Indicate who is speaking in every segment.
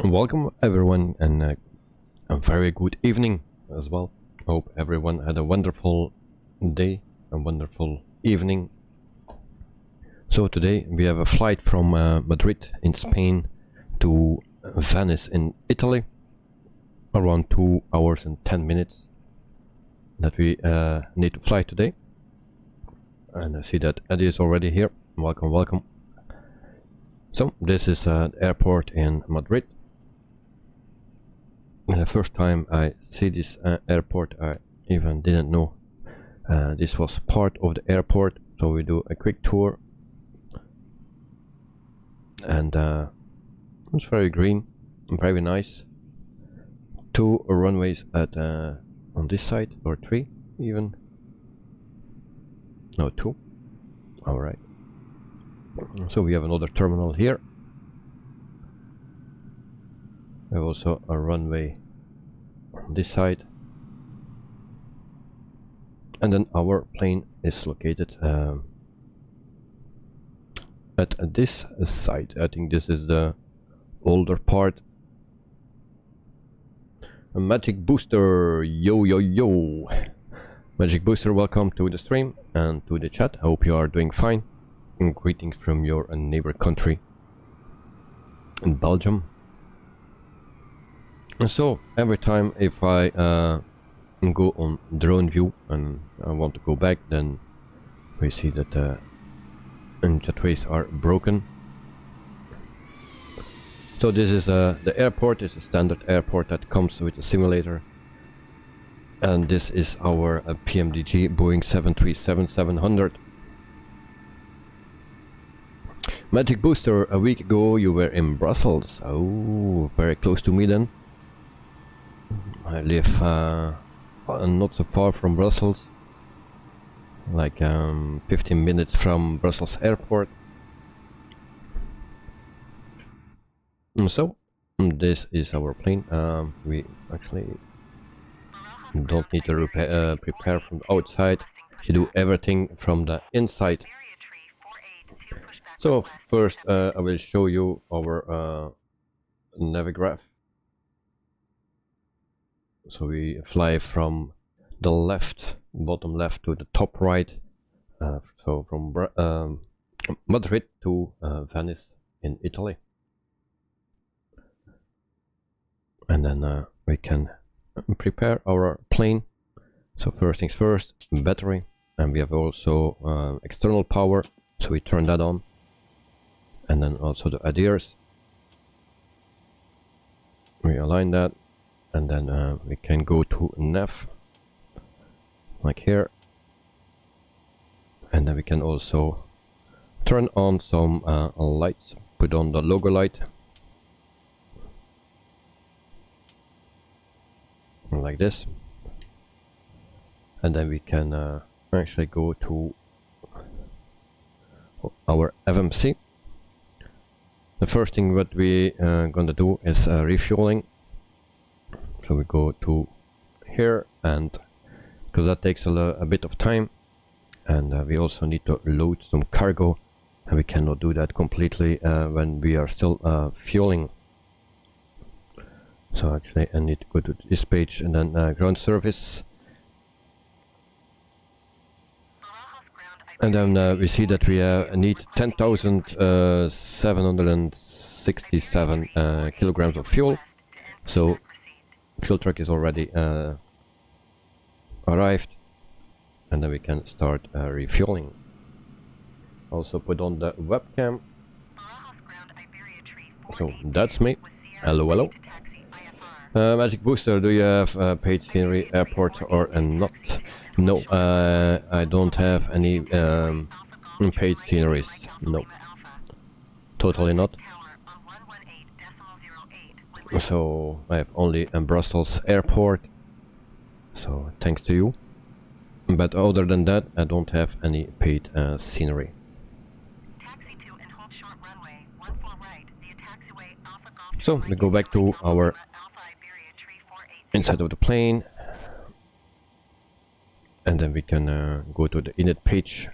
Speaker 1: Welcome everyone, and a very good evening as well. Hope everyone had a wonderful day, a wonderful evening. So today we have a flight from Madrid in Spain to Venice in Italy, around 2 hours and 10 minutes that we need to fly today. And I see that Eddie is already here. Welcome, welcome. So this is the airport in Madrid. The first time I see this airport, I even didn't know this was part of the airport. So we do a quick tour, and it's very green and very nice. 2 runways at on this side, or 3 even. No, 2. All right. So we have another terminal here. We have also a runway on this side, and then our plane is located at this side. I think this is the older part. A Magic Booster, yo yo yo! Magic Booster, welcome to the stream and to the chat. I hope you are doing fine. And greetings from your neighbor country in Belgium. And so every time if I go on drone view and I want to go back, then we see that the jetways are broken. So this is the airport. It's a standard airport that comes with a simulator, and this is our Pmdg Boeing 737-700. Magic Booster, a week ago you were in Brussels. Oh, very close to me then. I live not so far from Brussels, like 15 minutes from Brussels airport. And so this is our plane. We actually don't need to prepare from the outside. You do everything from the inside. So first I will show you our navigraph. So we fly from the left, bottom left, to the top right. So from Madrid to Venice in Italy. And then we can prepare our plane. So first things first, battery. And we have also external power, so we turn that on. And then also the adheres. We align that, and then we can go to nav, like here. And then we can also turn on some lights, put on the logo light, like this. And then we can actually go to our FMC. The first thing what we gonna do is refueling. So we go to here, and because that takes a bit of time, and we also need to load some cargo, and we cannot do that completely when we are still fueling. So actually I need to go to this page, and then ground service. And then we see that we need 10,767 kilograms of fuel. So fuel truck is already arrived, and then we can start refueling. Also put on the webcam. So that's me. Hello, hello. Magic Booster, do you have paid scenery airport or not? No, I don't have any paid sceneries. No, totally not. So I have only Brussels airport. So thanks to you. But other than that, I don't have any paid scenery. So we go back to our inside of the plane, and then we can go to the init page.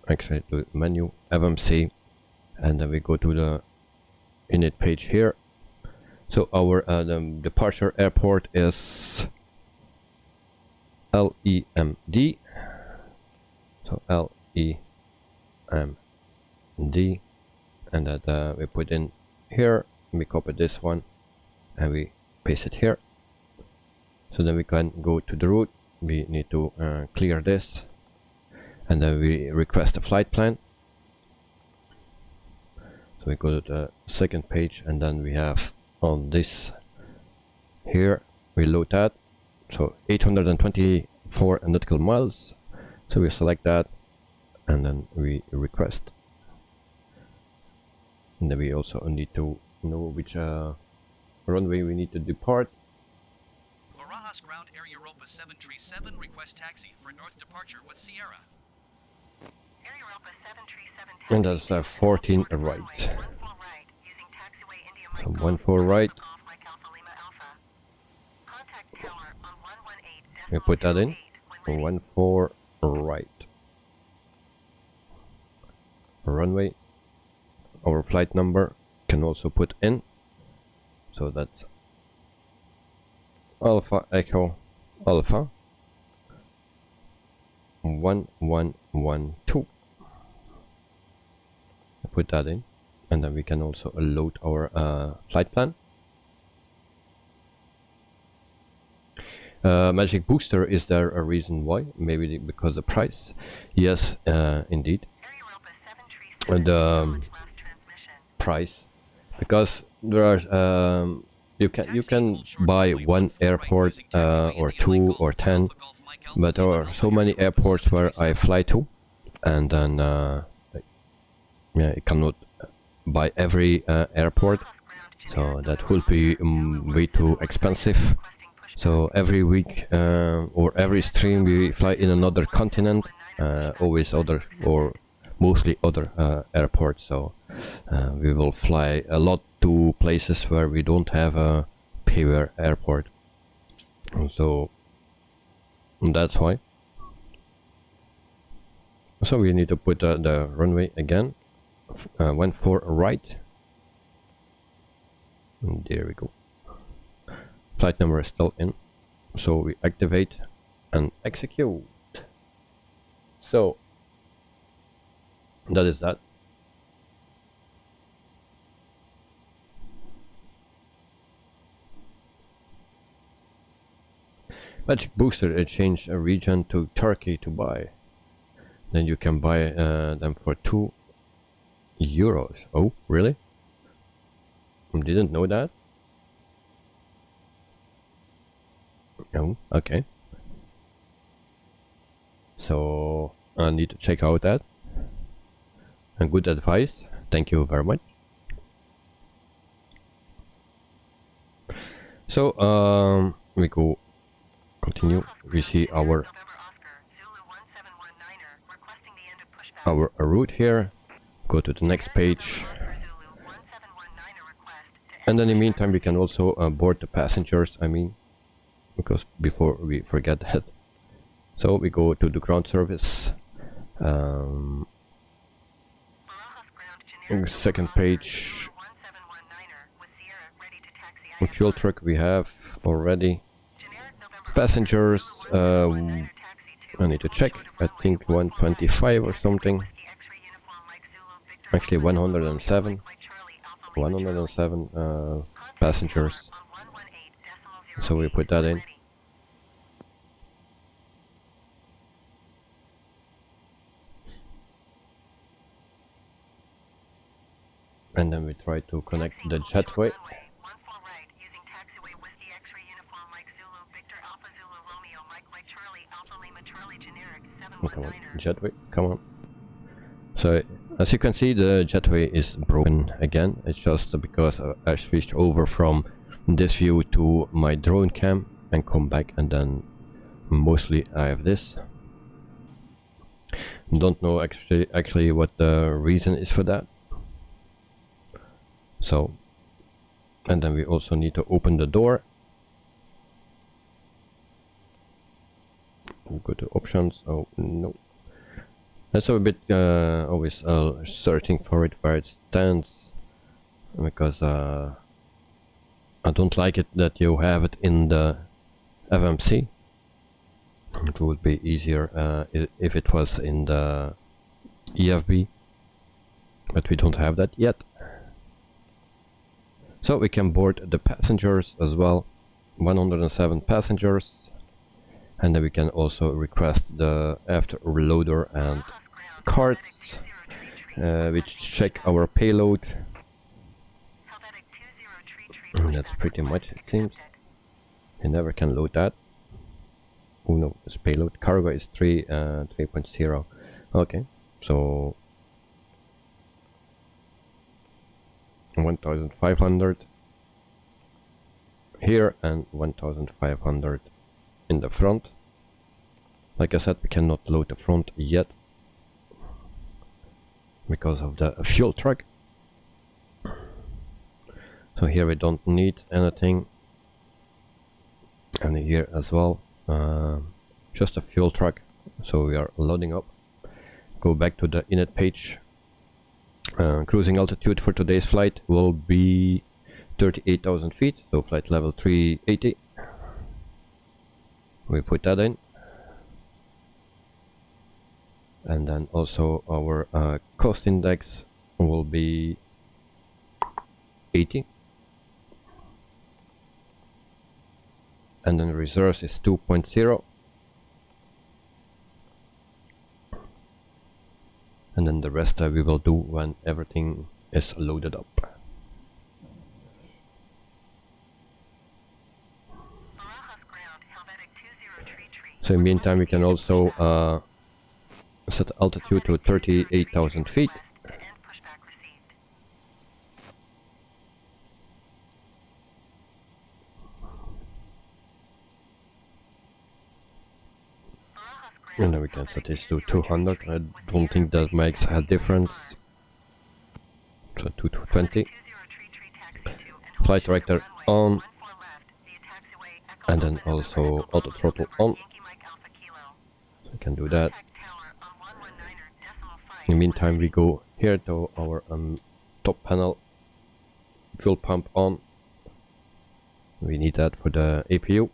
Speaker 1: Actually, the menu FMC, and then we go to the init page here. So our the departure airport is LEMD. So LEMD, and that we put in here. We copy this one and we paste it here. So then we can go to the route. We need to clear this, and then we request a flight plan. So we go to the second page, and then we have on this here, we load that. So 824 nautical miles. So we select that, and then we request. And then we also need to know which runway we need to depart.
Speaker 2: Barajas ground Air Europa 737 request taxi for north departure with Sierra. Air Europa 737 taxi.
Speaker 1: And that's 14 right. So 14 right. We put that in. 14 right. Runway. Our flight number can also put in. So that's Alpha Echo Alpha 1112. Put that in, and then we can also load our flight plan. Magic Booster, is there a reason why? Maybe because the price? Yes, indeed. The price, because there are you can buy one airport or 2 or 10, but there are so many airports where I fly to, and then yeah, you cannot buy every airport, so that will be way too expensive. So every week or every stream we fly in another continent, always other or mostly other airports. So we will fly a lot to places where we don't have a pure airport. So that's why. So we need to put the runway again. 14 right. And there we go. Flight number is still in. So we activate and execute. So that is that. Magic Booster, it changed a region to Turkey to buy. Then you can buy them for €2. Oh, really? Didn't know that. Oh, okay. So I need to check out that. And good advice. Thank you very much. So we go continue. We see our route here. Go to the next page, and then in the meantime we can also board the passengers, I mean, because before we forget that. So we go to the ground service, second page, fuel truck we have already. Passengers, I need to check, I think 125 or something. Actually 107 passengers. So we put that in. And then we try to connect the jetway. Oh, come on, jetway, come on. So as you can see, the jetway is broken again. It's just because I switched over from this view to my drone cam and come back, and then mostly I have this. Don't know actually what the reason is for that. So, and then we also need to open the door. We go to options. Oh no. That's a bit always searching for it where it stands, because I don't like it that you have it in the FMC. It would be easier if it was in the EFB, but we don't have that yet. So we can board the passengers as well, 107 passengers, and then we can also request the afterloader and carts, which check our payload. And that's pretty much it seems. You never can load that. Oh no, it's payload. Cargo is 3.0. Okay, so 1500 here and 1500 in the front. Like I said, we cannot load the front yet because of the fuel truck. So here we don't need anything, and here as well, just a fuel truck. So we are loading up. Go back to the init page. Cruising altitude for today's flight will be 38,000 feet, so flight level 380. We put that in, and then also our cost index will be 80, and then reserves is 2.0, and then the rest we will do when everything is loaded up. So in the meantime we can also set altitude to 38,000 feet. And then we can set this to 200. I don't think that makes a difference. So 220. Flight director on, and then also auto throttle on. So we can do that. In the meantime we go here to our top panel. Fuel pump on. We need that for the APU.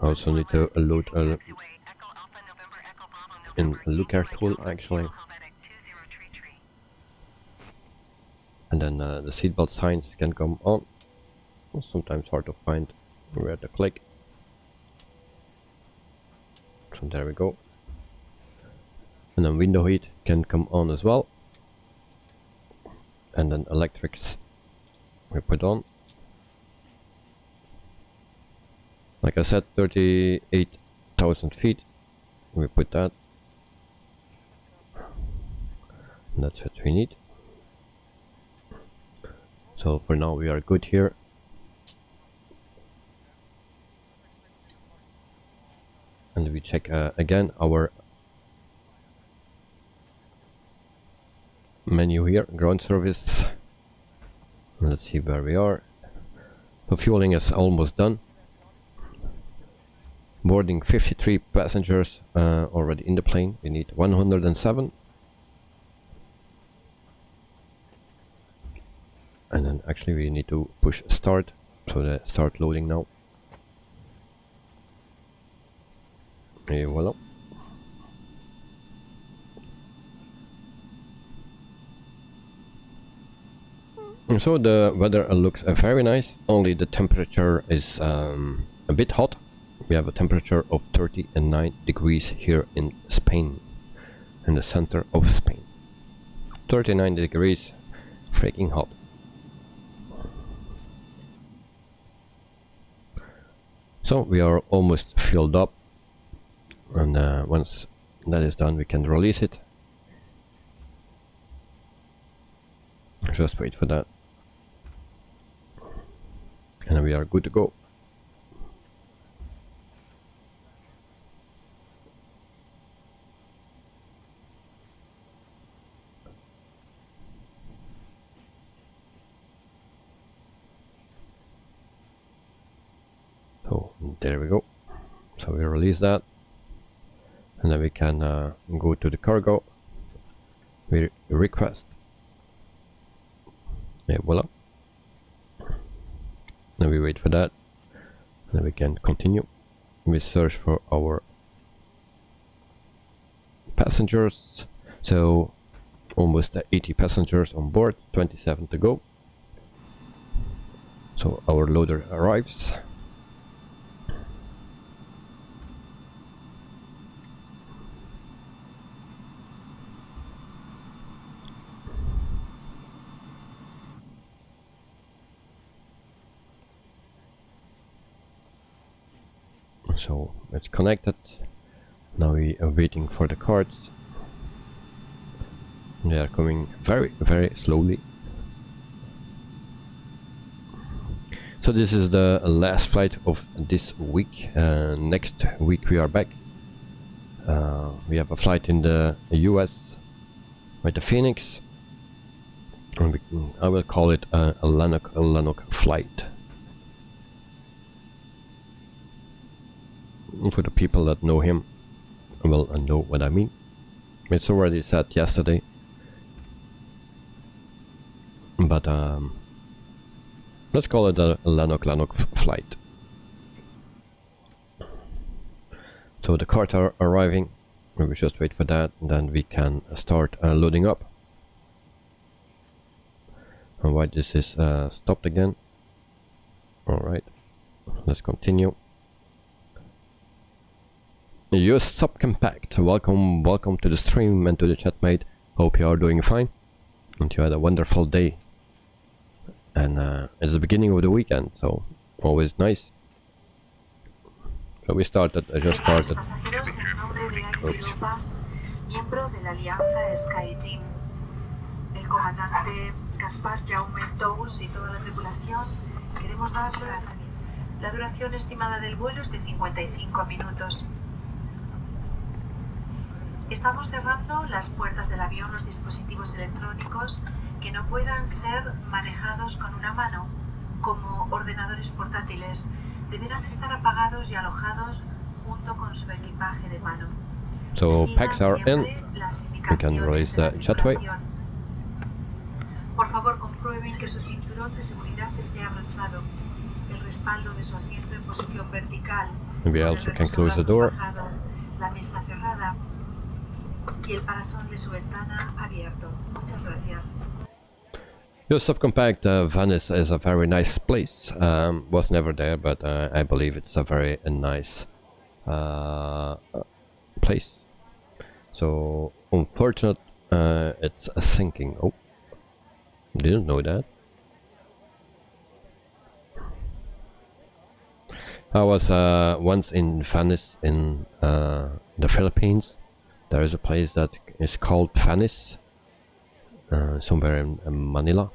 Speaker 1: I also need to load in a looker tool actually, and then the seatbelt signs can come on. Sometimes hard to find where to click. So there we go. And then window heat can come on as well, and then electrics we put on. Like I said, 38,000 feet, we put that, and that's what we need. So for now we are good here. And we check again our menu here, ground service. Let's see where we are. So fueling is almost done. Boarding 53 passengers already in the plane. We need 107. And then actually we need to push start, so they start loading now. Et voila. And so the weather looks very nice, only the temperature is a bit hot. We have a temperature of 39 degrees here in Spain, in the center of Spain. 39 degrees, freaking hot. So we are almost filled up, and once that is done we can release it. Just wait for that, and we are good to go. So there we go. So we release that, and then we can go to the cargo. We request, and voila. Then we wait for that, and then we can continue. We search for our passengers, so almost 80 passengers on board, 27 to go. So our loader arrives. So it's connected. Now we are waiting for the cards. They are coming very slowly. So this is the last flight of this week. Next week we are back. We have a flight in the US with the Phoenix. And I will call it a Lanok flight. For the people that know him, will know what I mean. It's already said yesterday, but let's call it a Lanok flight. So the cards are arriving, and we just wait for that, and then we can start loading up. And why this is stopped again. Alright, let's continue. Your subcompact, welcome to the stream and to the chat, mate. Hope you are doing fine and you had a wonderful day. And it's the beginning of the weekend, so always nice. So we started, I just started. Oops.
Speaker 3: La duración estimada del vuelo es de 55 minutos. Estamos cerrando las puertas del avión. Los dispositivos electrónicos que no puedan ser manejados con una mano, como ordenadores portátiles, deberán estar apagados y alojados junto con su equipaje de mano.
Speaker 1: So packs are in. We can release the jetway.
Speaker 3: Por favor, comprueben que su cinturón de seguridad esté abrochado, el respaldo de su asiento en posición vertical,
Speaker 1: We also can close the door.
Speaker 3: la mesa cerrada y el parasol de su ventana abierto. Muchas gracias.
Speaker 1: Your subcompact Venice is a very nice place. Was never there, but I believe it's a very nice place. So unfortunate, it's sinking. Oh, didn't know that. I was once in Venice in the Philippines. There is a place that is called Venice, somewhere in Manila.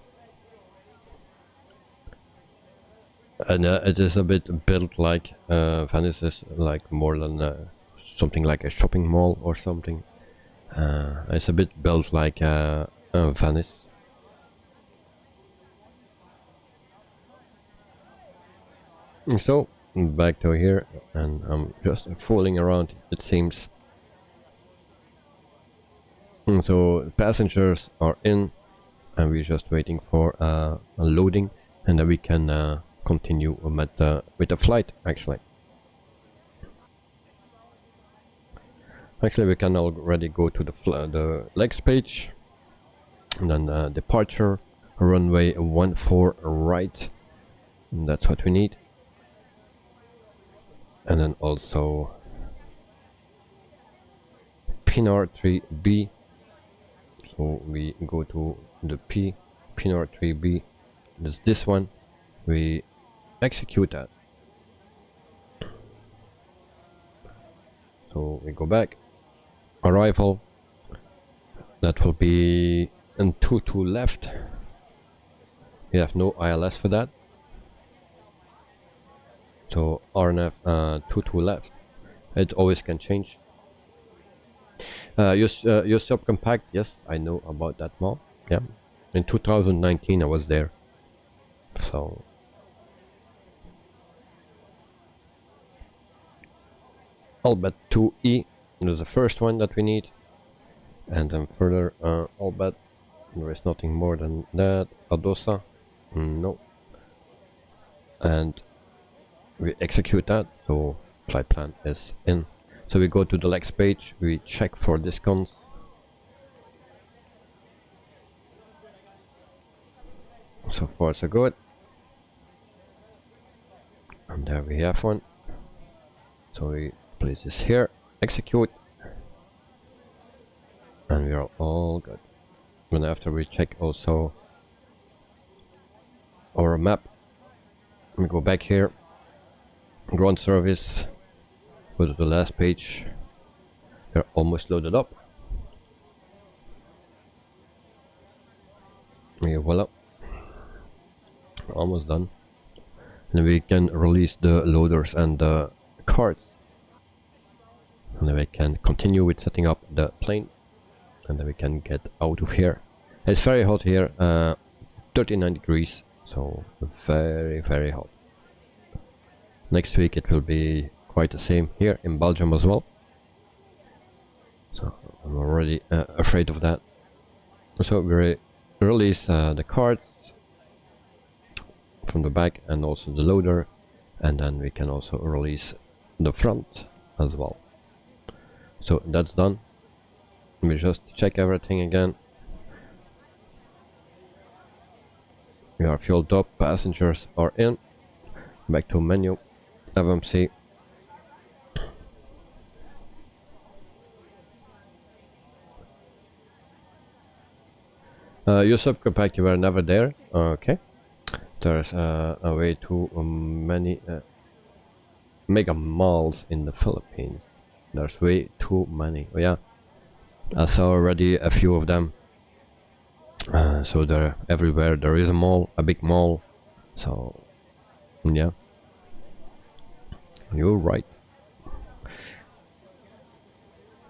Speaker 1: And it is a bit built like Venice is like more than something like a shopping mall or something. It's a bit built like Venice. So back to here, and I'm just fooling around, it seems. So passengers are in, and we're just waiting for a loading, and then we can continue with the flight. Actually, we can already go to the legs page, and then departure, runway 14 right. And that's what we need. And then also Pinar 3B. So we go to the Pinar 3B. There's this one. We execute that. So we go back. Arrival. That will be in 22 left. We have no ILS for that. So RNF 22 left. It always can change. Your subcompact, yes, I know about that mall. Yeah, in 2019 I was there. So Albert 2E, There's the first one that we need, and then further all bad. There is nothing more than that. Adosa, no. And we execute that, so flight plan is in. So we go to the next page, we check for discounts. So far so good. And there we have one. So we place this here, execute, and we are all good. And after we check also our map, we go back here, ground service, go to the last page. We're almost loaded up. And voila, almost done. And we can release the loaders and the cards, and then we can continue with setting up the plane, and then we can get out of here. It's very hot here, 39 degrees, so very hot. Next week it will be quite the same here in Belgium as well, so I'm already afraid of that. So we release the cards from the back and also the loader, and then we can also release the front as well. So that's done. We just check everything again. We are fueled up, passengers are in. Back to menu, FMC. You subcompact, you were never there. Okay. There's a way too many mega malls in the Philippines. There's way too many. Oh yeah, I saw already a few of them. So they're everywhere. There is a mall, a big mall. So yeah, you're right.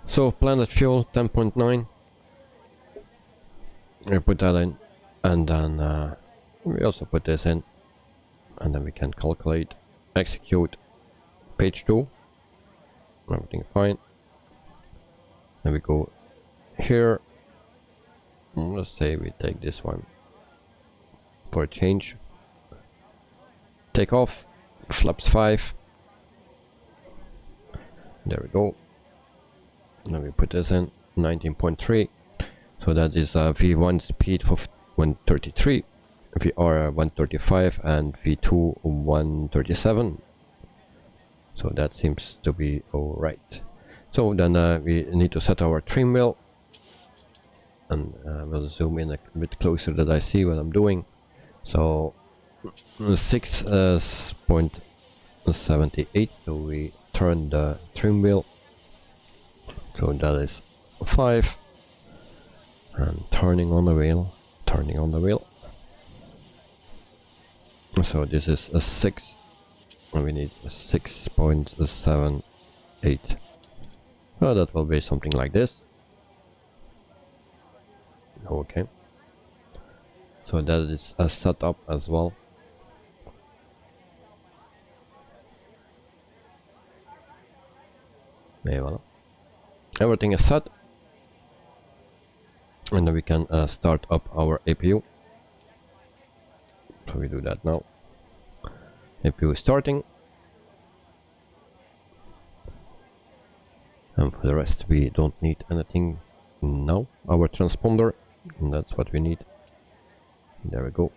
Speaker 1: So planet fuel 10.9. We put that in, and then we also put this in, and then we can calculate, execute, page 2, everything fine. Then we go here, let's say we take this one for a change, takeoff, flaps 5, there we go. And then we put this in, 19.3, so that is a V1 speed of 133. VR 135 and V2 137, so that seems to be alright. So then we need to set our trim wheel, and we'll zoom in a bit closer that I see what I'm doing. So 6.78, so we turn the trim wheel, so that is 5, and turning on the wheel. So this is a 6, and we need a 6.78. Well, that will be something like this. Okay. So that is a setup as well. Et voilà. Everything is set, and then we can start up our APU. So we do that now. APU is starting, and for the rest we don't need anything now. Our transponder, and that's what we need. There we go.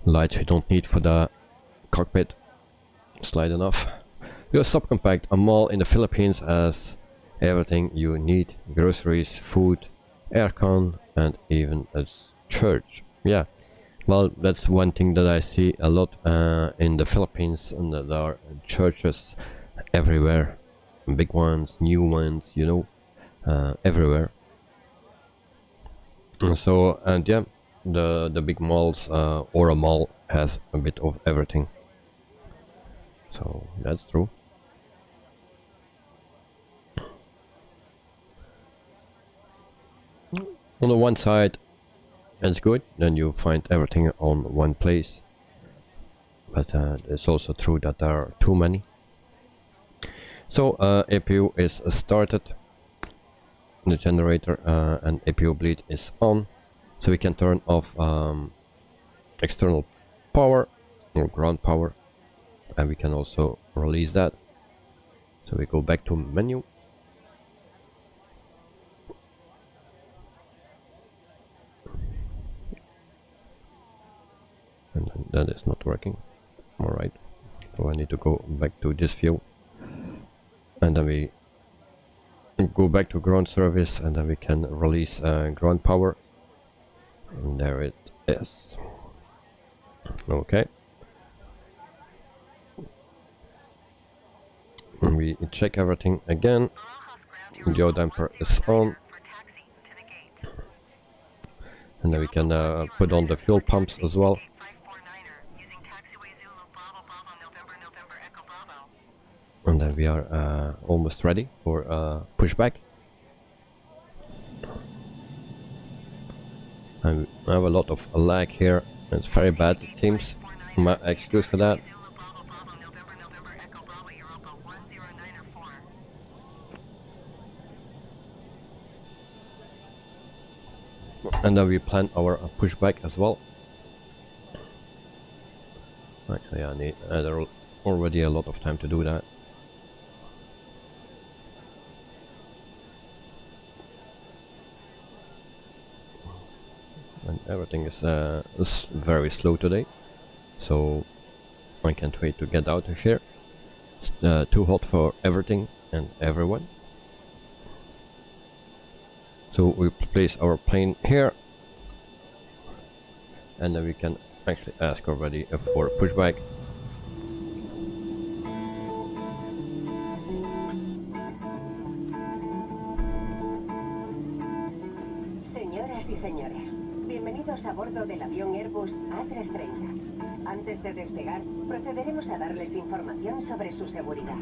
Speaker 1: Lights we don't need for the cockpit. Slide enough. Your subcompact, a mall in the Philippines has everything you need: groceries, food, aircon, and even a church. Yeah, well, that's one thing that I see a lot in the Philippines, and there are churches everywhere, big ones, new ones, you know, everywhere. So, and yeah, the big malls or a mall has a bit of everything. So that's true. On the one side it's good, then you find everything on one place, but it's also true that there are too many, So APU is started, the generator and APU bleed is on, so we can turn off external power or ground power, and we can also release that. So we go back to menu, and that is not working. Alright, so I need to go back to this view, and then we go back to ground service, and then we can release ground power, and there it is. Okay, and we check everything again. The yaw damper is on, and then we can put on the fuel pumps as well. And then we are almost ready for pushback. I have a lot of lag here. It's very bad, it seems. My excuse for that. And then we plan our pushback as well. Actually, I need already a lot of time to do that. And everything is very slow today, so I can't wait to get out of here. It's too hot for everything and everyone. So we place our plane here, and then we can actually ask already for pushback.
Speaker 4: Señoras y señores, bienvenidos a bordo del avión Airbus A330. Antes de despegar, procederemos a darles información sobre su seguridad.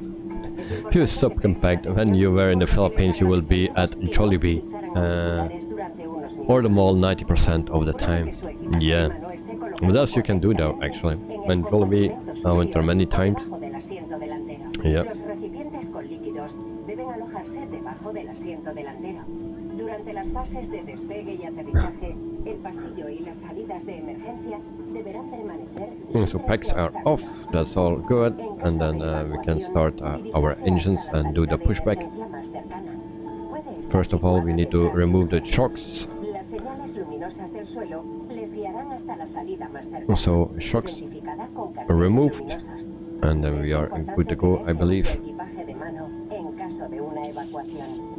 Speaker 1: Here is subcompact. When you were in the Philippines, you will be at Jollibee, or the mall 90% of the time. Yeah, what else you can do though, actually? When Jollibee, I went there many times. Yeah.
Speaker 4: Durante las fases de despegue y aterrizaje, el pasillo y las salidas de emergencia deberán permanecer.
Speaker 1: So packs are off, that's all good, and then we can start our engines and do the pushback. First of all, we need to remove the shocks. So shocks are removed, and then we are good to go, I believe.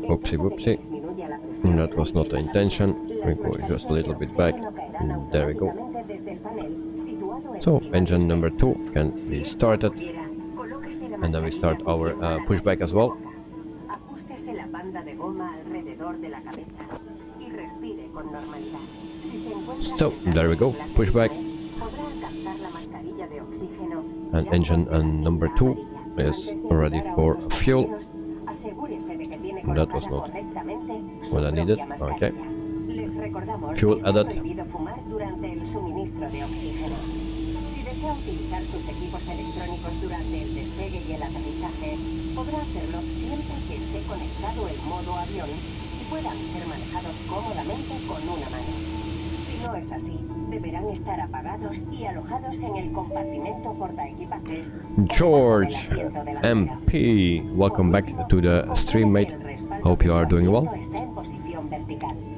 Speaker 1: Oopsie whoopsie. That was not the intention. We go just a little bit back, and there we go. So engine number 2 can be started, and then we start our pushback as well. So there we go, pushback. And engine number 2 is ready for fuel. That was not what I needed. Okay. Fuel added.
Speaker 4: No es así, deberán estar apagados y alojados en el compartimento portaequipajes.
Speaker 1: George MP, welcome back to the stream, mate. Hope you are doing well,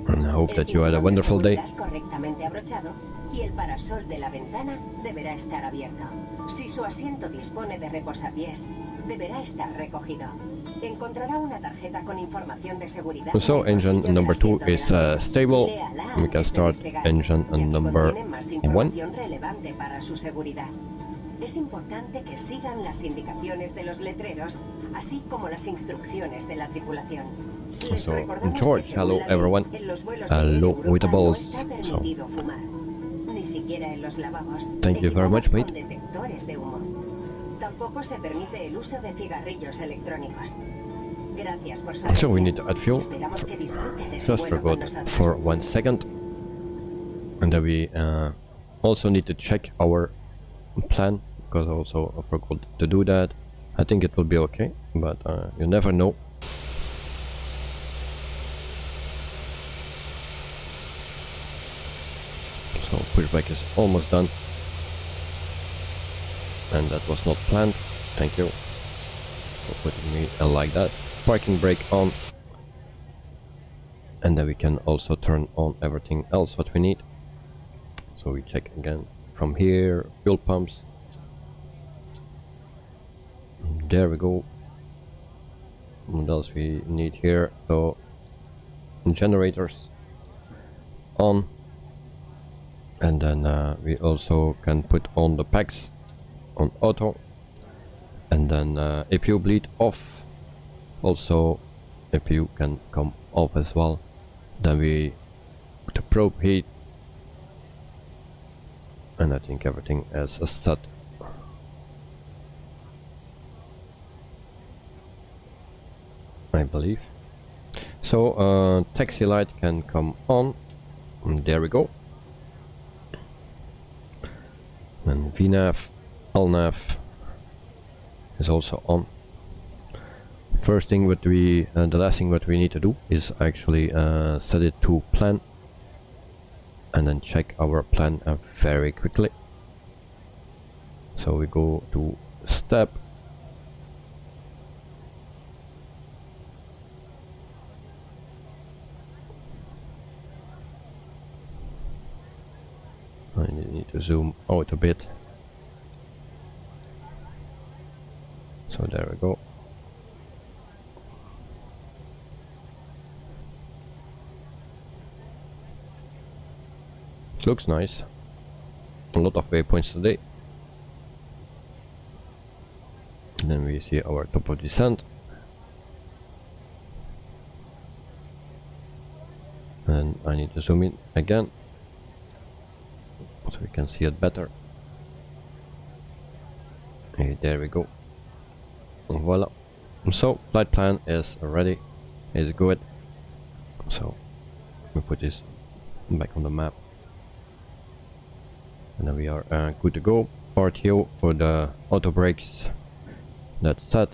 Speaker 1: and I hope that you had a wonderful day.
Speaker 4: Correctamente abrochado y el parasol de la ventana deberá estar abierto. Si su asiento dispone de reposapiés, deberá estar recogido. Encontrará una tarjeta con información de seguridad.
Speaker 1: So engine number 2 is stable. We can start engine number 1.
Speaker 4: Relevante para su seguridad. Es importante que sigan las indicaciones de los letreros, así como las instrucciones de la tripulación.
Speaker 1: So George, hello everyone. Hello with the balls. So thank you very much, mate.
Speaker 4: Tampoco se permite el uso de cigarrillos electrónicos. Gracias por su
Speaker 1: So we need to add fuel. Just forgot for 1 second. And then we also need to check our plan, because I also forgot to do that. I think it will be okay. but you never know. So pushback is almost done, and that was not planned. Thank you for putting me like that. Parking brake on, and then we can also turn on everything else what we need. So we check again from here, fuel pumps. There we go. What else we need here? So generators on, and then we also can put on the packs on auto, and then APU bleed off. Also APU can come off as well. Then we put the probe heat, and I think everything is set. I believe. So taxi light can come on, and there we go. And VNAV, LNAV is also on. First thing what we, the last thing what we need to do is actually set it to plan, and then check our plan very quickly. So we go to step, I need to zoom out a bit. So there we go. It looks nice. A lot of waypoints today. And then we see our top of descent. And I need to zoom in again, so we can see it better. Hey, there we go. Voila. So flight plan is ready, is good. So we put this back on the map, and then we are good to go. RTO for the auto brakes, that's set.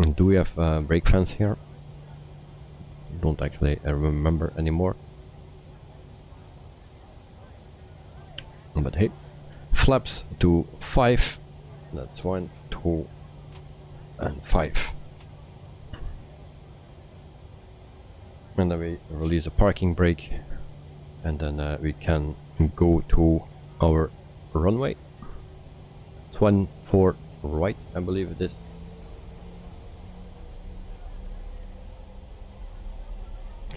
Speaker 1: And do we have brake fans here? Don't actually remember anymore. But hey, flaps to 5. That's 1, 2, and 5. And then we release the parking brake, and then we can go to our runway. It's 1 4 right, I believe it is.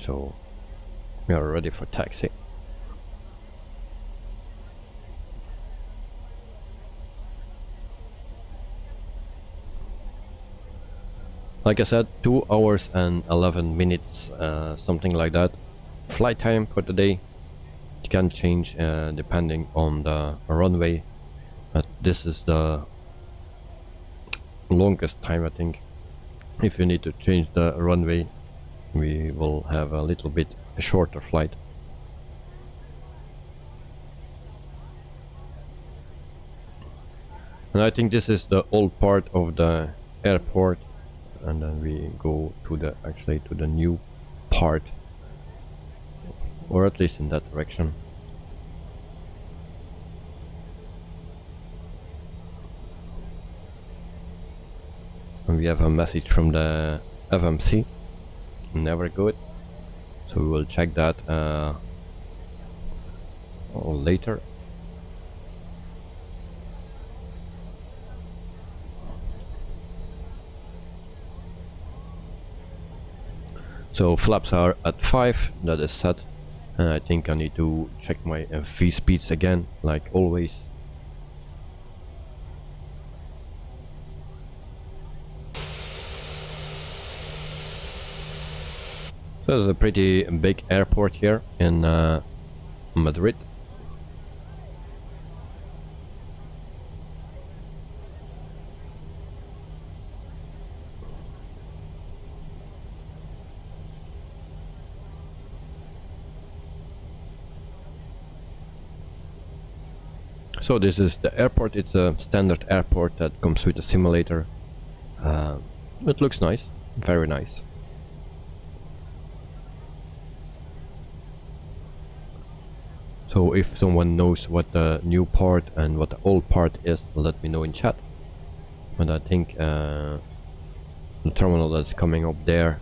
Speaker 1: So we are ready for taxi. Like I said, 2 hours and 11 minutes, something like that. Flight time for today. It can change depending on the runway, but this is the longest time, I think. If you need to change the runway, we will have a little bit shorter flight. And I think this is the old part of the airport, and then we go to the actually to the new part, or at least in that direction. And we have a message from the FMC, never good, so we will check that later. So flaps are at 5, that is set, and I think I need to check my V speeds again, like always. So there's a pretty big airport here in Madrid. So this is the airport. It's a standard airport that comes with a simulator. It looks nice, very nice. So if someone knows what the new part and what the old part is, let me know in chat. And I think the terminal that's coming up there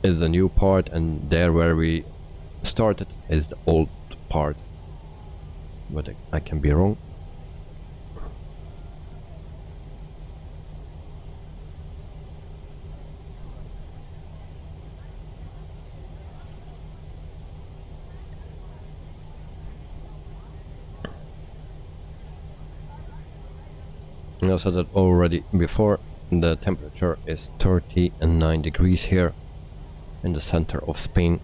Speaker 1: is the new part, and there where we started is the old part. But I can be wrong. And I said that already before, the temperature is 39 degrees here in the center of Spain.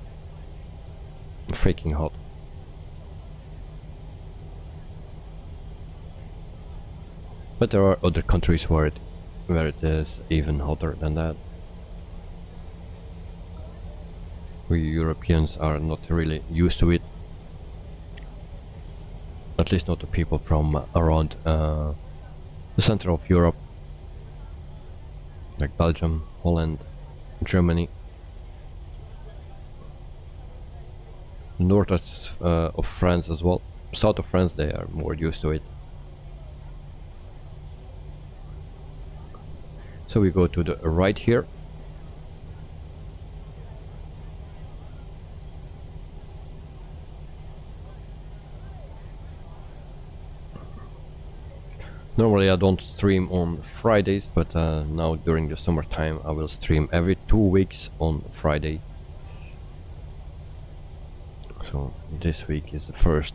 Speaker 1: Freaking hot. But there are other countries where it is even hotter than that. We Europeans are not really used to it. At least not the people from around the center of Europe, like Belgium, Holland, Germany. North of France as well. South of France, they are more used to it. So we go to the right here. Normally I don't stream on Fridays, but now during the summertime I will stream every 2 weeks on Friday. So this week is the first.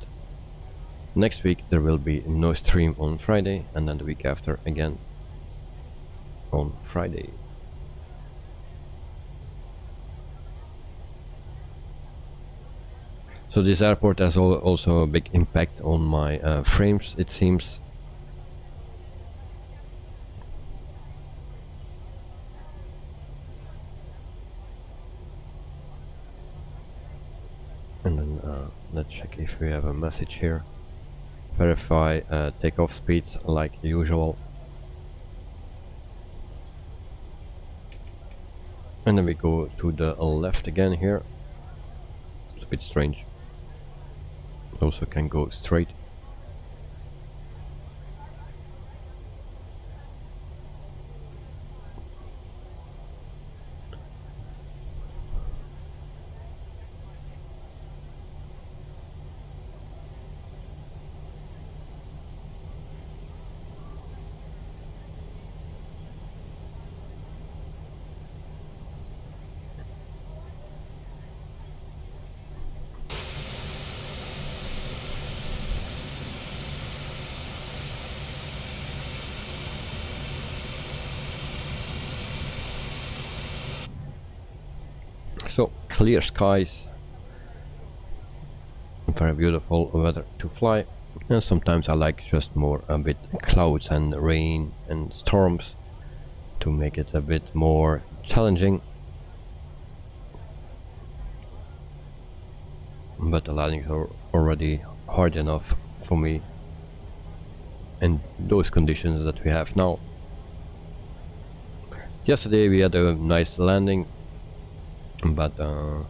Speaker 1: Next week there will be no stream on Friday, and then the week after again on Friday. So this airport has also a big impact on my frames, it seems. And then let's check if we have a message here. Verify takeoff speeds like usual. And then we go to the left again here. It's a bit strange. Also can go straight. So clear skies, very beautiful weather to fly, and sometimes I like just more a bit clouds and rain and storms to make it a bit more challenging. But the landings are already hard enough for me in those conditions that we have now. Yesterday we had a nice landing, but the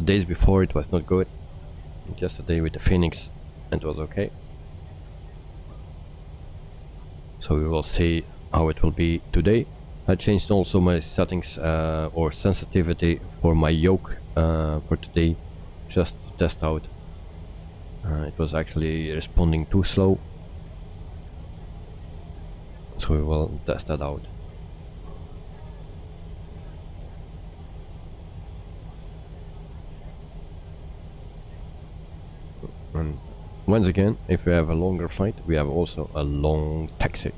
Speaker 1: days before it was not good. Yesterday with the Phoenix it was okay. So we will see how it will be today. I changed also my settings or sensitivity for my yoke for today, just to test out. It was actually responding too slow, so we will test that out. And once again, if we have a longer flight, we have also a long taxi.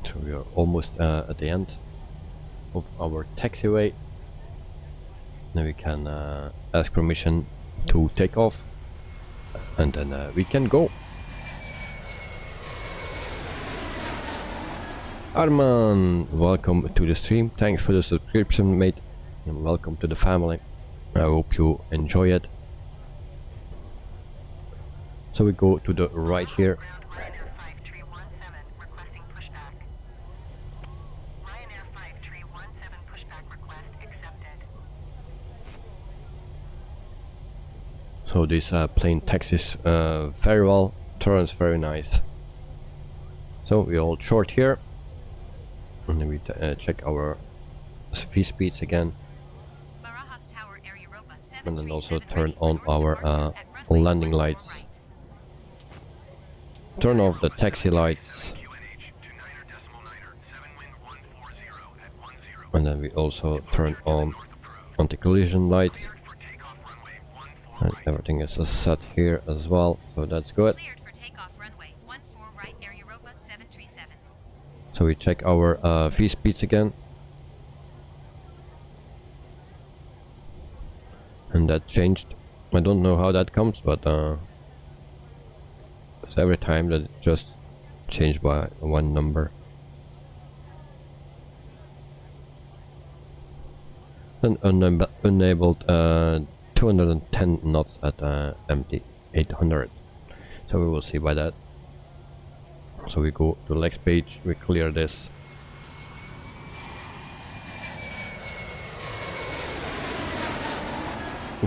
Speaker 1: So we are almost at the end of our taxiway. Now we can ask permission to take off, and then we can go. Arman, welcome to the stream. Thanks for the subscription, mate, and welcome to the family. I hope you enjoy it. So we go to the right here.
Speaker 3: Ryanair 5317 requesting pushback. Ryanair 5317 pushback request accepted.
Speaker 1: So this plane taxis very well, turns very nice. So we hold short here, and then we check our speeds again, and then also turn on our landing lights. Turn off the taxi lights, and then we also turn on anti-collision light, and everything is set here as well, so that's good. So we check our V speeds again, and that changed. I don't know how that comes, but it's every time that it just changed by one number. Then enabled 210 knots at MD 800. So we will see by that. So we go to the next page, we clear this.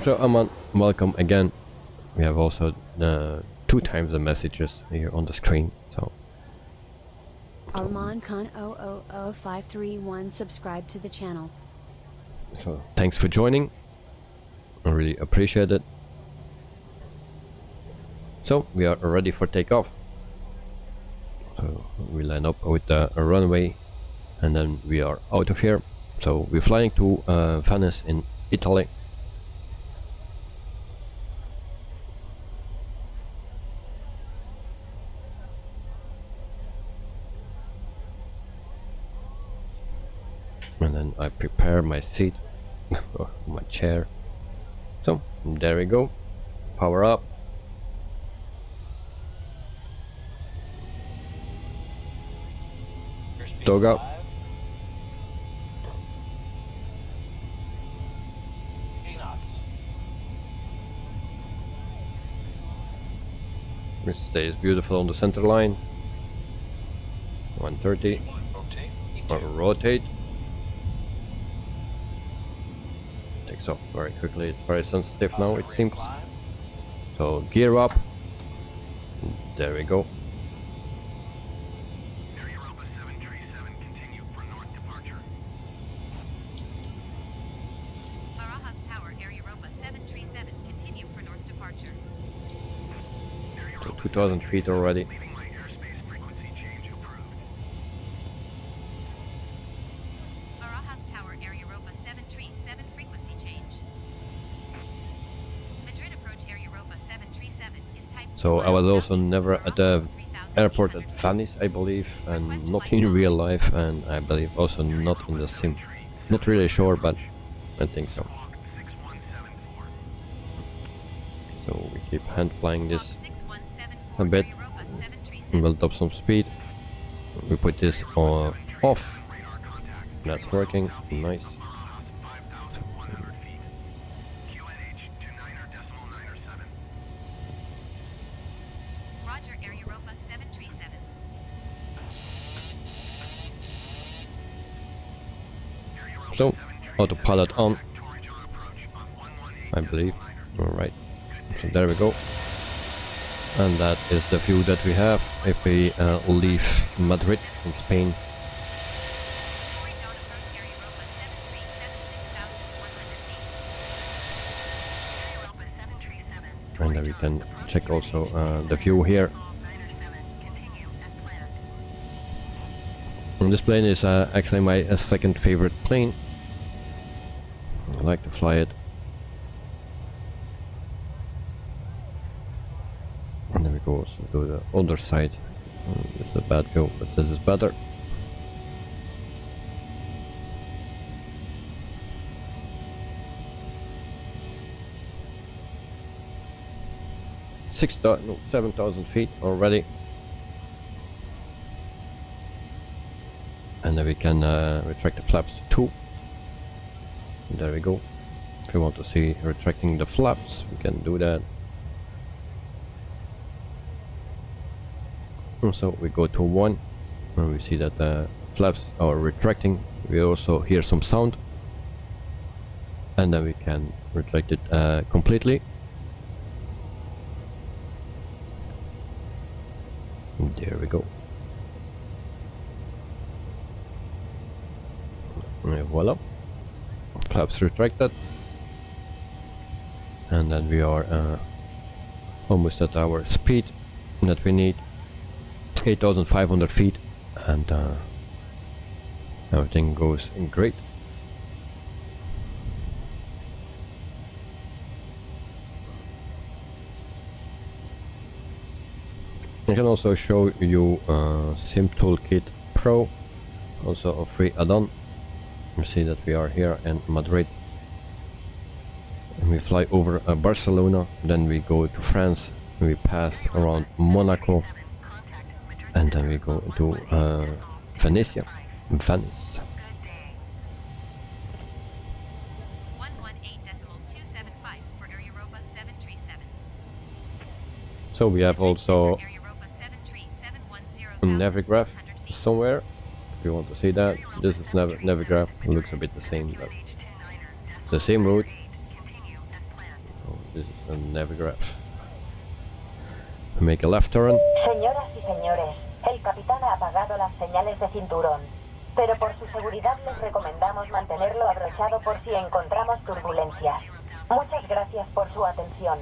Speaker 1: So Aman, welcome again. We have also 2 times the messages here on the screen. So
Speaker 5: Arman Khan 000531 subscribe to the channel.
Speaker 1: So thanks for joining. I really appreciate it. So we are ready for takeoff. So we line up with the runway, and then we are out of here. So we're flying to Venice in Italy. And then I prepare my seat, my chair. So there we go. Power up. Dog up. It stays beautiful on the center line. 130. Rotate. Takes off very quickly. It's very sensitive now, it seems. So gear up. There we go. So 2,000 feet already. So I was also never at the airport at Venice, I believe, and not in real life, and I believe also not in the sim. Not really sure, but I think so. So we keep hand flying this a bit and build up some speed. We put this off. That's working, nice. So, autopilot on, I believe. Alright, so there we go. And that is the view that we have if we leave Madrid in Spain. And then we can check also the view here. And this plane is actually my second favorite plane. I like to fly it. And then we go also to the other side. It's a bad view, but this is better. No, 7,000 feet already. and then we can retract the flaps too. There we go. If you want to see retracting the flaps, we can do that. And so we go to 1, and we see that the flaps are retracting. We also hear some sound, and then we can retract it completely. And there we go. And voila, flaps retracted, and then we are almost at our speed that we need, 8,500 feet, and everything goes great. I can also show you Sim Toolkit Pro, also a free add-on. You see that we are here in Madrid, and we fly over Barcelona, then we go to France, we pass around Monaco, and then we go to Venice. So we have also a Navigraph somewhere. If you want to see that, this is Navigraph. It looks a bit the same, but the same route. So this is a Navigraph. We make a left turn.
Speaker 6: Señoras y señores, el capitán ha apagado las señales de cinturón, pero por su seguridad les recomendamos mantenerlo abrochado por si encontramos turbulencias. Muchas gracias por su atención.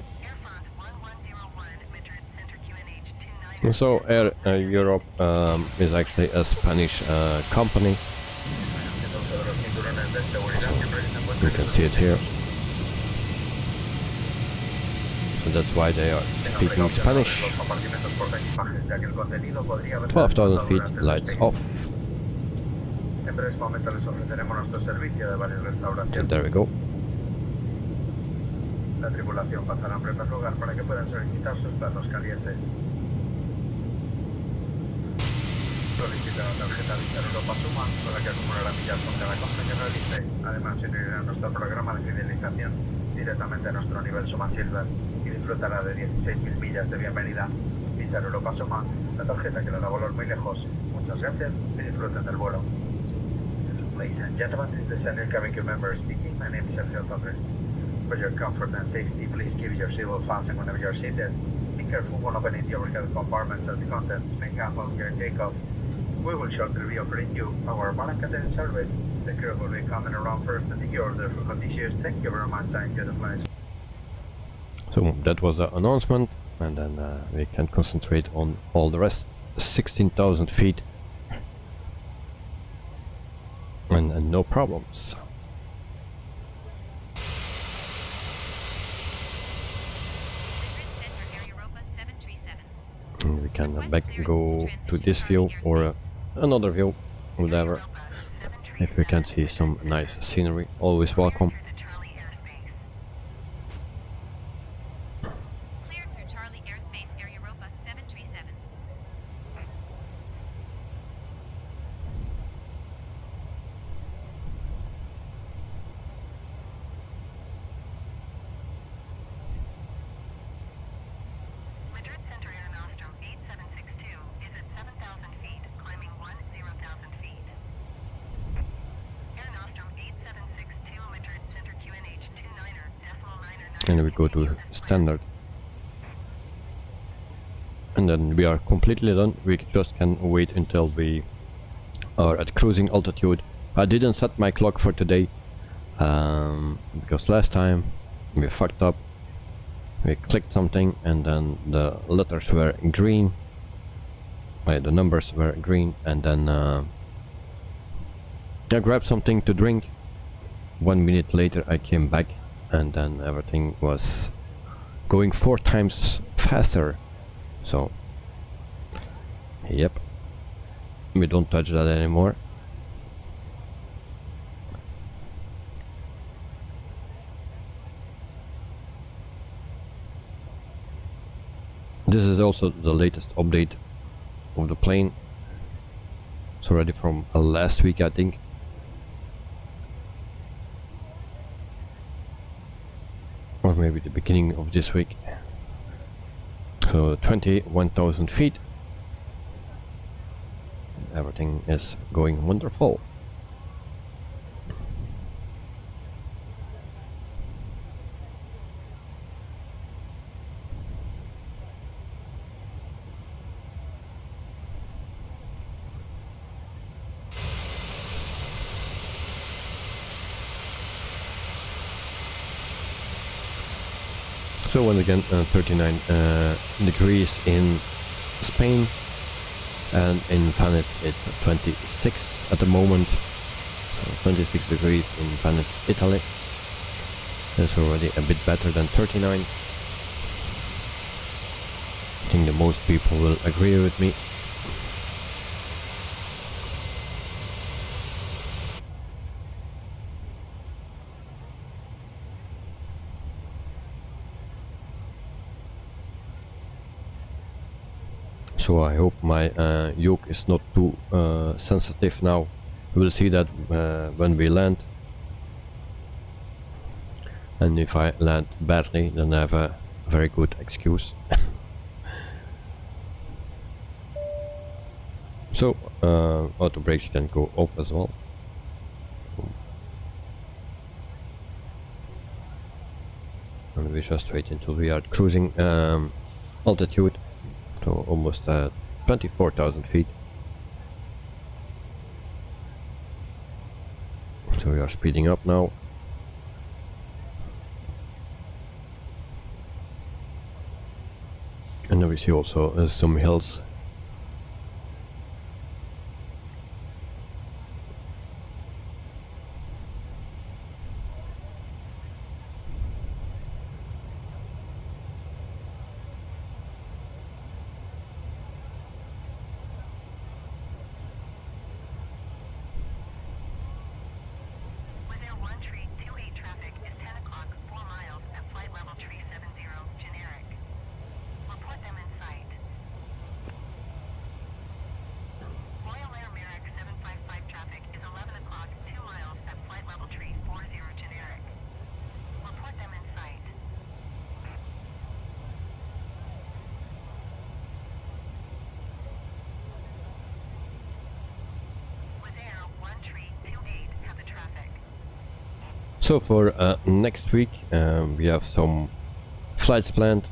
Speaker 1: So Air Europe is actually a Spanish company. So you can see it here. So that's why they are speaking Spanish. 12,000 feet, lights off. And there we go.
Speaker 7: La tripulación pasará en primer lugar para que puedan solicitar sus platos calientes. Solicita la tarjeta Visa Europa Suma con la que acumulará millas por cada compra que realice. Además, se unirá a nuestro programa de fidelización directamente a nuestro nivel Suma Silver y disfrutará de 16.000 millas de bienvenida. Visa Europa Suma, la tarjeta que le da volar muy lejos. Muchas gracias y disfruten del vuelo. Ladies and gentlemen, this is the Senior Cabin Crew member speaking. My name is Sergio Torres. For your comfort and safety, please keep your seatbelt fastened whenever you're seated. Be careful when opening the overhead compartments as the contents may happen during takeoff. We will shortly reoperate you our Barranca service. The crew will be coming around first and take your order for conditions. Thank you very much and enjoy the flight.
Speaker 1: So that was the announcement, and then we can concentrate on all the rest. 16,000 feet and no problems. And we can back go to this view or another view, whatever. If we can see some nice scenery, always welcome.
Speaker 2: Cleared through Charlie Airspace Air Europa 737.
Speaker 3: Madrid Center Air Nostrum 8762 is at 7,000 feet, climbing 10,000 feet. Air Nostrum 8762, Madrid Center QNH 29er, decimal 9er.
Speaker 1: And we go to standard. And then we are completely done. We just can wait until we are at cruising altitude. I didn't set my clock for today because last time we fucked up. We clicked something and then the letters were green, the numbers were green, and then I grabbed something to drink. 1 minute later I came back and then everything was going 4 times faster. So yep, we don't touch that anymore. This is also the latest update of the plane. It's already from last week, I think. Or maybe the beginning of this week. So 21,000 feet. Everything is going wonderful. So once again, 39 degrees in Spain, and in Venice it's 26 at the moment. So 26 degrees in Venice, Italy. That's already a bit better than 39. I think that most people will agree with me. So I hope my yoke is not too sensitive now. We'll see that when we land. And if I land badly, then I have a very good excuse. So auto brakes can go up as well. And we just wait until we are at cruising altitude. So almost 24,000 feet. So we are speeding up now. And then we see also some hills. So for next week we have some flights planned.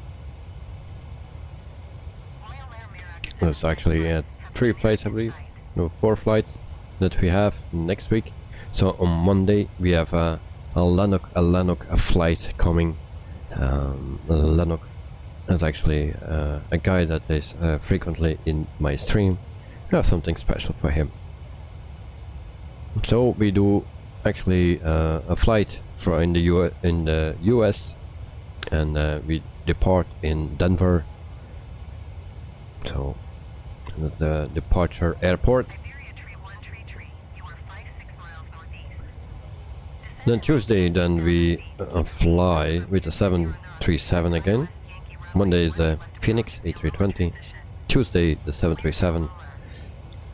Speaker 1: There's actually 3 flights, I believe. No, 4 flights that we have next week. So on Monday we have a Lennox flight coming. Lennox is actually a guy that is frequently in my stream. We have something special for him. So we do actually a flight in the US, and we depart in Denver. So that's the departure airport. Then Tuesday, then we fly with the 737 again. Monday is the Phoenix A320. Tuesday the 737,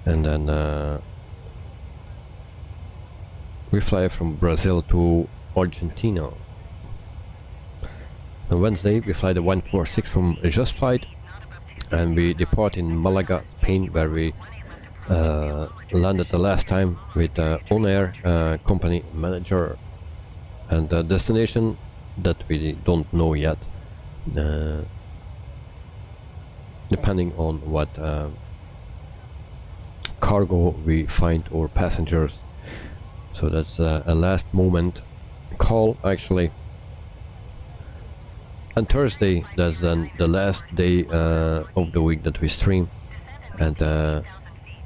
Speaker 1: and then we fly from Brazil to Argentina. On Wednesday we fly the 146 from Just Flight, and we depart in Malaga, Spain, where we landed the last time with On Air company manager, and the destination that we don't know yet, depending on what cargo we find or passengers. So that's a last moment call actually. And Thursday, that's then the last day of the week that we stream, and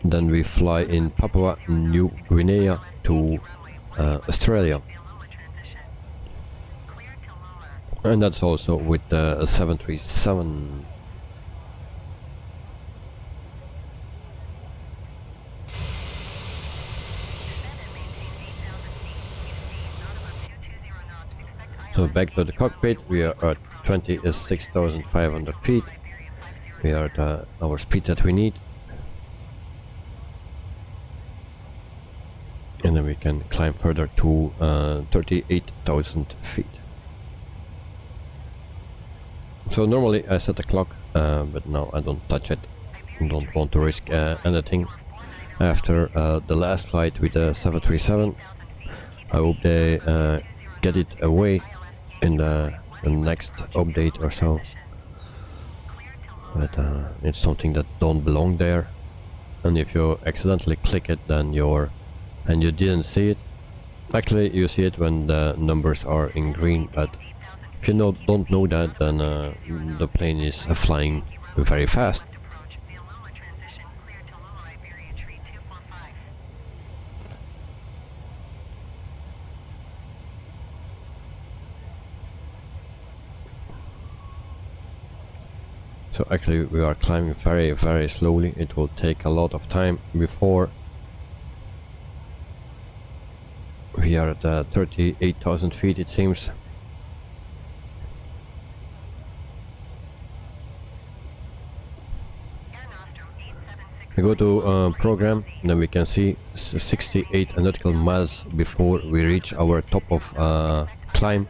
Speaker 1: then we fly in Papua New Guinea to Australia, and that's also with the 737. So back to the cockpit, we are at 26,500 feet. We are at our speed that we need. can climb further to 38,000 feet. So normally I set a clock, but now I don't touch it. I don't want to risk anything. After the last flight with the 737, I hope they get it away in the next update or so. But it's something that don't belong there, and if you accidentally click it, then you didn't see it. Actually, you see it when the numbers are in green, but if you don't know that, then the plane is flying very fast. So actually we are climbing very slowly. It will take a lot of time before we are at 38,000 feet, it seems. We go to program, then we can see 68 nautical miles before we reach our top of climb.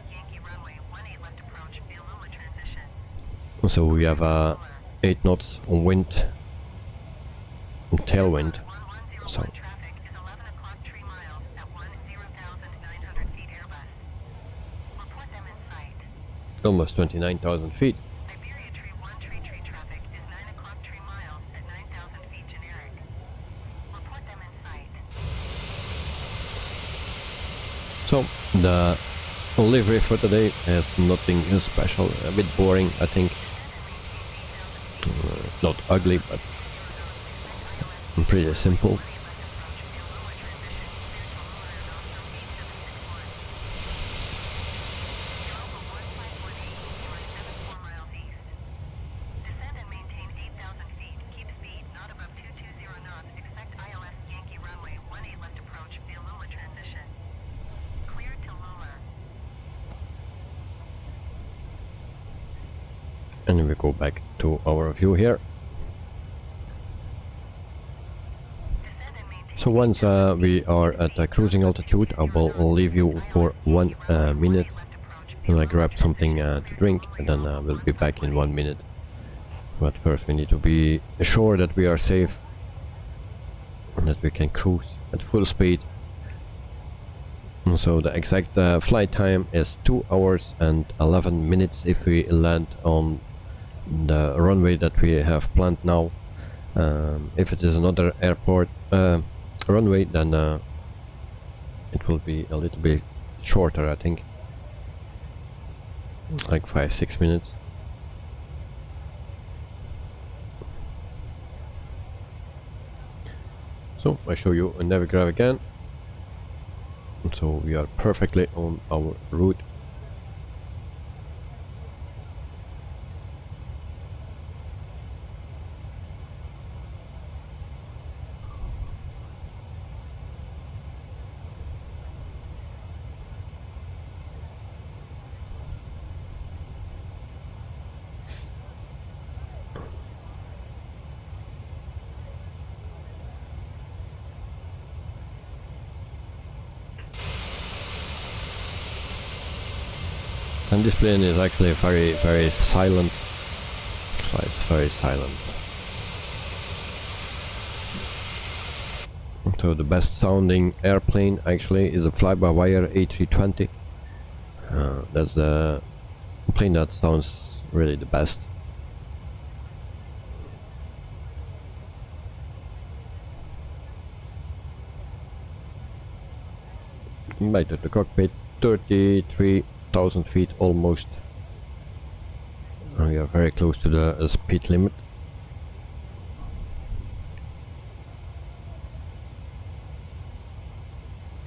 Speaker 1: So we have 8 knots on wind, tailwind. So almost 29,000 feet. So the livery for today has nothing special, a bit boring I think. Not ugly, but pretty simple. And we go back to our view here. So once we are at cruising altitude, I will leave you for 1 minute and I grab something to drink, and then we'll be back in 1 minute. But first we need to be sure that we are safe and that we can cruise at full speed. And so the exact flight time is 2 hours and 11 minutes if we land on the runway that we have planned now. If it is another airport runway, then it will be a little bit shorter, I think, like 5-6 minutes. So I show you a navigraph again. So we are perfectly on our route. And this plane is actually very silent. It's very silent. So the best sounding airplane actually is a fly-by-wire A320. That's the plane that sounds really the best. Back to the cockpit, 33,000 feet almost. And we are very close to the speed limit.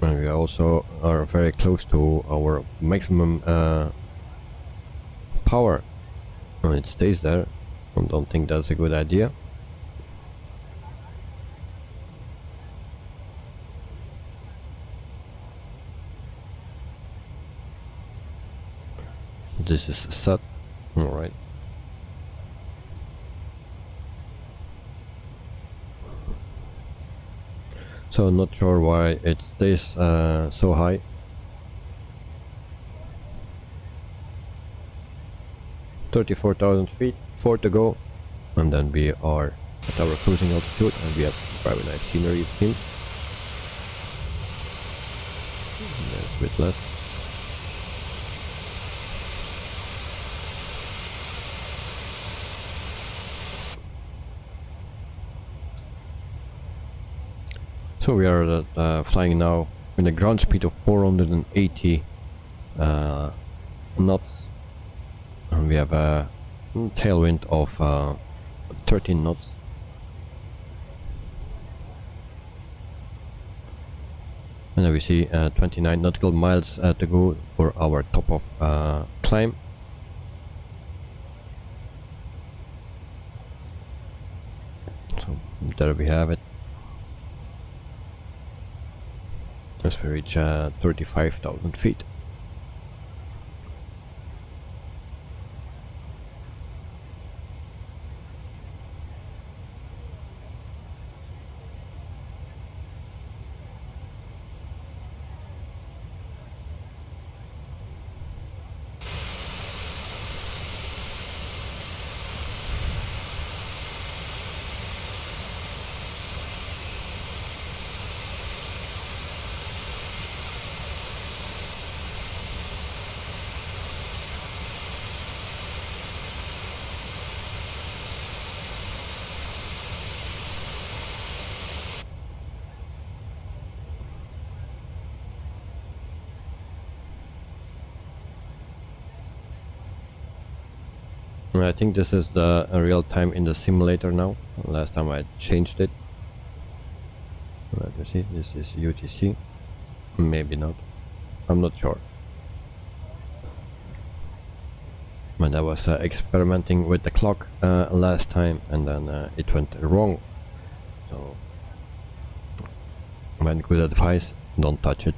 Speaker 1: And we also are very close to our maximum power. And it stays there. I don't think that's a good idea. This is set. Alright. So not sure why it stays so high. $34,000 feet, 4 to go, and then we are at our cruising altitude, and we have very nice scenery, it seems. There's a bit less. So we are flying now with a ground speed of 480 knots, and we have a tailwind of 13 knots. And then we see 29 nautical miles to go for our top of climb. So there we have it. As we reach 35,000 feet. I think this is the real time in the simulator now. Last time I changed it. Let me see, this is UTC. Maybe not. I'm not sure. When I was experimenting with the clock last time, and then it went wrong. So, my good advice, don't touch it.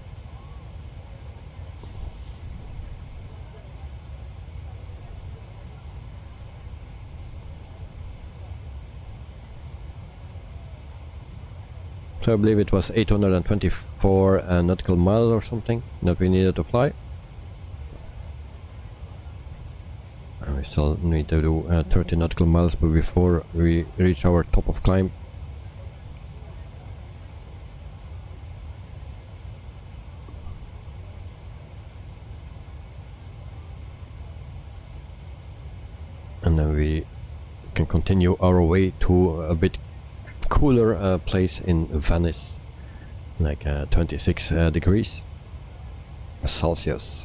Speaker 1: So I believe it was 824 nautical miles or something that we needed to fly. And we still need to do 30 nautical miles before we reach our top of climb. And then we can continue our way to a bit cooler place in Venice, like 26 degrees Celsius.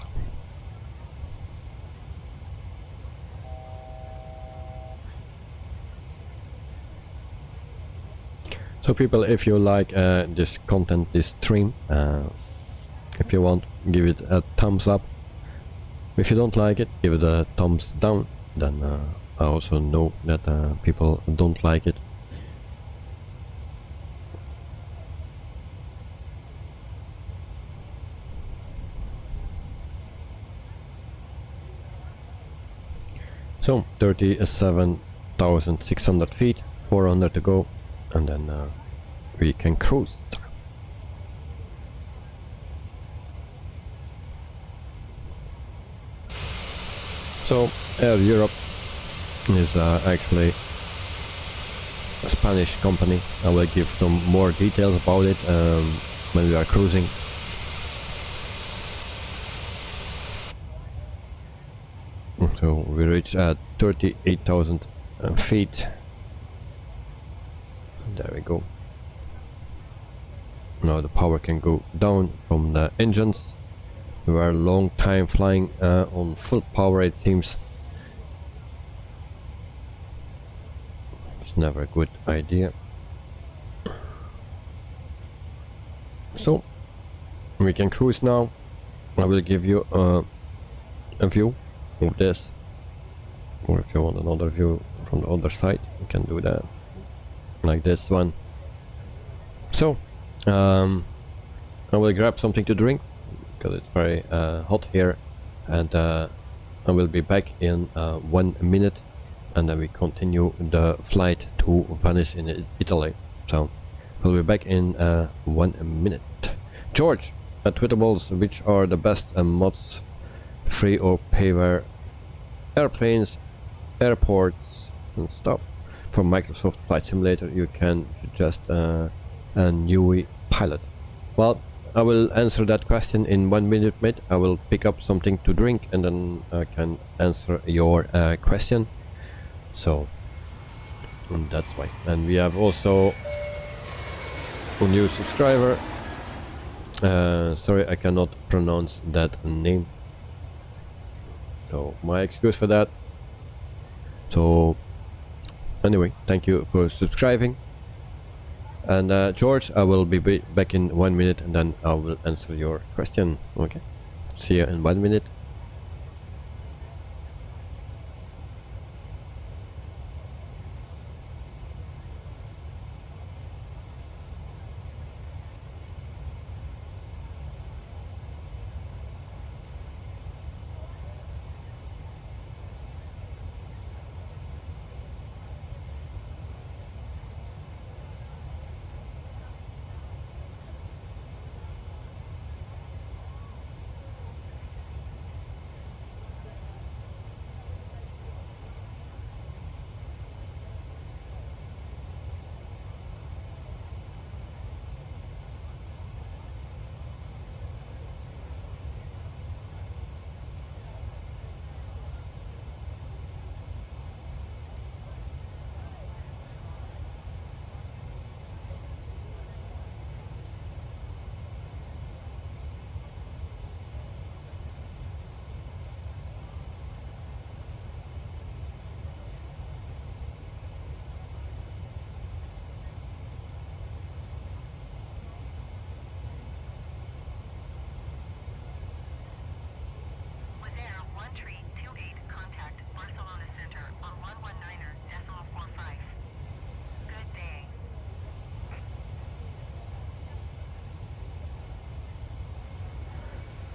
Speaker 1: So people, if you like this content, this stream, if you want, give it a thumbs up. If you don't like it, give it a thumbs down. Then I also know that people don't like it. So 37,600 feet, 400 to go, and then we can cruise. So Air Europe is actually a Spanish company. I will give some more details about it when we are cruising. So we reached 38,000 feet. There we go. Now the power can go down from the engines. We were a long time flying on full power, it seems. It's never a good idea. So we can cruise now. I will give you a view of this, or if you want another view from the other side, you can do that, like this one. So I will grab something to drink because it's very hot here, and I will be back in 1 minute, and then we continue the flight to Venice in Italy. So We'll be back in 1 minute. George, Twitterballs, which are the best mods, free or payware, airplanes, airports and stuff for Microsoft Flight Simulator? You can suggest a new pilot. Well, I will answer that question in 1 minute, mate. I will pick up something to drink and then I can answer your question. So that's why. And we have also a new subscriber. Sorry, I cannot pronounce that name. So my excuse for that. So anyway, thank you for subscribing. And George, I will be back in 1 minute and then I will answer your question. Okay, see you in 1 minute.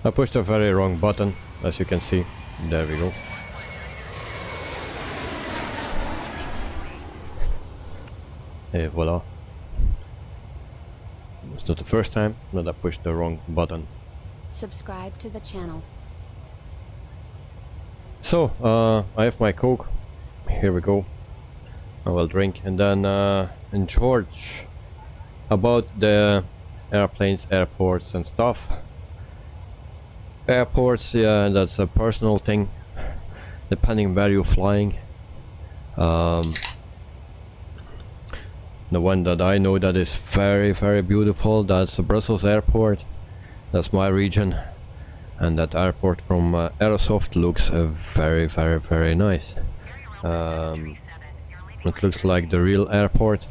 Speaker 1: I pushed a very wrong button, as you can see. There we go. Hey, voila. It's not the first time that I pushed the wrong button.
Speaker 5: Subscribe to the channel.
Speaker 1: So, I have my Coke. Here we go. I will drink. And then, and George, about the airplanes, airports and stuff. Airports, yeah, that's a personal thing, depending where you're flying. The one that I know that is very, very beautiful, that's Brussels Airport. That's my region. And that airport from Aerosoft looks very, very, very nice. It looks like the real airport.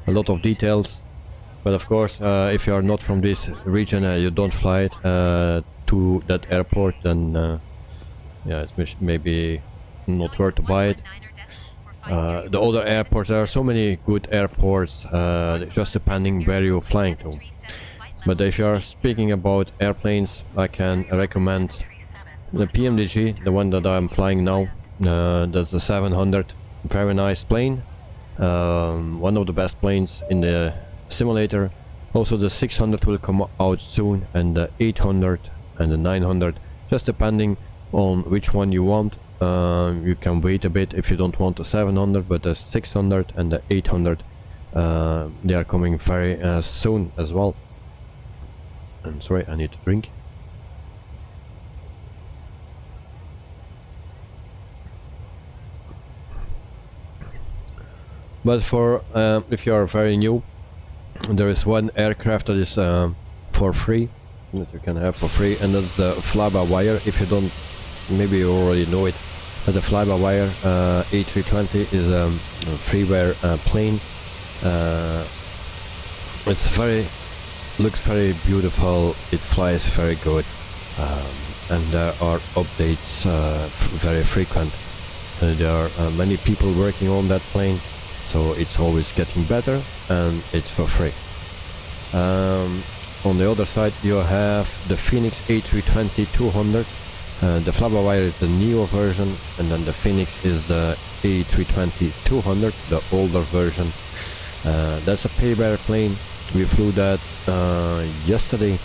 Speaker 1: A lot of details. But of course, if you are not from this region, you don't fly it to that airport, then yeah, it's maybe not worth to buy it. The other airports, there are so many good airports, just depending where you're flying to. But if you are speaking about airplanes, I can recommend the Pmdg, the one that I'm flying now. That's the 700, very nice plane, one of the best planes in the simulator. Also the 600 will come out soon, and the 800 and the 900, just depending on which one you want. You can wait a bit if you don't want the 700, but the 600 and the 800 they are coming very soon as well. I'm sorry, I need to drink. But for if you are very new, there is one aircraft that is for free, that you can have for free, and that's the fly-by-wire. If you don't, maybe you already know it, but the fly-by-wire A320 is a freeware plane. It's looks very beautiful, it flies very good, and there are updates very frequent. There are many people working on that plane, so it's always getting better, and it's for free. On the other side you have the Phoenix A320-200. The fly-by-wire is the neo version, and then the Phoenix is the A320-200, the older version. That's a Paybear plane. We flew that yesterday,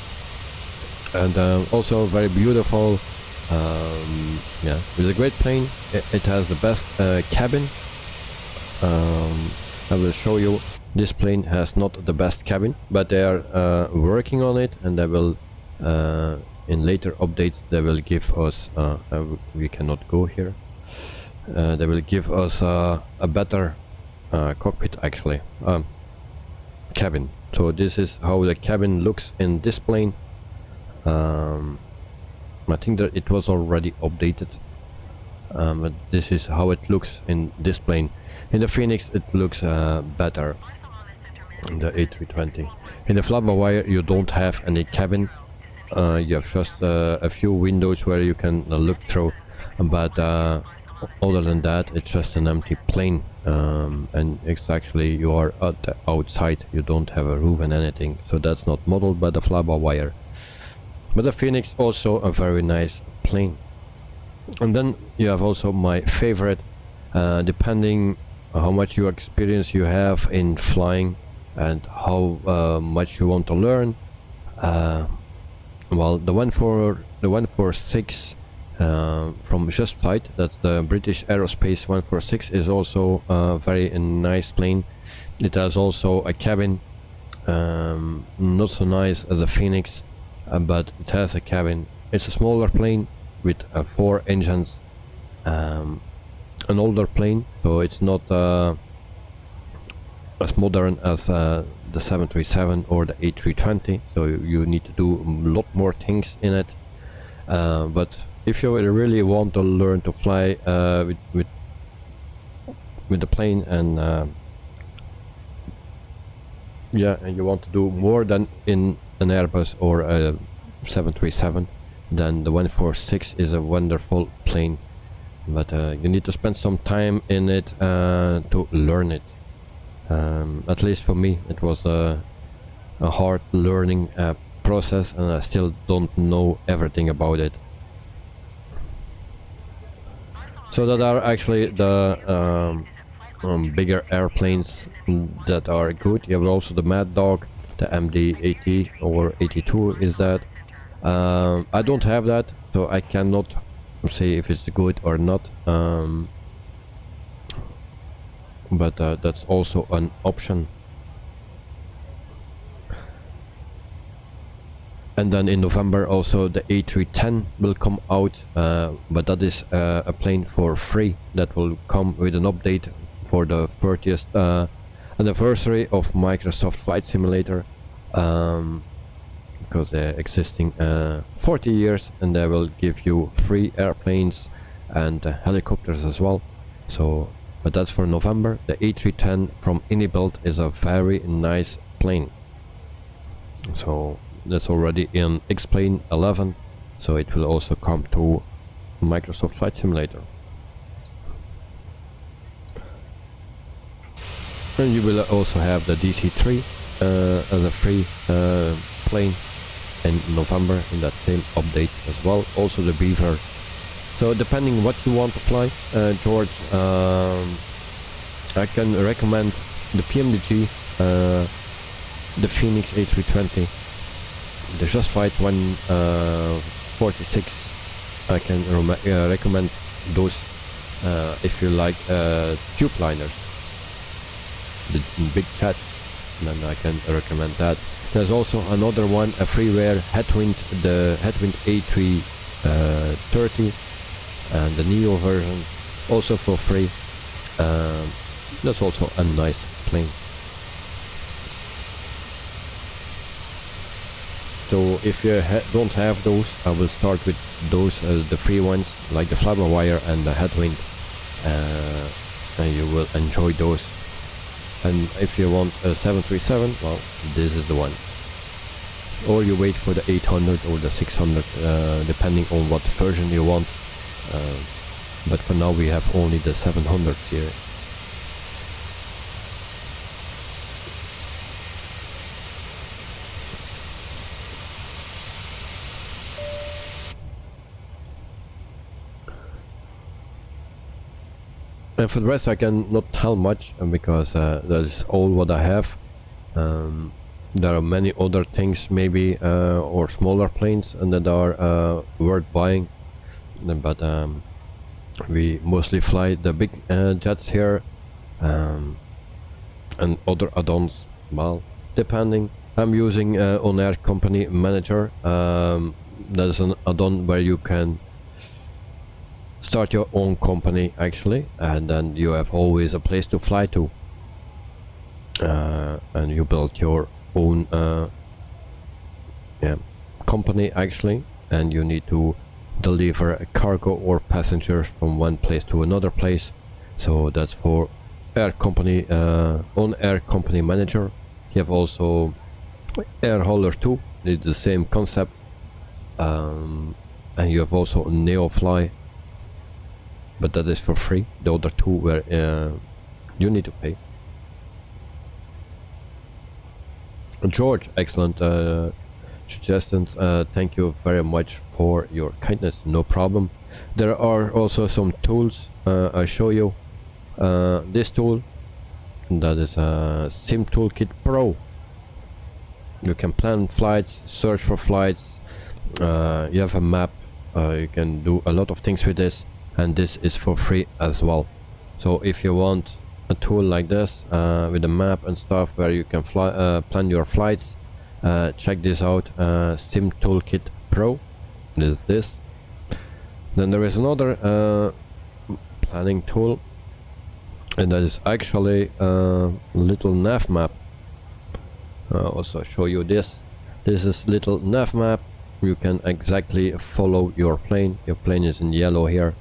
Speaker 1: and also very beautiful. Yeah, it's a great plane. It has the best cabin. I will show you. This plane has not the best cabin, but they are working on it, and they will in later updates they will give us we cannot go here. They will give us a better cockpit, actually, cabin. So this is how the cabin looks in this plane. I think that it was already updated, but this is how it looks in this plane. In the Phoenix it looks better, in the A320. In the Flybywire you don't have any cabin. You have just a few windows where you can look through, but other than that it's just an empty plane, and it's actually you are at the outside. You don't have a roof and anything, so that's not modeled by the Flybywire. But the Phoenix also a very nice plane. And then you have also my favorite, depending how much you experience you have in flying and how much you want to learn. Well, the 146 from Just Flight, that's the British Aerospace 146, is also a very nice plane. It has also a cabin, not so nice as the Phoenix, but it has a cabin. It's a smaller plane with 4 engines, an older plane, so it's not as modern as the 737 or the A320, so you need to do a lot more things in it. But if you really want to learn to fly with the plane, and yeah, and you want to do more than in an Airbus or a 737, then the 146 is a wonderful plane. But you need to spend some time in it to learn it. At least for me it was a hard learning process, and I still don't know everything about it. So that are actually the bigger airplanes that are good. You have also the Mad Dog, the MD-80 or 82 is that. I don't have that, so I cannot say if it's good or not. But that's also an option. And then in November also the A310 will come out, but that is a plane for free that will come with an update for the 30th anniversary of Microsoft Flight Simulator, because they're existing 40 years, and they will give you free airplanes and helicopters as well. So, but that's for November. The A310 from Inibuild is a very nice plane. So that's already in X-Plane 11, so it will also come to Microsoft Flight Simulator. And you will also have the DC-3 as a free plane in November in that same update as well. Also the Beaver. So depending what you want to fly, George, I can recommend the Pmdg, the Phoenix A320, the Just Flight 146. I can recommend those if you like tube liners, the big cat, then I can recommend that. There's also another one, a freeware Headwind, the Headwind A330, and the Neo version, also for free. That's also a nice plane. So if you don't have those, I will start with those, the free ones, like the Flybywire and the Headwind, and you will enjoy those. And if you want a 737, well, this is the one. Or you wait for the 800 or the 600, depending on what version you want. But for now we have only the 700 here. And for the rest I can not tell much because that is all what I have. There are many other things maybe or smaller planes and that are worth buying, but we mostly fly the big jets here, and other add-ons, well, depending. I'm using On-Air Company Manager. There's an add-on where you can start your own company actually, and then you have always a place to fly to, and you build your own company actually, and you need to deliver a cargo or passengers from one place to another place. So that's for air company, On-Air Company Manager. You have also Air Hauler 2, it's the same concept, and you have also Neofly, but that is for free. The other two where you need to pay. George, excellent suggestions. Thank you very much for your kindness. No problem. There are also some tools. I show you this tool. That is a Sim Toolkit Pro. You can plan flights, search for flights. You have a map. You can do a lot of things with this, and this is for free as well. So if you want a tool like this with a map and stuff where you can fly, plan your flights, check this out. Sim Toolkit Pro is this. Then there is another planning tool, and that is actually a little nav map. Also show you this. This is little nav map. You can exactly follow your plane. Your plane is in yellow here.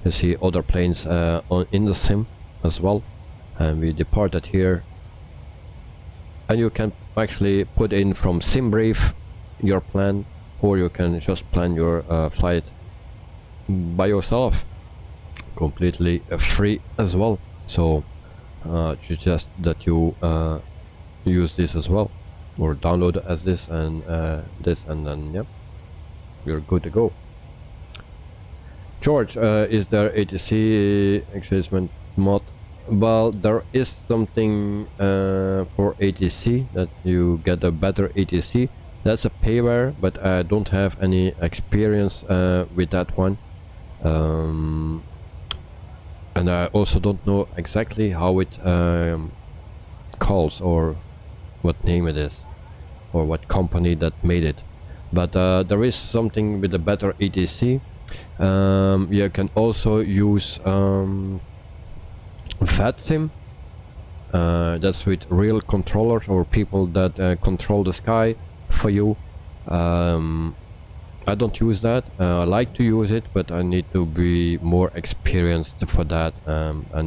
Speaker 1: You see other planes in the sim as well, and we departed here. And you can actually put in from SimBrief your plan, or you can just plan your flight by yourself, completely free as well. So suggest that you use this as well, or download it as this, and then yeah, you're good to go. George, is there ATC engagement mod? Well, there is something for ATC that you get a better ATC. That's a payware, but I don't have any experience with that one, and I also don't know exactly how it calls, or what name it is, or what company that made it. But there is something with a better ATC. You can also use VATSIM. That's with real controllers or people that control the sky for you. I don't use that. I like to use it, but I need to be more experienced for that. I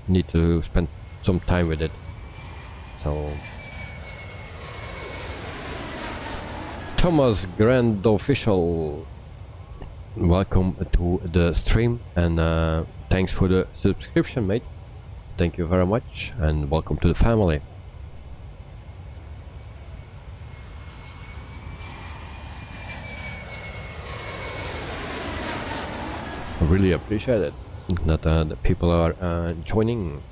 Speaker 1: need to spend some time with it. So Thomas Grand Official, welcome to the stream, and thanks for the subscription, mate. Thank you very much, and welcome to the family. I really appreciate it that the people are joining.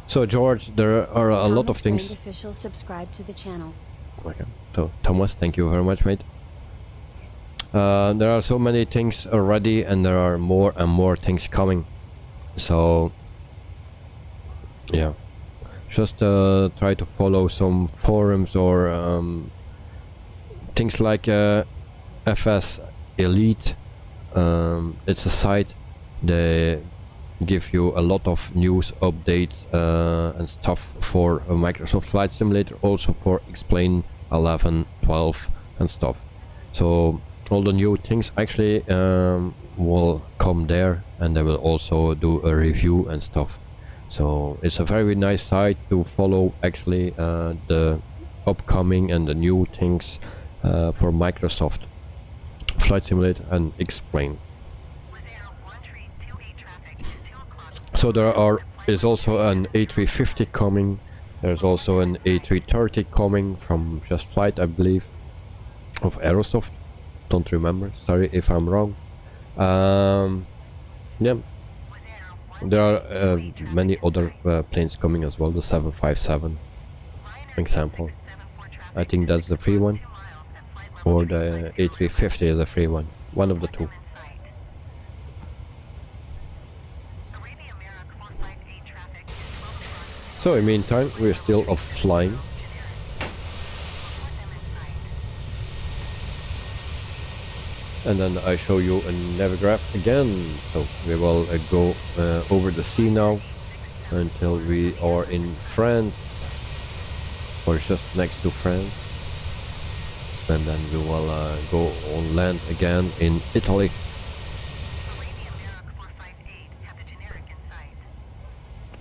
Speaker 1: So George, there are a lot of things.
Speaker 5: Official subscribe to the channel.
Speaker 1: Okay. So Thomas, thank you very much, mate. There are so many things already, and there are more and more things coming. So yeah, just try to follow some forums or things like FS Elite. It's a site. They give you a lot of news updates and stuff for Microsoft Flight Simulator, also for Explain 11, 12 and stuff. So all the new things actually will come there, and they will also do a review and stuff. So it's a very nice site to follow actually the upcoming and the new things for Microsoft Flight Simulator and Explain. So there is also an A350 coming. There's also an A330 coming from Just Flight, I believe, of Aerosoft. Don't remember, sorry if I'm wrong. Yeah, There are many other planes coming as well. The 757 example, I think that's the free one, or the A350 is the free one of the two. So in the meantime, we're still off flying. And then I show you a navigraph again. So we will go over the sea now until we are in France, or just next to France. And then we will go on land again in Italy.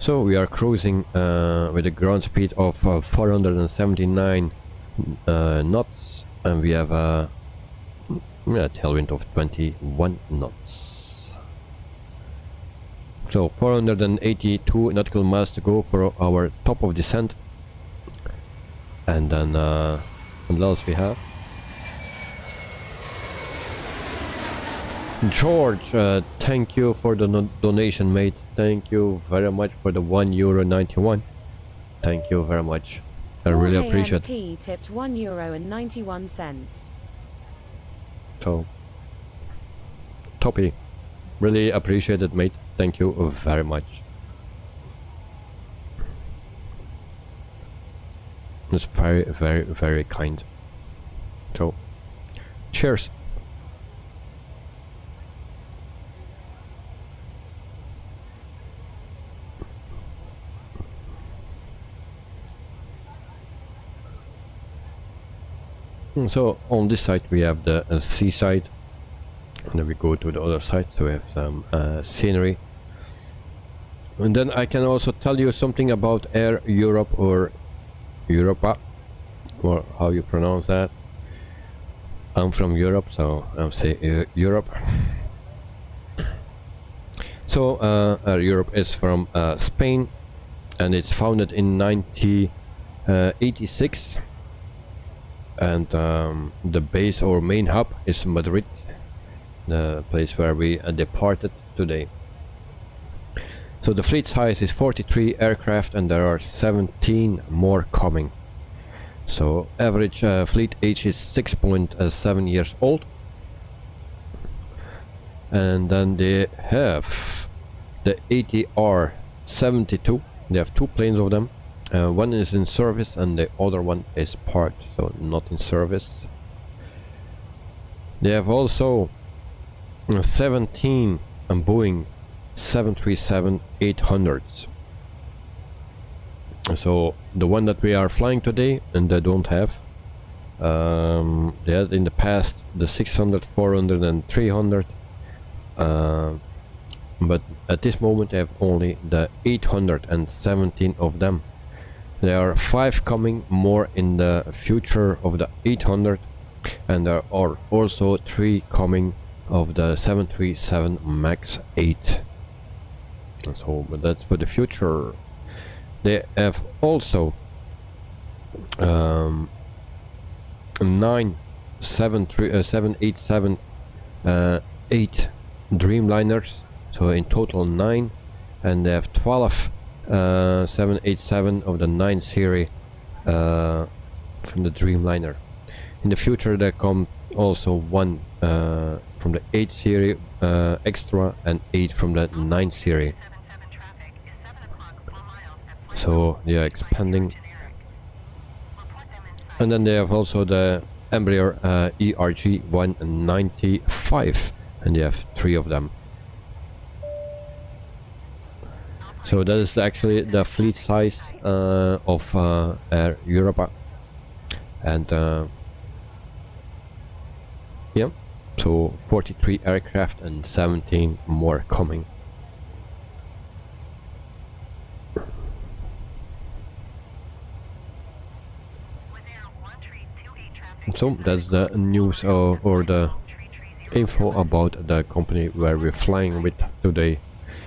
Speaker 1: So we are cruising with a ground speed of 479 knots, and we have a tailwind of 21 knots. So 482 nautical miles to go for our top of descent. And then what else we have? George, thank you for the donation, mate. Thank you very much for the €1.91. Thank you very much. I really appreciate it.
Speaker 8: P tipped €1.91.
Speaker 1: So, Toppy, really appreciate it, mate. Thank you very much. It's very, very, very kind. So, cheers. So on this side we have the seaside, and then we go to the other side, so we have some scenery. And then I can also tell you something about Air Europe, or Europa, or how you pronounce that. I'm from Europe, so I'll say Europe. So Air Europe is from Spain, and it's founded in 1986. And the base or main hub is Madrid, the place where we departed today. So the fleet size is 43 aircraft, and there are 17 more coming. So average fleet age is 6.7 years old. And then they have the ATR-72. They have two planes of them. One is in service and the other one is parked, so not in service. They have also 17 Boeing 737-800s. So the one that we are flying today, and they don't have. They had in the past the 600, 400 and 300. But at this moment they have only the 817 of them. There are 5 coming more in the future of the 800, and there are also 3 coming of the 737 MAX 8. So, but that's for the future. They have also 9 787 8 Dreamliners, so in total 9, and they have 12 787 of the 9 series from the Dreamliner. In the future there come also 1 from the 8 series extra, and 8 from the 9 series. So they are expanding. And then they have also the Embraer ERG 195, and they have 3 of them. So that is actually the fleet size of Air Europa. And yeah, so 43 aircraft and 17 more coming. So that's the news or the info about the company where we're flying with today.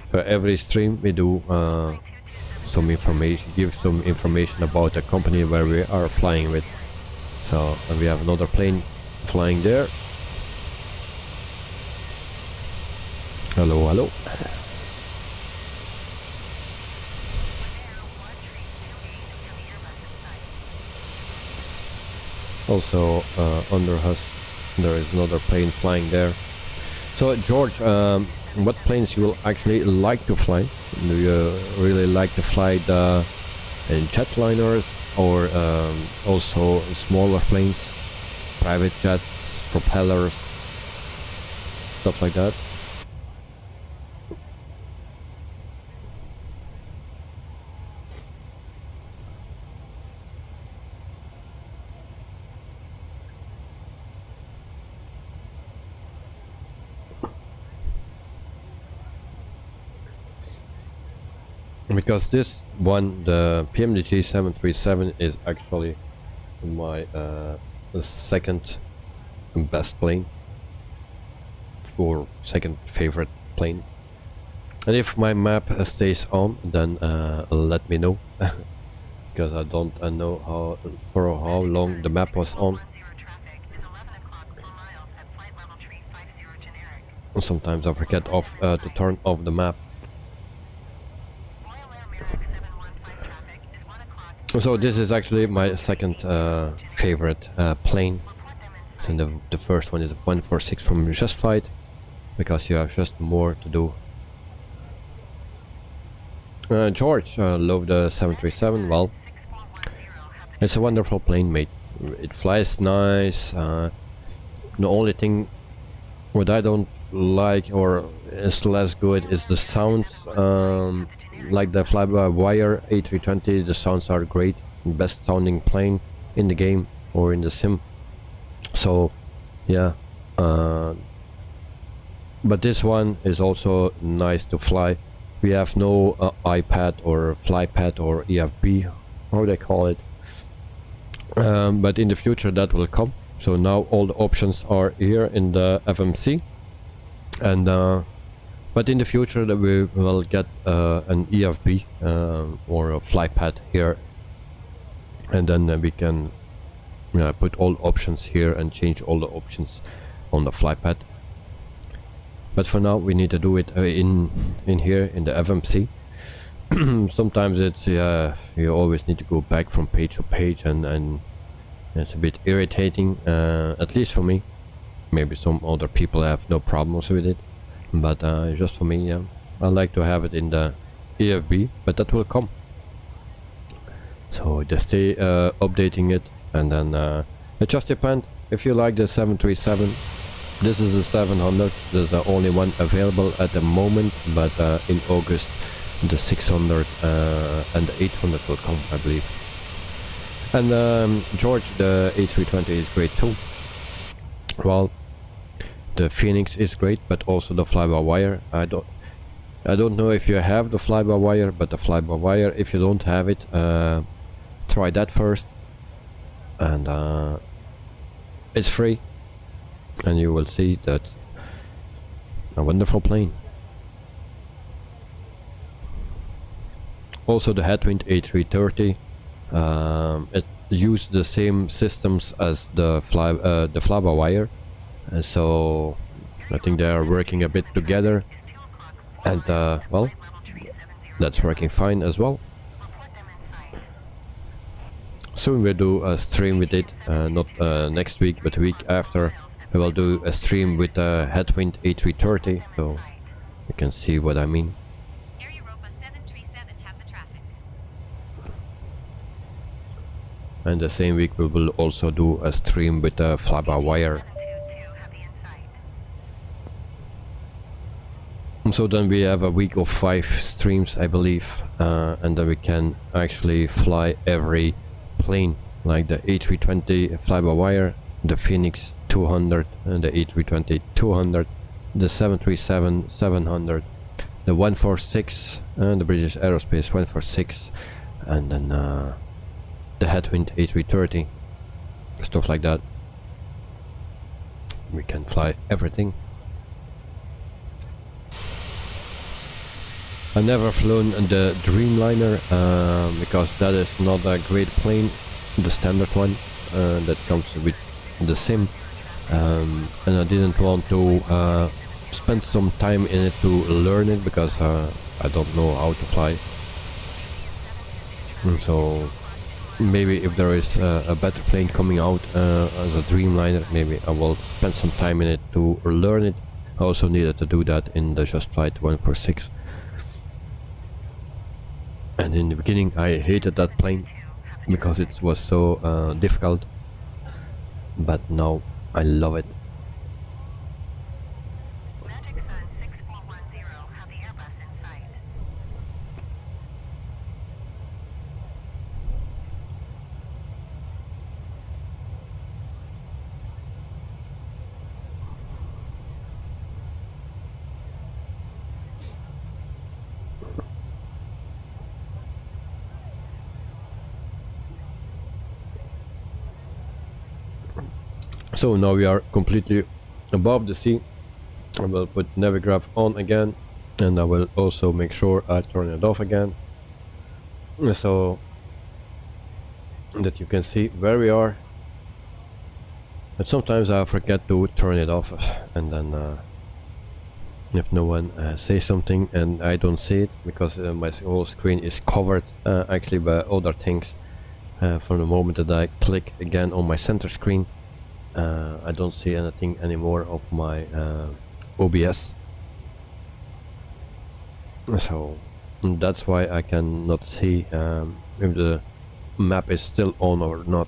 Speaker 1: For every stream we do some information, give some information about the company where we are flying with. So and we have another plane flying there. Hello, hello. Also under us there is another plane flying there. So George, what planes you will actually like to fly? Do you really like to fly the jetliners, or also smaller planes, private jets, propellers, stuff like that? Because this one, the Pmdg 737, is actually my second best plane, or second favorite plane. And if my map stays on, then let me know, because I don't know for how long the map was on. Sometimes I forget to turn off the map. So this is actually my second favorite plane. So the first one is 146 from Just Flight, because you have just more to do. George, love the 737. Well, it's a wonderful plane, mate. It flies nice. The only thing what I don't like, or is less good, is the sounds. Like the fly-by-wire A320, the sounds are great, best sounding plane in the game or in the sim. So yeah, but this one is also nice to fly. We have no iPad or flypad or EFB, how they call it, but in the future that will come. So now all the options are here in the FMC, and but in the future that we will get an EFB or a flypad here, and then we can put all options here and change all the options on the flypad. But for now we need to do it in here in the FMC. Sometimes it's you always need to go back from page to page, and it's a bit irritating, at least for me. Maybe some other people have no problems with it, but just for me, yeah, I like to have it in the EFB, but that will come. So just stay updating it, and then it just depends. If you like the 737, this is the 700. There's the only one available at the moment, but in August the 600 and the 800 will come, I believe. And George, the A320 is great too. Well, the Phoenix is great, but also the fly-by-wire. I don't know if you have the fly-by-wire, but the fly-by-wire, if you don't have it, try that first, and it's free, and you will see that a wonderful plane. Also the Headwind A330, it used the same systems as the fly-by-wire, and so I think they are working a bit together, and well, that's working fine as well. Soon we'll do a stream with it, not next week, but the week after. We will do a stream with the Headwind A330, so you can see what I mean. And the same week we will also do a stream with the fly-by-wire. So then we have a week of 5 streams, I believe, and then we can actually fly every plane, like the A320 fly-by-wire, the Phoenix 200, and the A320 200, the 737 700, the 146, and the British Aerospace 146, and then the Headwind A330, stuff like that. We can fly everything. I never flown the Dreamliner because that is not a great plane, the standard one that comes with the sim, and I didn't want to spend some time in it to learn it, because I don't know how to fly. And so maybe if there is a better plane coming out as a Dreamliner, maybe I will spend some time in it to learn it. I also needed to do that in the Just Flight 146. And in the beginning I hated that plane because it was so difficult, but now I love it.
Speaker 6: Magic Sun 6410 have the Airbus in sight.
Speaker 1: So now we are completely above the sea. I will put Navigraph on again, and I will also make sure I turn it off again, so that you can see where we are. But sometimes I forget to turn it off, and then if no one says something and I don't see it, because my whole screen is covered actually by other things. From the moment that I click again on my center screen, I don't see anything anymore of my OBS, so that's why I cannot see if the map is still on or not.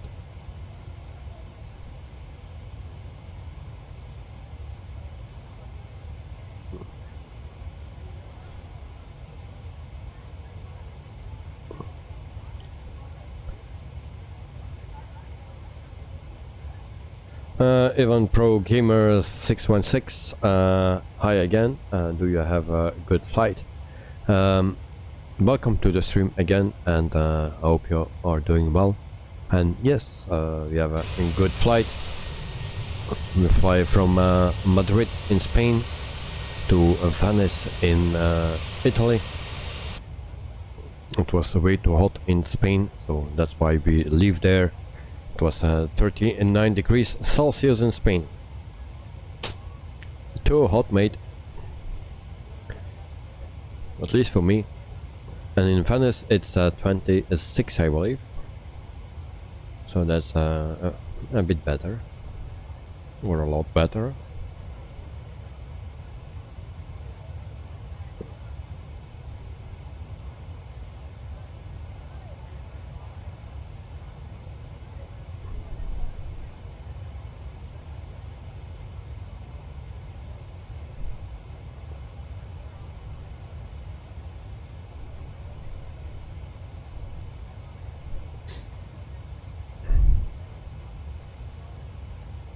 Speaker 1: Ivan Pro Gamer 616, hi again. Do you have a good flight? Welcome to the stream again, and I hope you are doing well. And yes, we have a good flight. We fly from Madrid in Spain to Venice in Italy. It was way too hot in Spain, so that's why we leave there. It was 39 degrees Celsius in Spain. Too hot, mate. At least for me. And in Venice it's 26, I believe. So that's a bit better. Or a lot better.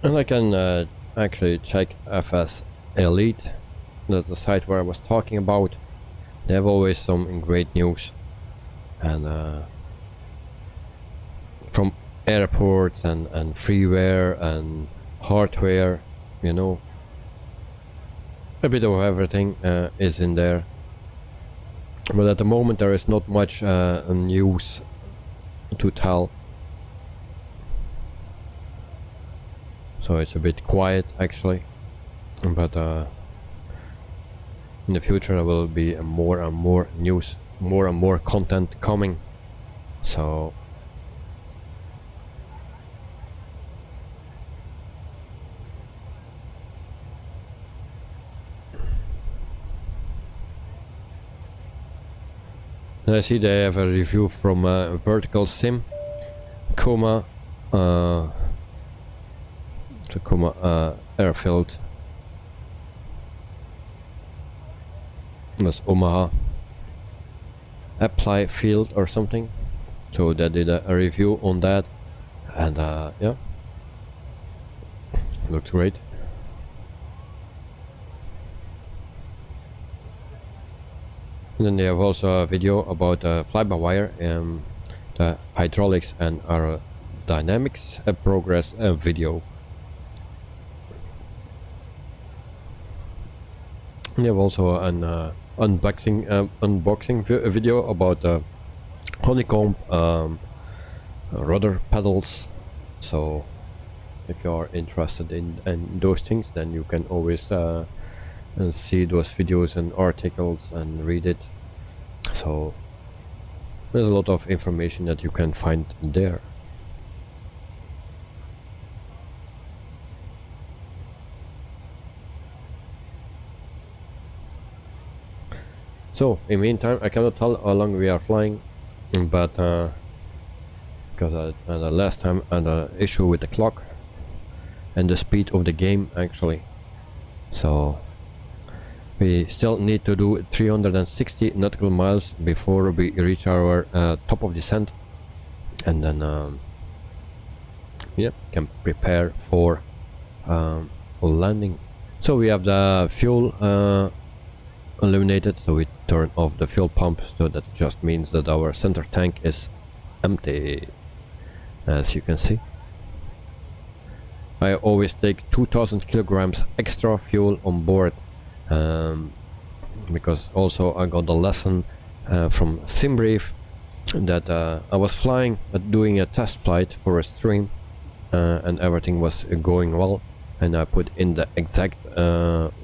Speaker 1: And I can actually check FS Elite. That's the site where I was talking about. They have always some great news, and from airports and freeware and hardware, you know, a bit of everything is in there. But at the moment there is not much news to tell. So it's a bit quiet actually, but in the future there will be more and more news, more and more content coming. So and I see they have a review from Vertical Sim, Tacoma Airfield. That's Omaha Apply Field or something. So they did a review on that, and yeah, looks great. And then they have also a video about fly-by-wire, the hydraulics and aerodynamics progress video. And they have also an unboxing video about Honeycomb rudder pedals. So if you are interested in those things, then you can always see those videos and articles and read it. So there's a lot of information that you can find there. So in the meantime, I cannot tell how long we are flying, but because the last time I had an issue with the clock and the speed of the game actually, so we still need to do 360 nautical miles before we reach our top of descent, and then yeah, can prepare for landing. So we have the fuel eliminated, so we turn off the fuel pump, so that just means that our center tank is empty, as you can see. I always take 2000 kilograms extra fuel on board, because also I got a lesson from SimBrief that I was flying, doing a test flight for a stream, and everything was going well, and I put in the exact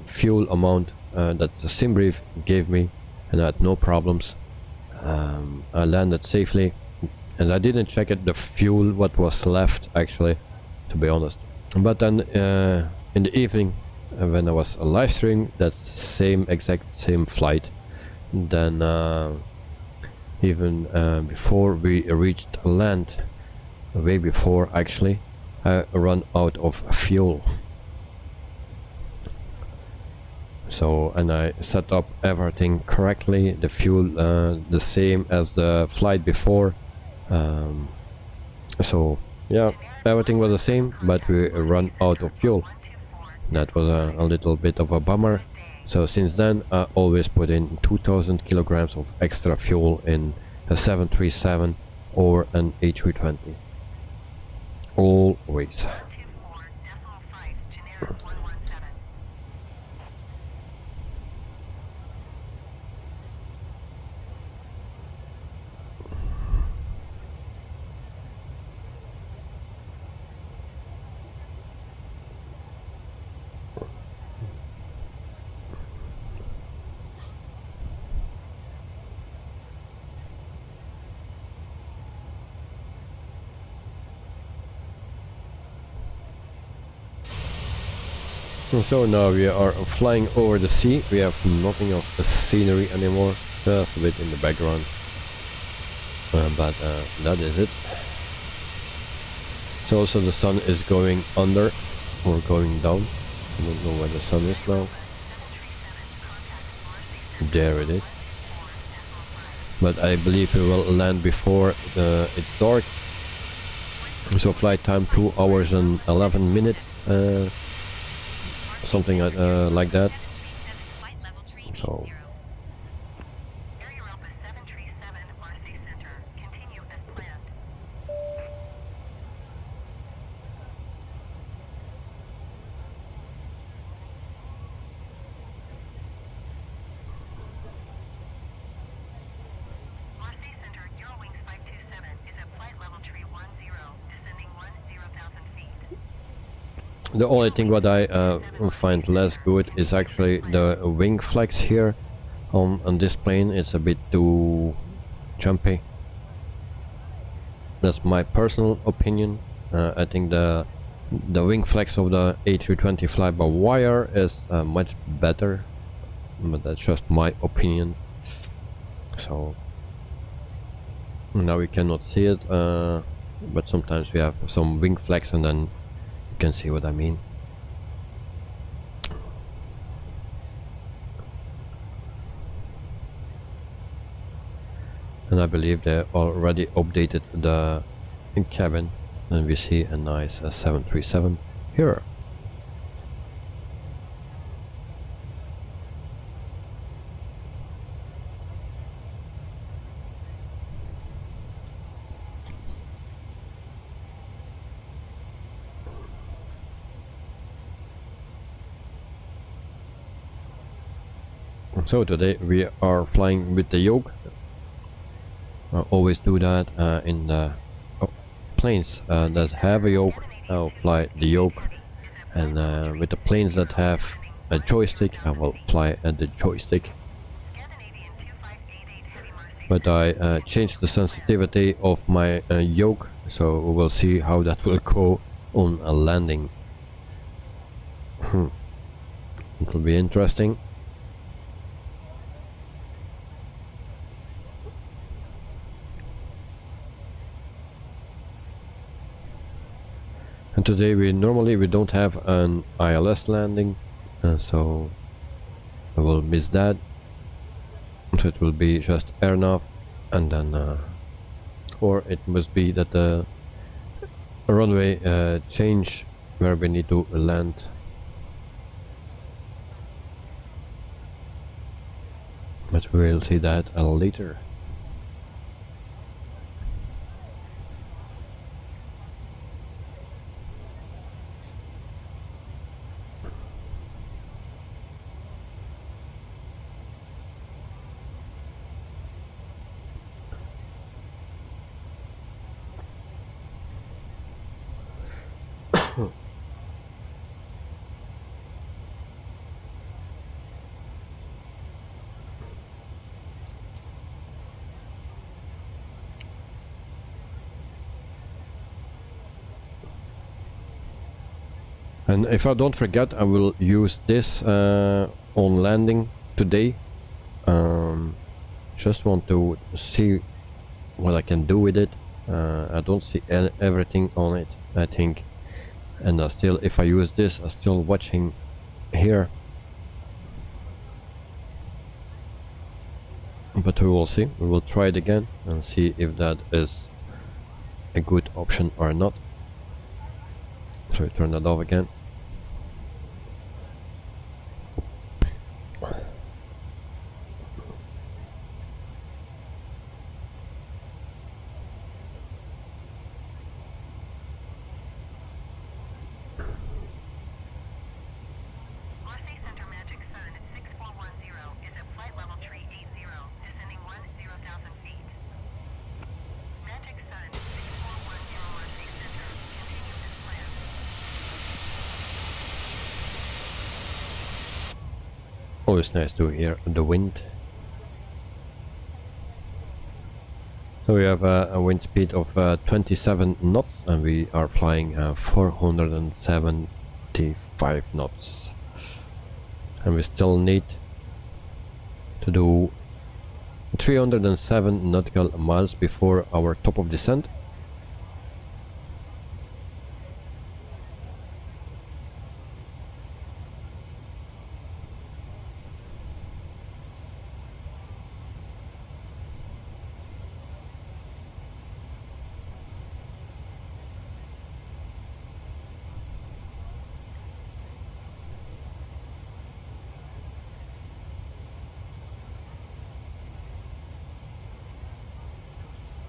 Speaker 1: fuel amount that the SimBrief gave me, and I had no problems. I landed safely, and I didn't check it, the fuel what was left actually, to be honest. But then in the evening, when I was live streaming that exact same flight, then even before we reached land, way before actually, I run out of fuel. So, and I set up everything correctly, the fuel the same as the flight before, so yeah, everything was the same, but we run out of fuel. That was a little bit of a bummer. So since then I always put in 2000 kilograms of extra fuel in a 737 or an A320, always. So now we are flying over the sea. We have nothing of the scenery anymore, just a bit in the background, but that is it. So also the sun is going under or going down. I don't know where the sun is now. There it is. But I believe we will land before it's dark. So flight time 2 hours and 11 minutes. Something like that. So the only thing what I find less good is actually the wing flex here on this plane. It's a bit too jumpy. That's my personal opinion. I think the wing flex of the A320 fly-by-wire is much better, but that's just my opinion. So now we cannot see it, but sometimes we have some wing flex, and then you can see what I mean. And I believe they already updated the cabin, and we see a nice 737 here. So today we are flying with the yoke. I always do that in the planes that have a yoke. I'll fly the yoke, and with the planes that have a joystick, I will fly the joystick. but I changed the sensitivity of my yoke, so we will see how that will go on a landing. It will be interesting. And today we don't have an ILS landing, so I will miss that. So it will be just air nav, and then or it must be that the runway change where we need to land. But we'll see that later. And if I don't forget, I will use this on landing today. Just want to see what I can do with it. I don't see everything on it, I think. And still, if I use this, I'm still watching here. But we will see. We will try it again and see if that is a good option or not. So turn that off again. Always nice to hear the wind. So we have a wind speed of 27 knots and we are flying 475 knots. And we still need to do 307 nautical miles before our top of descent.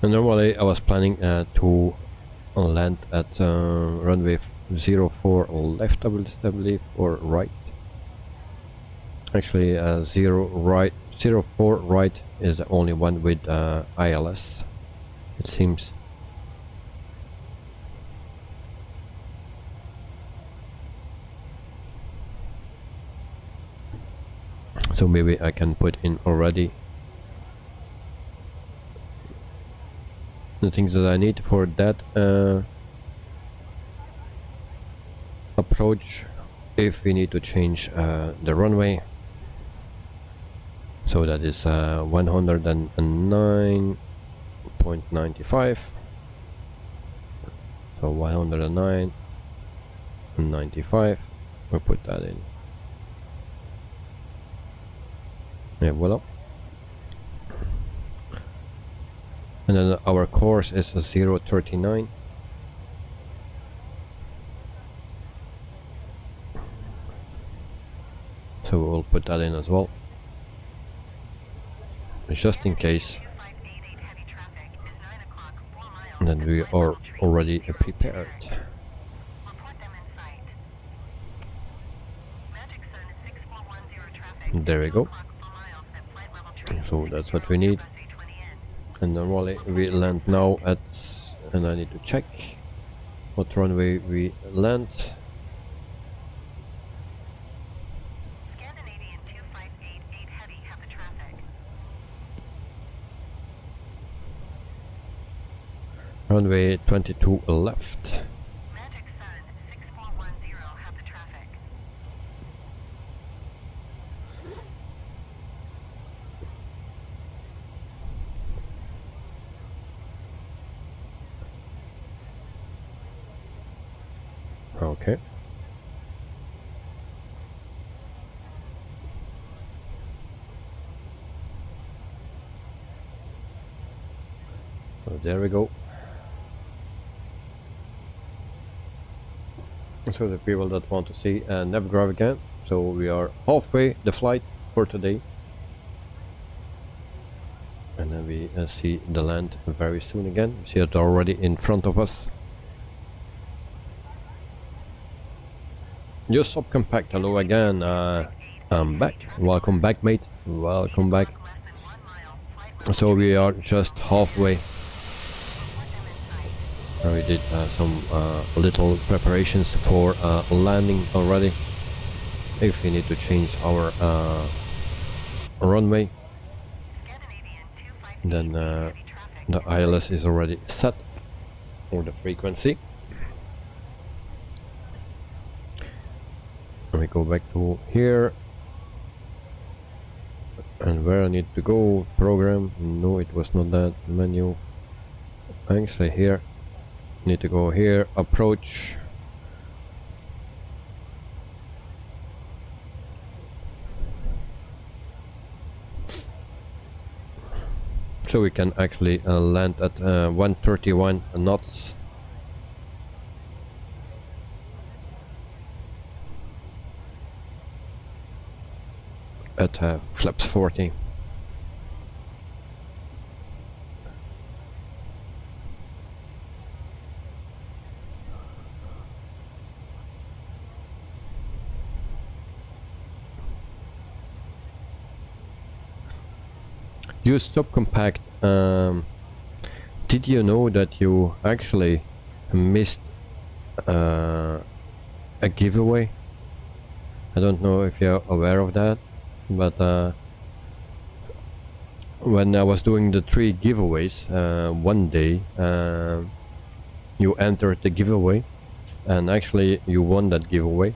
Speaker 1: And normally I was planning to land at runway 04 left, I believe, or right. Actually 04 right is the only one with ILS, it seems. So maybe I can put in already the things that I need for that approach if we need to change the runway. So that is 109.95. So 109.95. We'll put that in. Yeah, voila. And then our course is 039. So we'll put that in as well, just in case. And then we are already prepared. There we go. So that's what we need. And normally we land now at, and I need to check what runway we land. Runway 22 left.
Speaker 6: Magic Sun 6410 have the traffic.
Speaker 1: Okay. So there we go. So the people that want to see never drive again. So we are halfway the flight for today. And then we see the land very soon again. See it already in front of us. Your subcompact, hello again. I'm back. Welcome back, mate. Welcome back. So we are just halfway. We did some little preparations for landing already. If we need to change our runway, then the ILS is already set, or the frequency. We go back to here, and where I need to go, program, no, it was not that, menu, actually here, need to go here, approach, so we can actually land at 131 knots. At flaps 40. You subcompact, did you know that you actually missed a giveaway? I don't know if you're aware of that, but when I was doing the 3 giveaways, one day you entered the giveaway and actually you won that giveaway.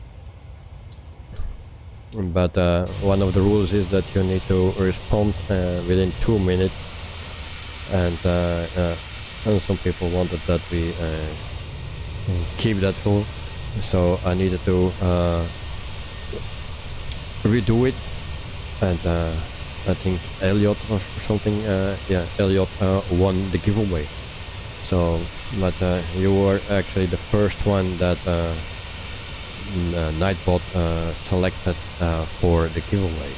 Speaker 1: But one of the rules is that you need to respond within 2 minutes, and some people wanted that we keep that rule, so I needed to redo it, and I think Elliot or something, yeah, Elliot won the giveaway. So, but you were actually the first one that Nightbot selected for the giveaway.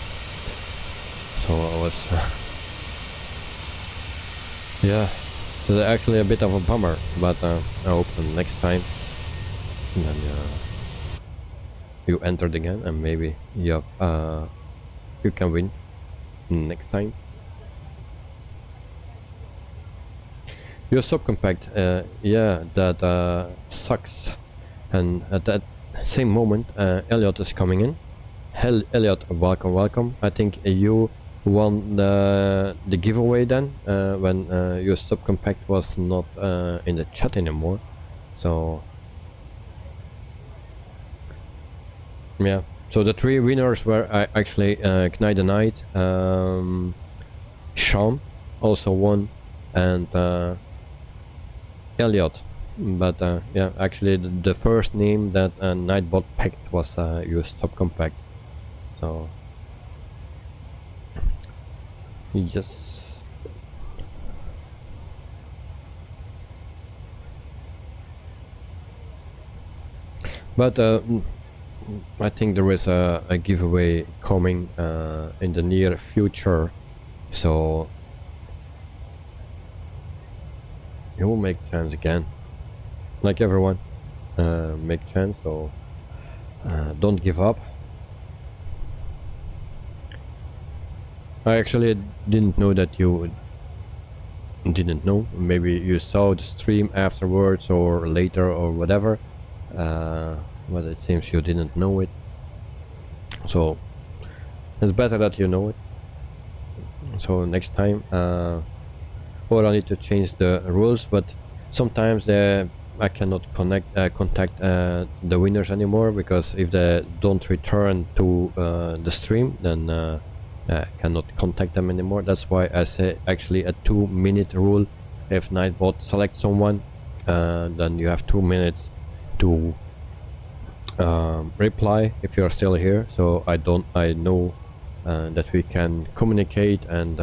Speaker 1: So I was yeah, so actually a bit of a bummer, but I hope next time then you entered again, and maybe you can win next time. Your subcompact, yeah, that sucks. And at that same moment, Elliot is coming in. Elliot, welcome, welcome. I think you won the giveaway then, when your subcompact was not in the chat anymore. So yeah, so the 3 winners were actually Knight the Knight, Sean also won, and Elliot. But yeah, actually the first name that Nightbot picked was your subcompact. So yes. But I think there is a giveaway coming in the near future, so you will make chance again, like everyone. Make chance, so don't give up. I actually didn't know that you didn't know. Maybe you saw the stream afterwards or later or whatever, but it seems you didn't know it. So it's better that you know it. So next time, or I need to change the rules, but Sometimes I cannot contact the winners anymore, because if they don't return to the stream, then I cannot contact them anymore. That's why I say actually a 2-minute rule. If Nightbot selects someone, then you have 2 minutes to reply if you are still here, so I know that we can communicate and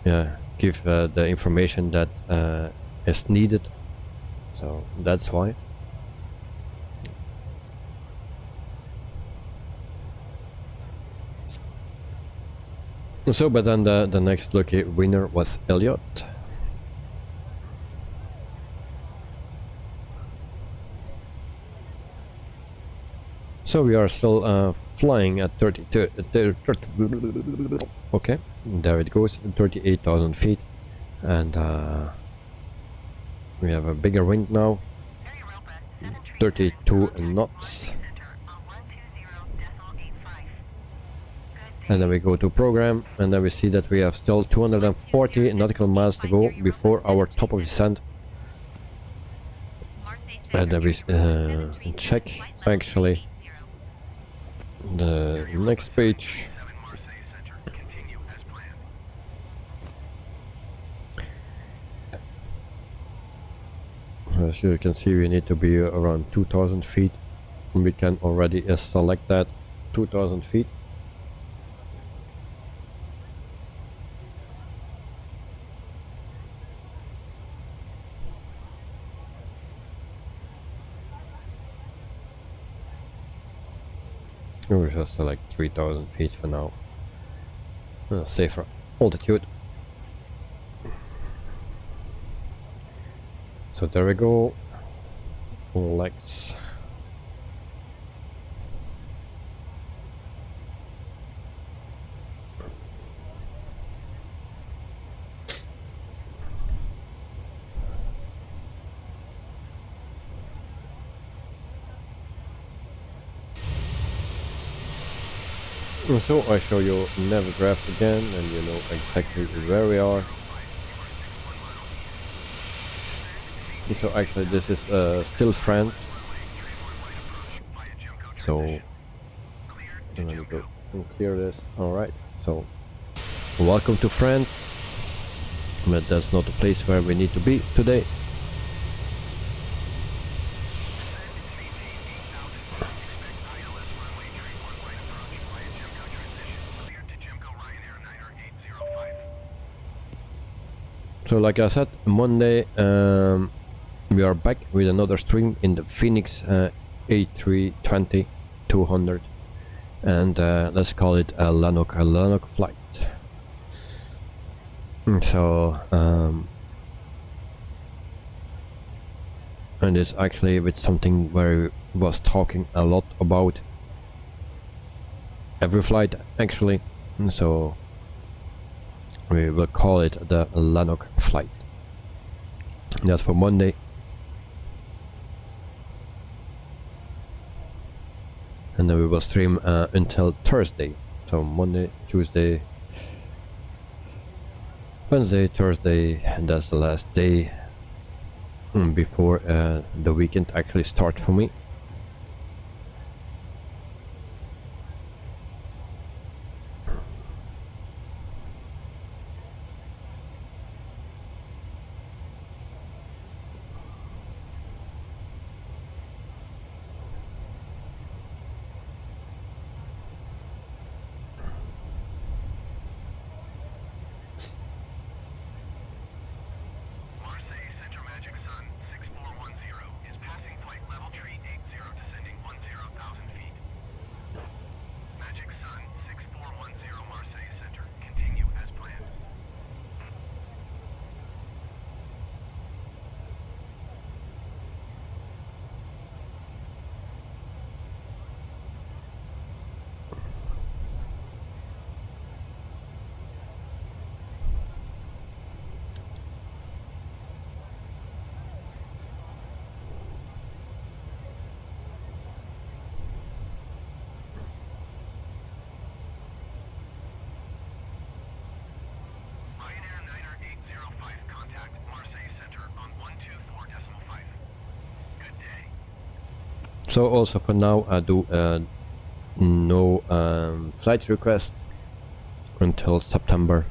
Speaker 1: yeah, give the information that is needed. So that's why. So, but then the next lucky winner was Elliot. So we are still flying at 30, okay, there it goes, 38,000 feet, and we have a bigger wind now, 32 knots. And then we go to program, and then we see that we have still 240 nautical miles to go before our top of descent. And then we check actually the next page. As you can see, we need to be around 2,000 feet. We can already select that 2,000 feet. We'll just select 3,000 feet for now. Safer altitude. So there we go. Let's so I show you Navigraph again, and you know exactly where we are. So actually this is still France. So let me go and clear this. Alright, so welcome to France, but that's not the place where we need to be today. So like I said, Monday we are back with another stream in the Phoenix A320 200, and let's call it a Lanok flight. So and it's actually with something where I was talking a lot about every flight actually, so we will call it the Lanok flight. That's for Monday. And then we will stream until Thursday. So Monday, Tuesday, Wednesday, Thursday, and that's the last day before the weekend actually starts for me. So also for now I do no flight request until September,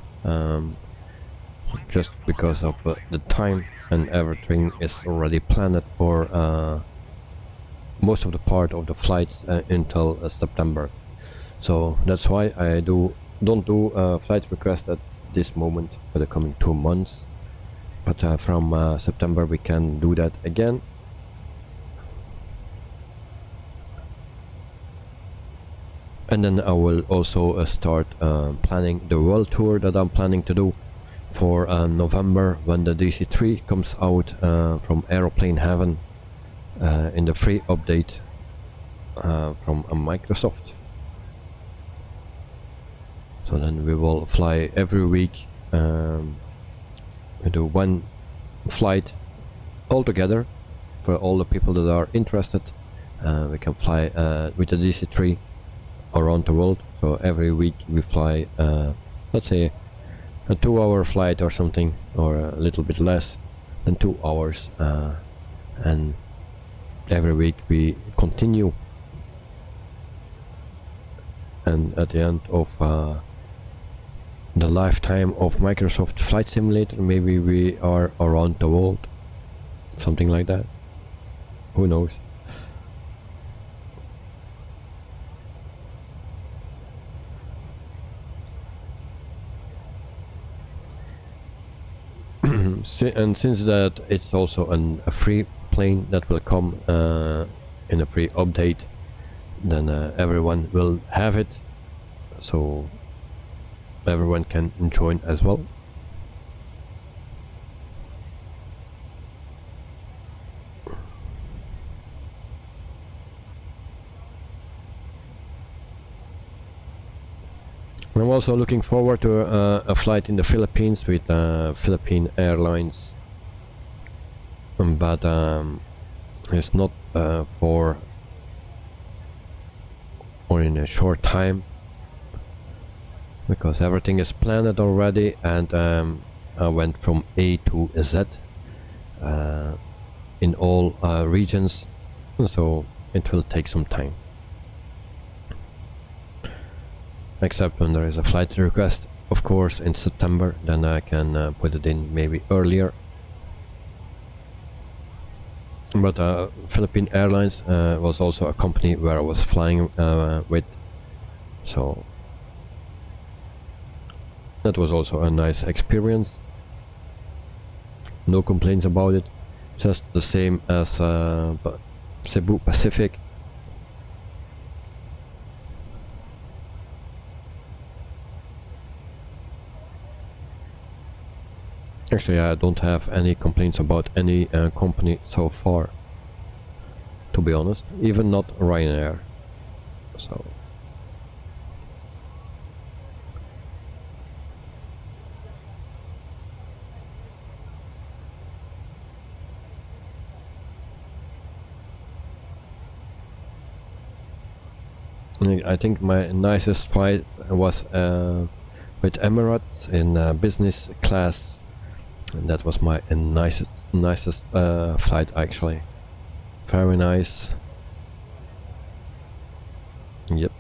Speaker 1: just because of the time, and everything is already planned for most of the part of the flights until September. So that's why I don't do flight request at this moment for the coming 2 months, but from September we can do that again. And then I will also start planning the world tour that I'm planning to do for November, when the DC-3 comes out from Aeroplane Heaven in the free update from Microsoft. So then we will fly every week. We do 1 flight all together for all the people that are interested. We can fly with the DC-3 around the world. So every week we fly, let's say a 2-hour flight or something, or a little bit less than 2 hours, and every week we continue, and at the end of the lifetime of Microsoft Flight Simulator, maybe we are around the world, something like that, who knows. And since that it's also a free plane that will come in a free update, then everyone will have it, so everyone can join as well. I'm also looking forward to a flight in the Philippines with Philippine Airlines, but it's not for or in a short time, because everything is planned already, and I went from A to Z in all regions, so it will take some time. Except when there is a flight request, of course, in September, then I can put it in maybe earlier. But Philippine Airlines was also a company where I was flying with, so that was also a nice experience. No complaints about it, just the same as Cebu Pacific. Actually, I don't have any complaints about any company so far, to be honest, even not Ryanair. So I think my nicest flight was with Emirates in business class, and that was my nicest flight actually. Very nice. Yep.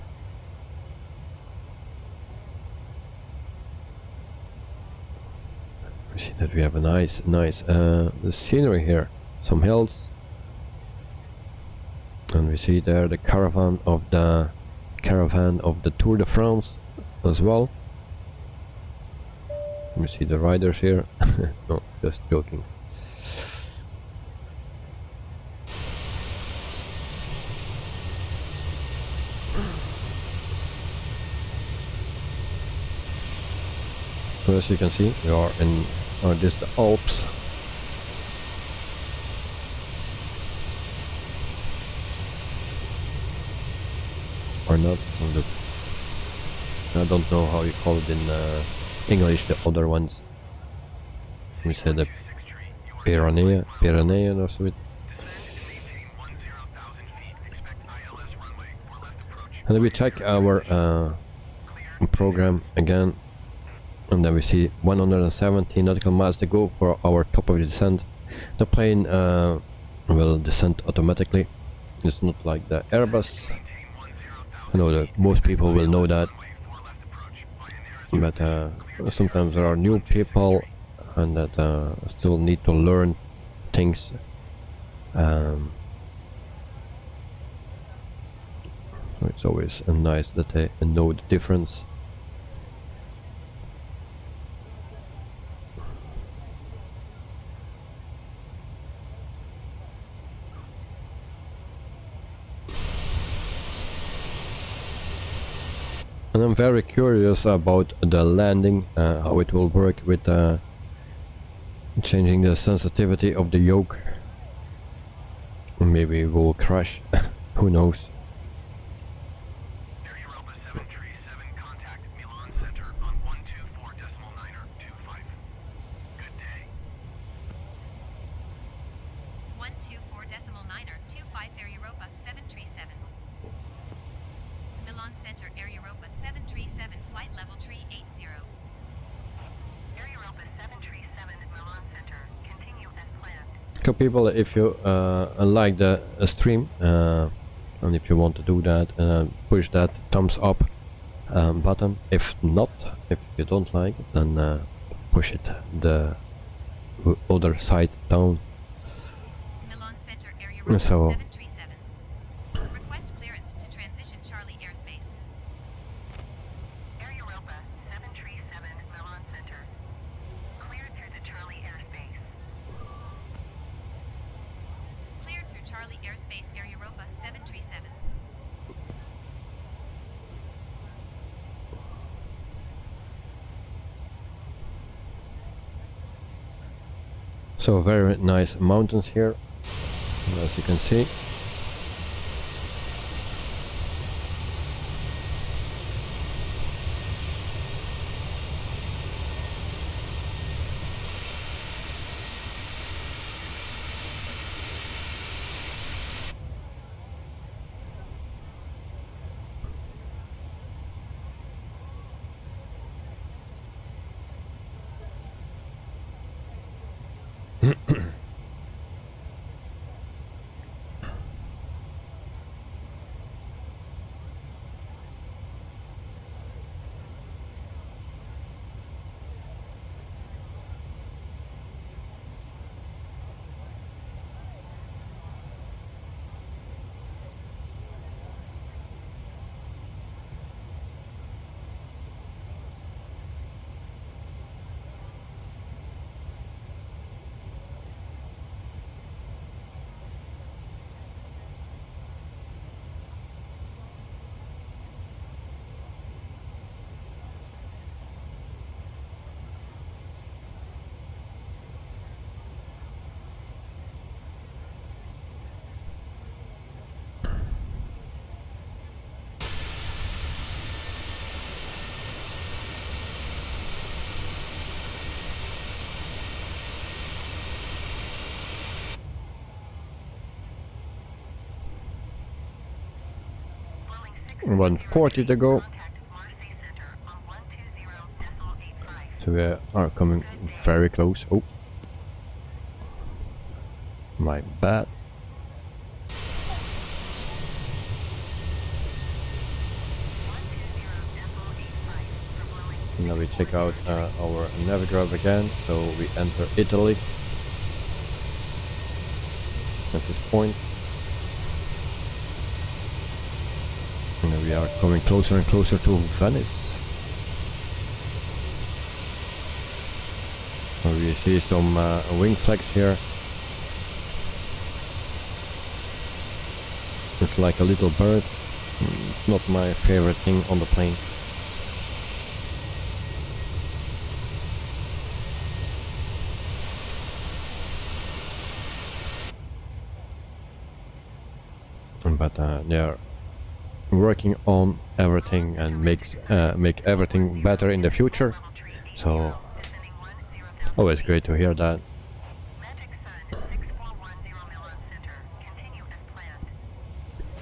Speaker 1: We see that we have a nice the scenery here, some hills, and we see there the caravan of the Tour de France as well. We see the riders here. No, just joking. So as you can see, we are in this the Alps. Or not? Oh, look. I don't know how you call it in English, the other ones. We said the Pyrenean or something. And then we check our program again, and then we see 170 nautical miles to go for our top of the descent. The plane will descend automatically It's not like the Airbus. I know that most people will know that, but sometimes there are new people and that still need to learn things. So it's always nice that they know the difference. And I'm very curious about the landing, how it will work with changing the sensitivity of the yoke. Maybe it will crash, who knows.
Speaker 2: Air Europa 737, contact Milan Center on 124.925. Good day. 124.925 Air Europa 737. Milan Center, Air Europa 737, flight level 380. Air Europa 737, Milan Center, continue as planned.
Speaker 1: So people, if you like the stream, and if you want to do that, push that thumbs up button. If not, if you don't like it, then push it the other side down.
Speaker 2: Milan Center, Air Europa
Speaker 1: So
Speaker 2: 737. Request clearance to transition Charlie airspace. Air Europa 737, Milan Center. Cleared through the Charlie airspace. Cleared through Charlie airspace, Air Europa 737.
Speaker 1: So very nice mountains here, as you can see.
Speaker 2: Flowing
Speaker 1: 140 to go.
Speaker 2: Contact Marseille Center on 120.85.
Speaker 1: So we are coming very close. Oh, my bad. Now we check out our navigator again, so we enter Italy at this point. And we are coming closer and closer to Venice. So we see some wing flags here. It's like a little bird. It's not my favorite thing on the plane. But they are working on everything and make everything better in the future. So always great to hear that.
Speaker 2: Magic Sun 6410 Milan Center. Continue as planned.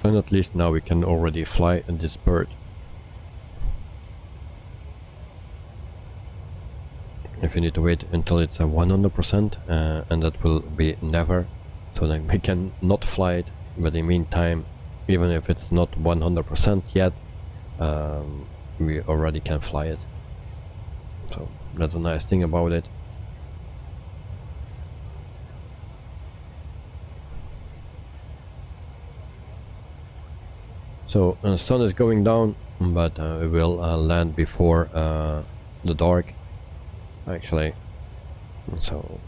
Speaker 1: And at least now we can already fly this bird. If you need to wait until it's a 100%, and that will be never, so then we can not fly it. but in the meantime, even if it's not 100% yet, we already can fly it. So that's a nice thing about it. So the sun is going down, but we will land before the dark, actually. So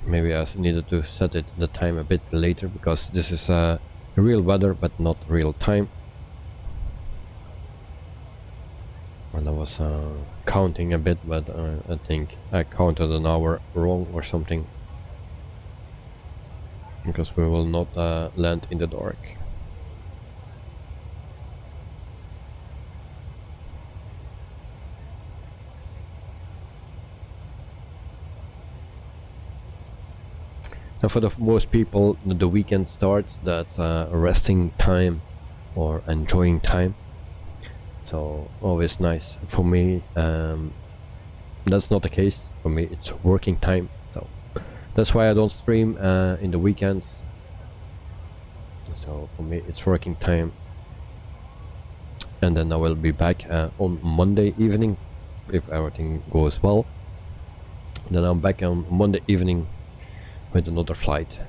Speaker 1: maybe I needed to set it the time a bit later, because this is real weather but not real time. And I was counting a bit, but I think I counted an hour wrong or something, because we will not land in the dark. And for the most people, the weekend starts, that's resting time or enjoying time. So always nice. For me, that's not the case. For me, it's working time. So that's why I don't stream in the weekends. So for me, it's working time. And then I will be back on Monday evening, if everything goes well. Then I'm back on Monday evening with another flight.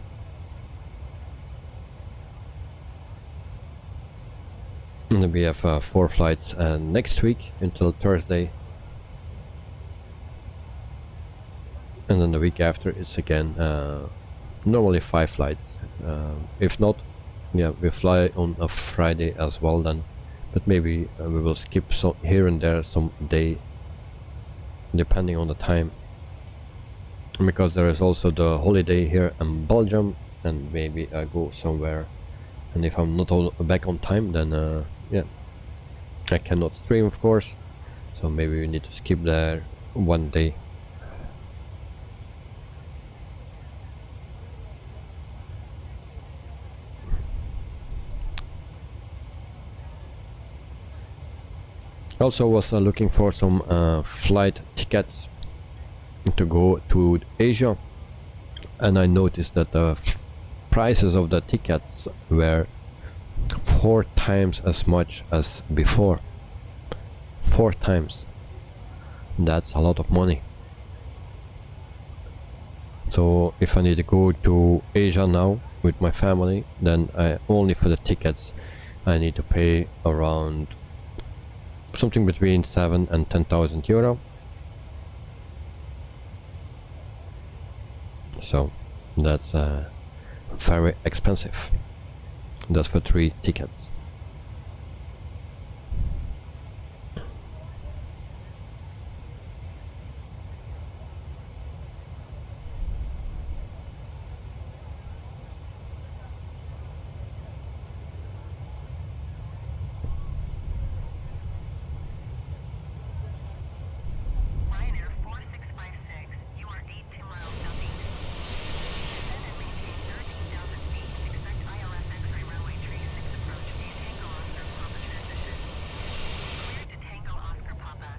Speaker 1: And then we have 4 flights next week until Thursday, and then the week after it's again normally 5 flights. If not, yeah, we fly on a Friday as well then, but maybe we will skip some here and there some day, depending on the time, because there is also the holiday here in Belgium, and maybe I go somewhere, and if I'm not back on time, then yeah, I cannot stream, of course, so maybe we need to skip there one day. Also was looking for some flight tickets to go to Asia, and I noticed that the prices of the tickets were 4 times as much as before. 4 times. That's a lot of money. So if I need to go to Asia now with my family, then only for the tickets I need to pay around something between 7,000 and 10,000 euro. So that's very expensive. That's for 3 tickets.
Speaker 2: Ryanair 4656, you are 82 miles southeast. Descend and maintain 13,000 feet. Expect ILS X-ray runway 36 approach. Via Tango Oscar Papa transition. Cleared to Tango Oscar Papa.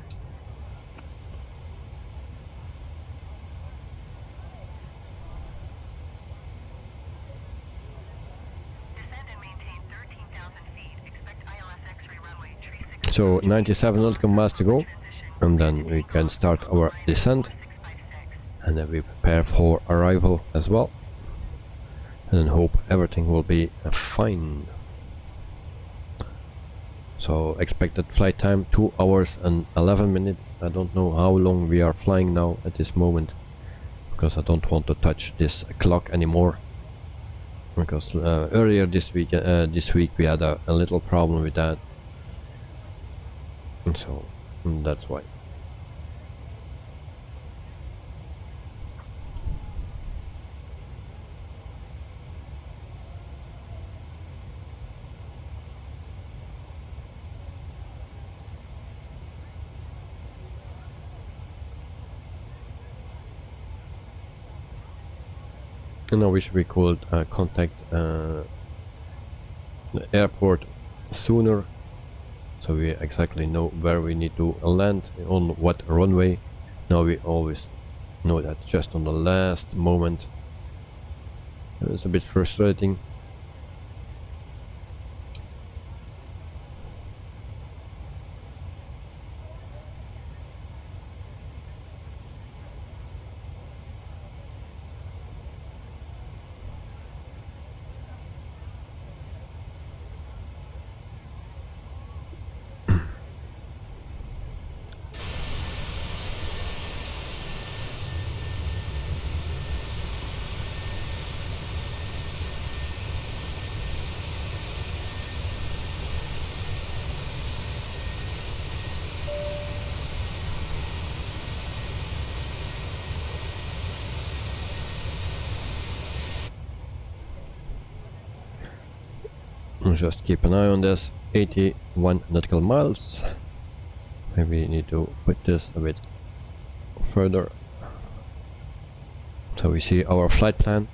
Speaker 2: Descend and maintain 13,000 feet. Expect ILS X-ray runway 36.
Speaker 1: So 97 nautical miles to go, and then we can start our descent, and then we prepare for arrival as well, and then hope everything will be fine. So expected flight time 2 hours and 11 minutes. I don't know how long we are flying now at this moment, because I don't want to touch this clock anymore, because earlier this week we had a little problem with that, and so that's why. And I wish we could contact the airport sooner, so we exactly know where we need to land, on what runway. Now we always know that just on the last moment, It's a bit frustrating. Just keep an eye on this. 81 nautical miles. Maybe need to put this a bit further so we see our flight plan.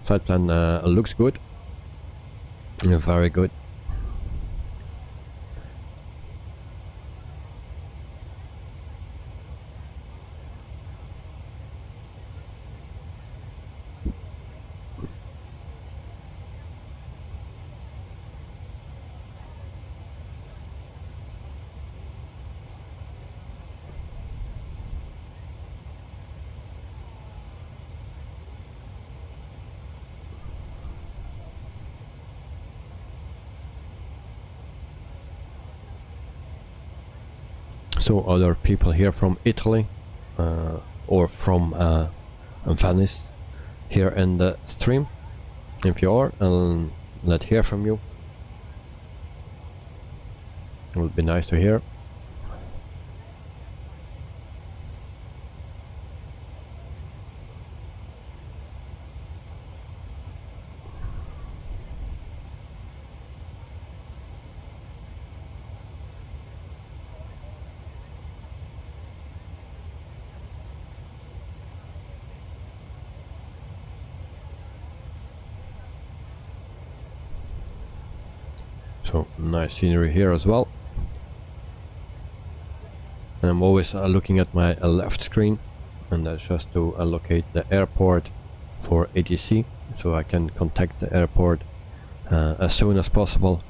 Speaker 1: Flight plan looks good, very good. So other people here from Italy or from Venice here in the stream, if you are, let's hear from you. It would be nice to hear. So nice scenery here as well. And I'm always looking at my left screen, and that's just to allocate the airport for ATC, so I can contact the airport as soon as possible.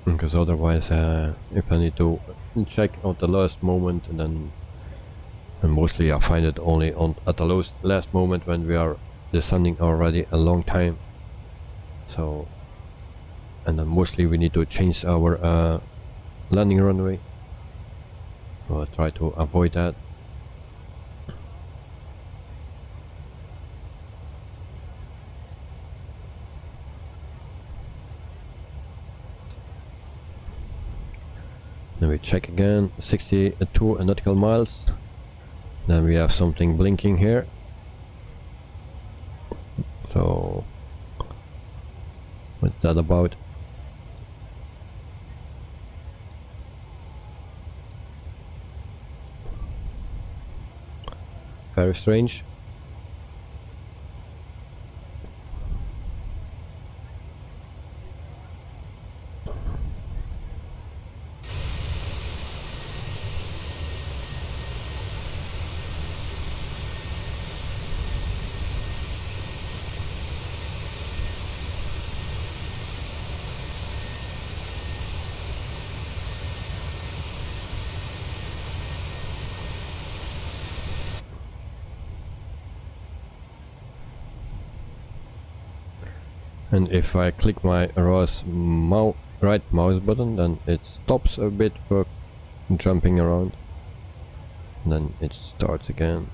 Speaker 1: Because otherwise, if I need to check at the last moment, and mostly I find it only at the last moment when we are descending already a long time. So, and then mostly we need to change our landing runway. So I try to avoid that. Then we check again, 62 nautical miles. Then we have something blinking here. So, what's that about? Very strange. And if I click my right mouse button, then it stops a bit for jumping around. And then it starts again.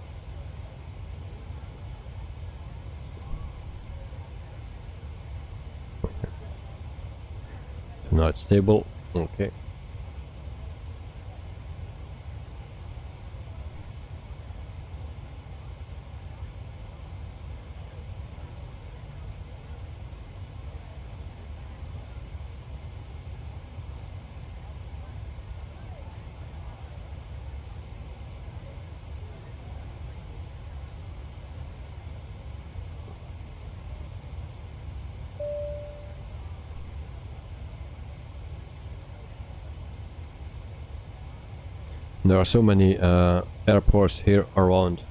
Speaker 1: Okay. So now it's stable. Okay. There are so many airports here around.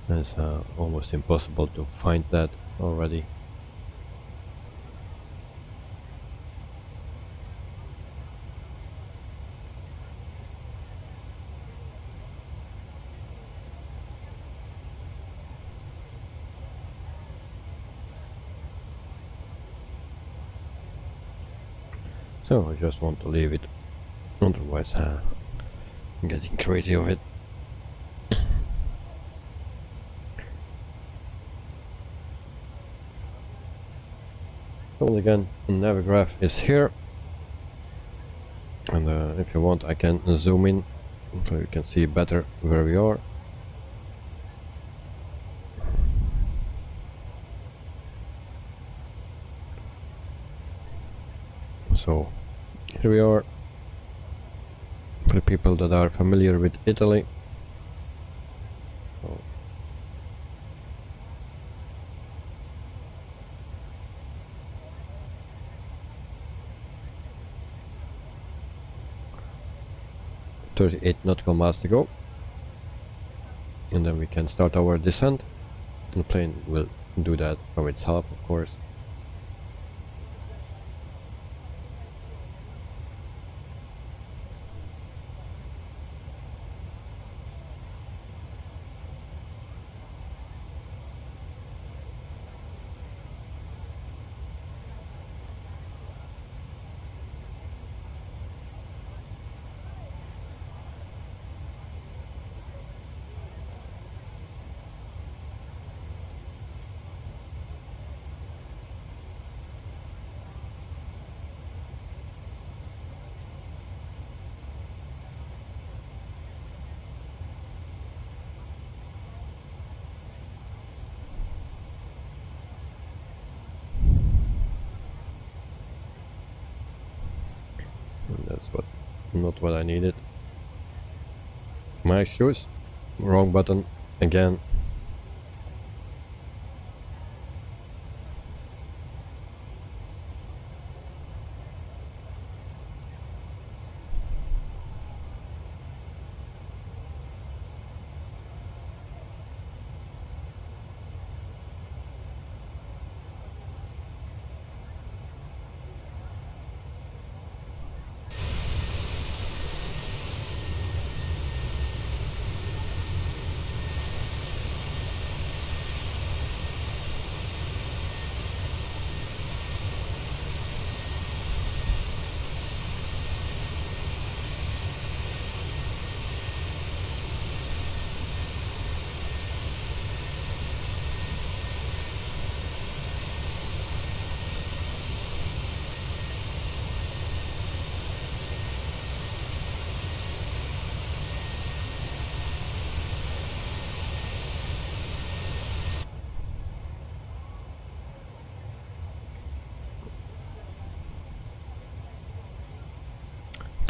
Speaker 1: It's almost impossible to find that already. So I just want to leave it, otherwise I'm getting crazy of it. So again, Navigraph is here, and if you want I can zoom in so you can see better where we are. So here we are, for the people that are familiar with Italy. So, .38 nautical miles to go, and then we can start our descent. The plane will do that from itself, of course. That's not what I needed. My excuse. Wrong button again.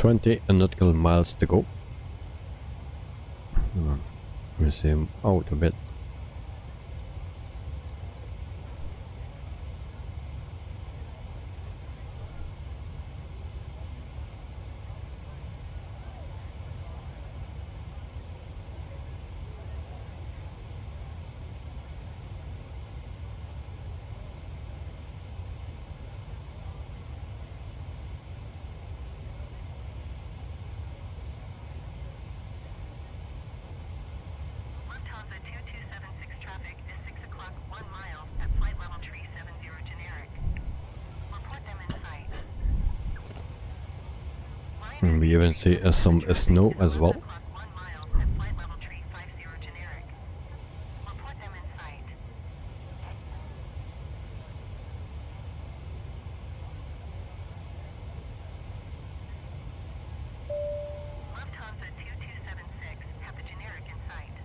Speaker 1: .20 nautical miles to go. Let me zoom out a bit.
Speaker 2: Lufthansa 2276 traffic is 6 o'clock 1 mile at flight level 370 generic. Report them in sight.
Speaker 1: And we even see some snow as well.
Speaker 2: 1 mile at flight level 350 generic. Report them in sight. Lufthansa 2276 have the generic in sight.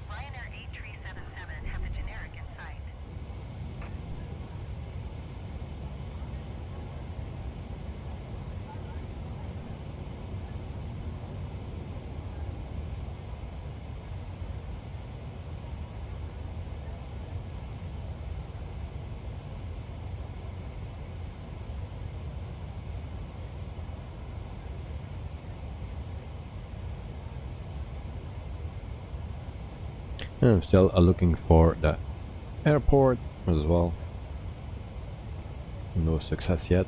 Speaker 2: Ryanair 8377 have the generic in sight.
Speaker 1: And I'm still looking for the airport as well. No success yet.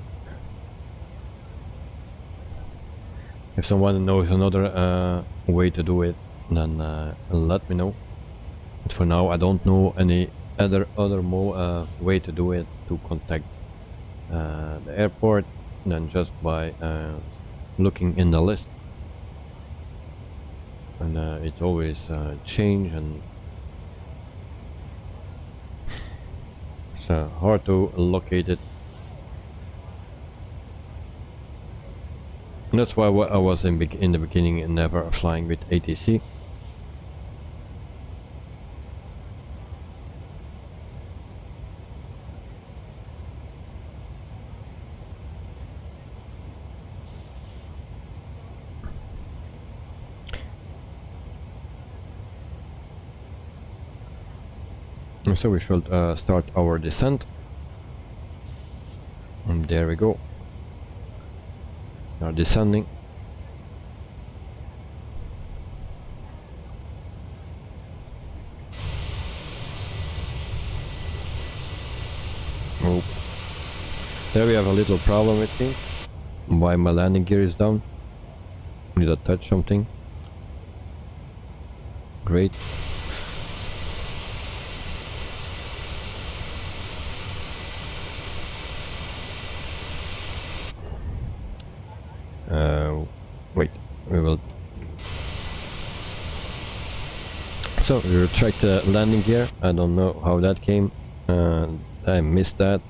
Speaker 1: If someone knows another way to do it, then let me know. But for now, I don't know any other way to do it, to contact the airport, than just by looking in the list. And it's always change, and it's hard to locate it. And that's why I was in the beginning never flying with ATC. And so we should start our descent. And there we go. We are descending. Oh, there we have a little problem with me. Why my landing gear is down? Need to touch something. Great. Wait, we will. So we retract the landing gear. I don't know how that came. I missed that.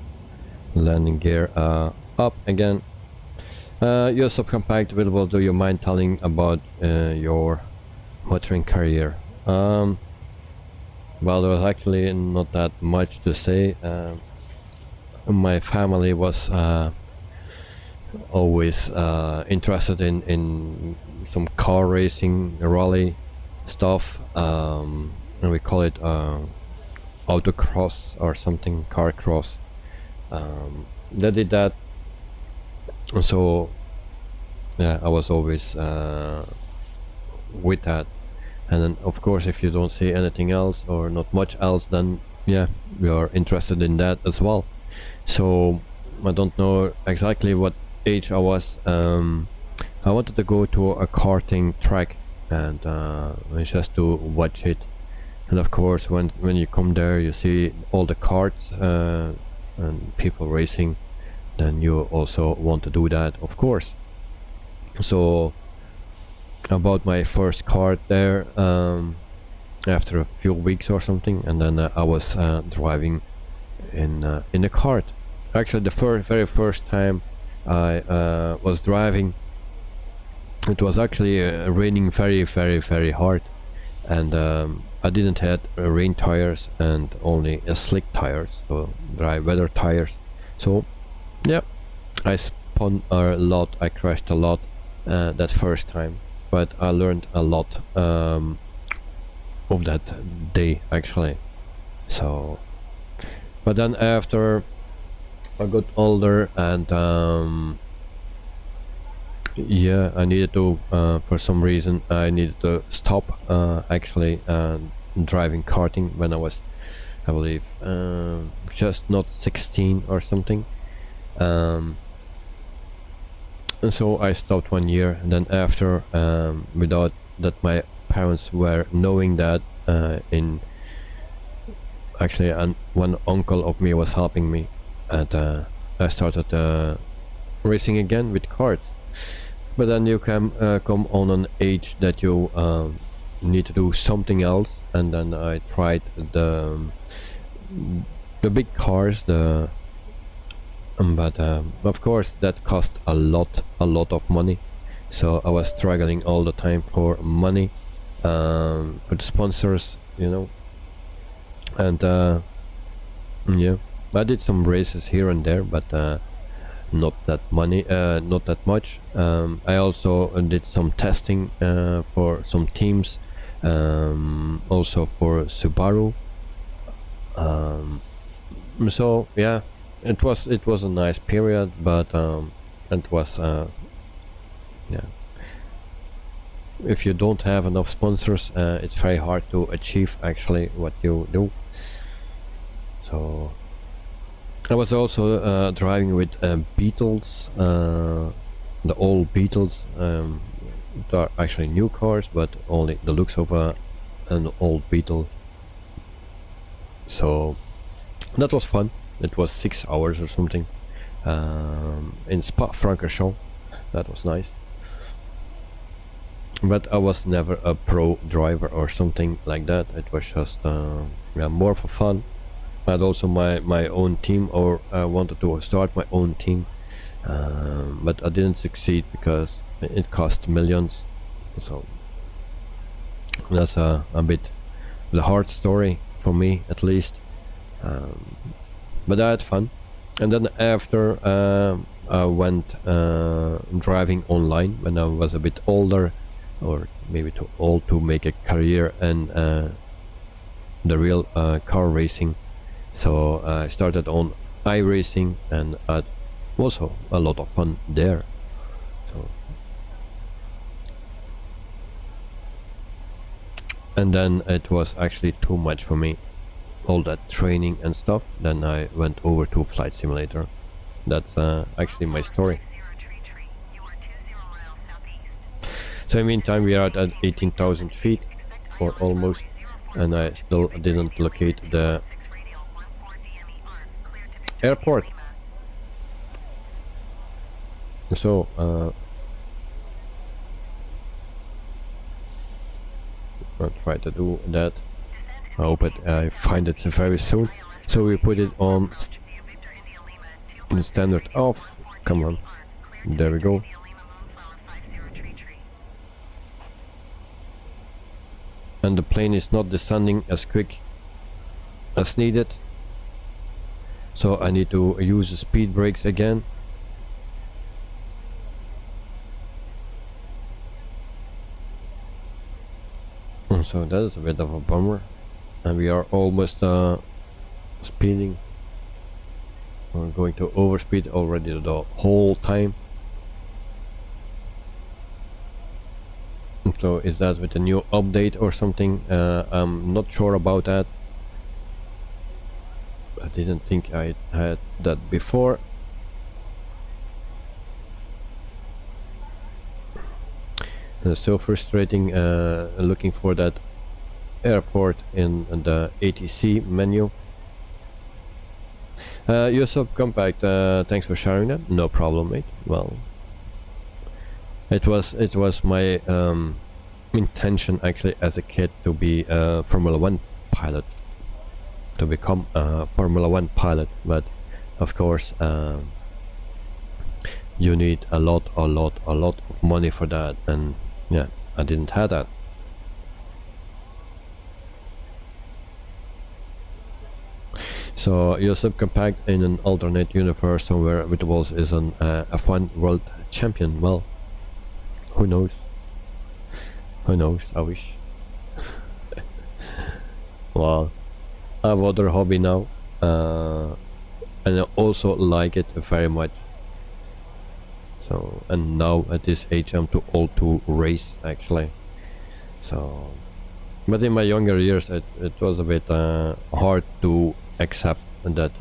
Speaker 1: Landing gear up again. Your subcompact available. Do you mind telling about your motoring career? Well, there was actually not that much to say. My family was always interested in some car racing, rally stuff, and we call it autocross or something, car cross. They did that, so yeah, I was always with that. And then of course, if you don't see anything else or not much else, then yeah, we are interested in that as well. So I don't know exactly what age I was. I wanted to go to a karting track and just to watch it. And of course, when you come there, you see all the karts and people racing, then you also want to do that, of course. So I bought my first kart there after a few weeks or something, and then I was driving in a kart. Actually, the very first time I was driving, it was actually raining very hard, and I didn't have rain tires and only slick tires, so dry weather tires. So yeah, I spun a lot, I crashed a lot that first time, but I learned a lot of that day actually. So, but then after I got older and yeah, I needed to for some reason I needed to stop actually driving karting when I was, I believe, just not 16 or something, and so I stopped 1 year. And then after, without that my parents were knowing that, in actually one uncle of me was helping me, and I started racing again with karts. But then you can come on an age that you need to do something else, and then I tried the big cars, but of course that cost a lot of money, so I was struggling all the time for money, for the sponsors, you know. And yeah, I did some races here and there, but not that much. I also did some testing for some teams, also for Subaru. So yeah, it was a nice period, but it was yeah, if you don't have enough sponsors, it's very hard to achieve actually what you do. So I was also driving with Beetles, the old Beetles. They are actually new cars, but only the looks of an old Beetle. So that was fun. It was 6 hours or something in Spa-Francorchamps. That was nice. But I was never a pro driver or something like that. It was just yeah, more for fun. I had also my own team, or I wanted to start my own team, but I didn't succeed because it cost millions. So that's a bit the hard story for me, at least. But I had fun. And then after I went driving online when I was a bit older, or maybe too old to make a career in the real car racing. So I started on iRacing, and had also a lot of fun there. So, and then it was actually too much for me, all that training and stuff. Then I went over to Flight Simulator. That's actually my story. So in the meantime we are at 18,000 feet, or almost, and I still didn't locate the airport. So I'll try to do that. I hope I find it very soon. So we put it on standard off. Come on, there we go. And the plane is not descending as quick as needed, so I need to use the speed brakes again. So that is a bit of a bummer, and we are almost speeding. We're going to overspeed already the whole time. So is that with a new update or something? I'm not sure about that. I didn't think I had that before. It's so frustrating looking for that airport in the ATC menu. Your subcompact, thanks for sharing that. No problem, mate. Well, it was my intention actually as a kid to be a Formula 1 pilot, to become a Formula 1 pilot, but of course you need a lot of money for that, and yeah, I didn't have that. So your subcompact in an alternate universe somewhere with the walls is an F1 world champion. Well, who knows? Who knows? I wish. Well, I have other hobby now, and I also like it very much. So, and now at this age I'm too old to race actually. So, but in my younger years it was a bit hard to accept that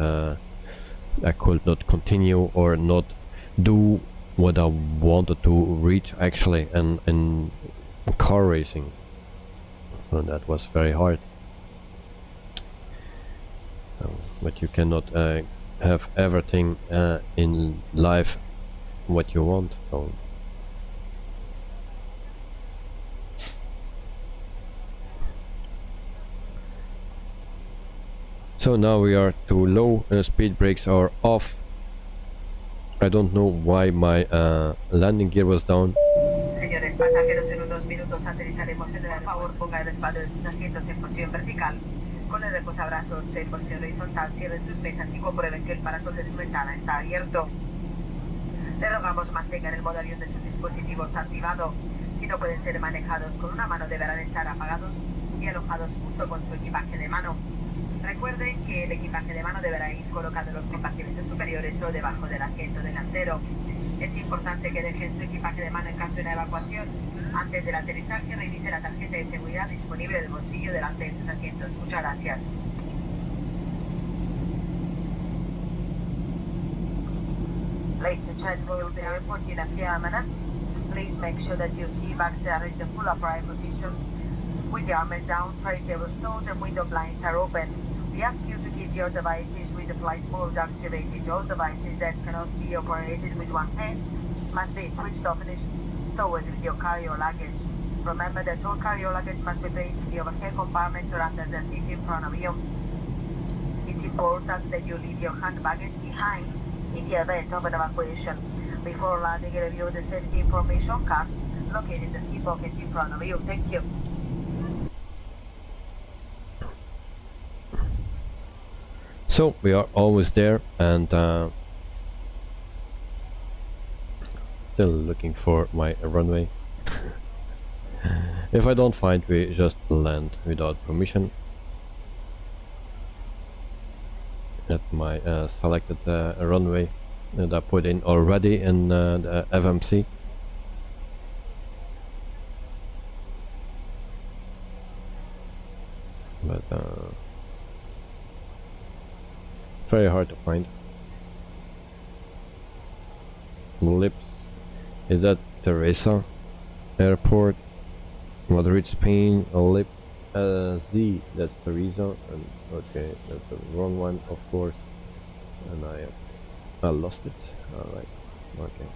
Speaker 1: I could not continue or not do what I wanted to reach actually in car racing. So that was very hard. But you cannot have everything in life what you want. So now we are too low, speed brakes are off. I don't know why my landing gear was down.
Speaker 9: Señores pasajeros, en unos minutos aterrizaremos en el... Por favor, ponga el respaldo de sus asientos en posición vertical. Con el reposabrazos en posición horizontal, cierren sus mesas y comprueben que el parasol de su ventana está abierto. Le rogamos mantengan el modo avión de sus dispositivos activado. Si no pueden ser manejados con una mano, deberán estar apagados y alojados junto con su equipaje de mano. Recuerden que el equipaje de mano deberá ir colocado en los compartimentos superiores o debajo del asiento delantero. Es importante que dejen su equipaje de mano en caso de una evacuación. Antes del aterrizaje, revise la tarjeta de seguridad disponible en el bolsillo delante de sus asientos. Muchas gracias. Ladies and gentlemen, the airport in a few minutes. Please make sure that your seat backs are in the full upright position. With the arms down, tray tables stowed, and window blinds are open. We ask you to keep your devices with the flight mode activated. All devices that cannot be operated with one hand must be switched off and stowed with your carry-on luggage. Remember that all carry-on luggage must be placed in the overhead compartment or under the seat in front of you. It's important that you leave your hand baggage behind in the event of an evacuation. Before landing, review the safety information card located in the seat pocket in front of you. Thank you.
Speaker 1: So we are almost there, and still looking for my runway. If I don't find, we just land without permission at my selected runway that I put in already in the FMC. But very hard to find. LIPZ, is that Teresa Airport, Madrid, Spain? LIPZ, that's Teresa, and okay, that's the wrong one, of course, and I lost it. Alright, okay.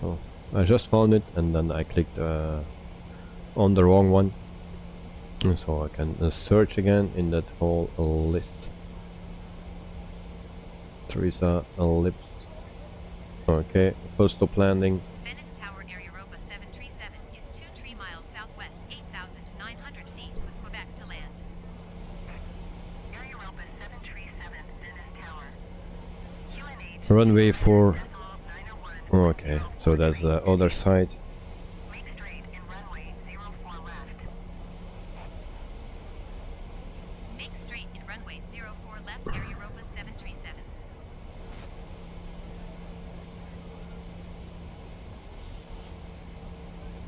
Speaker 1: Oh, I just found it, and then I clicked on the wrong one, and so I can search again in that whole list. Teresa LIPZ. Okay, full stop landing.
Speaker 2: Venice Tower Air Europa 737 is 23 miles southwest, 8,900 feet with Quebec to land. Air Europa 737 Venice Tower. QNH
Speaker 1: Runway 4. Okay, so that's the other side.
Speaker 2: Make straight in runway 04 left. Make straight in runway 04 left, Air Europa 737.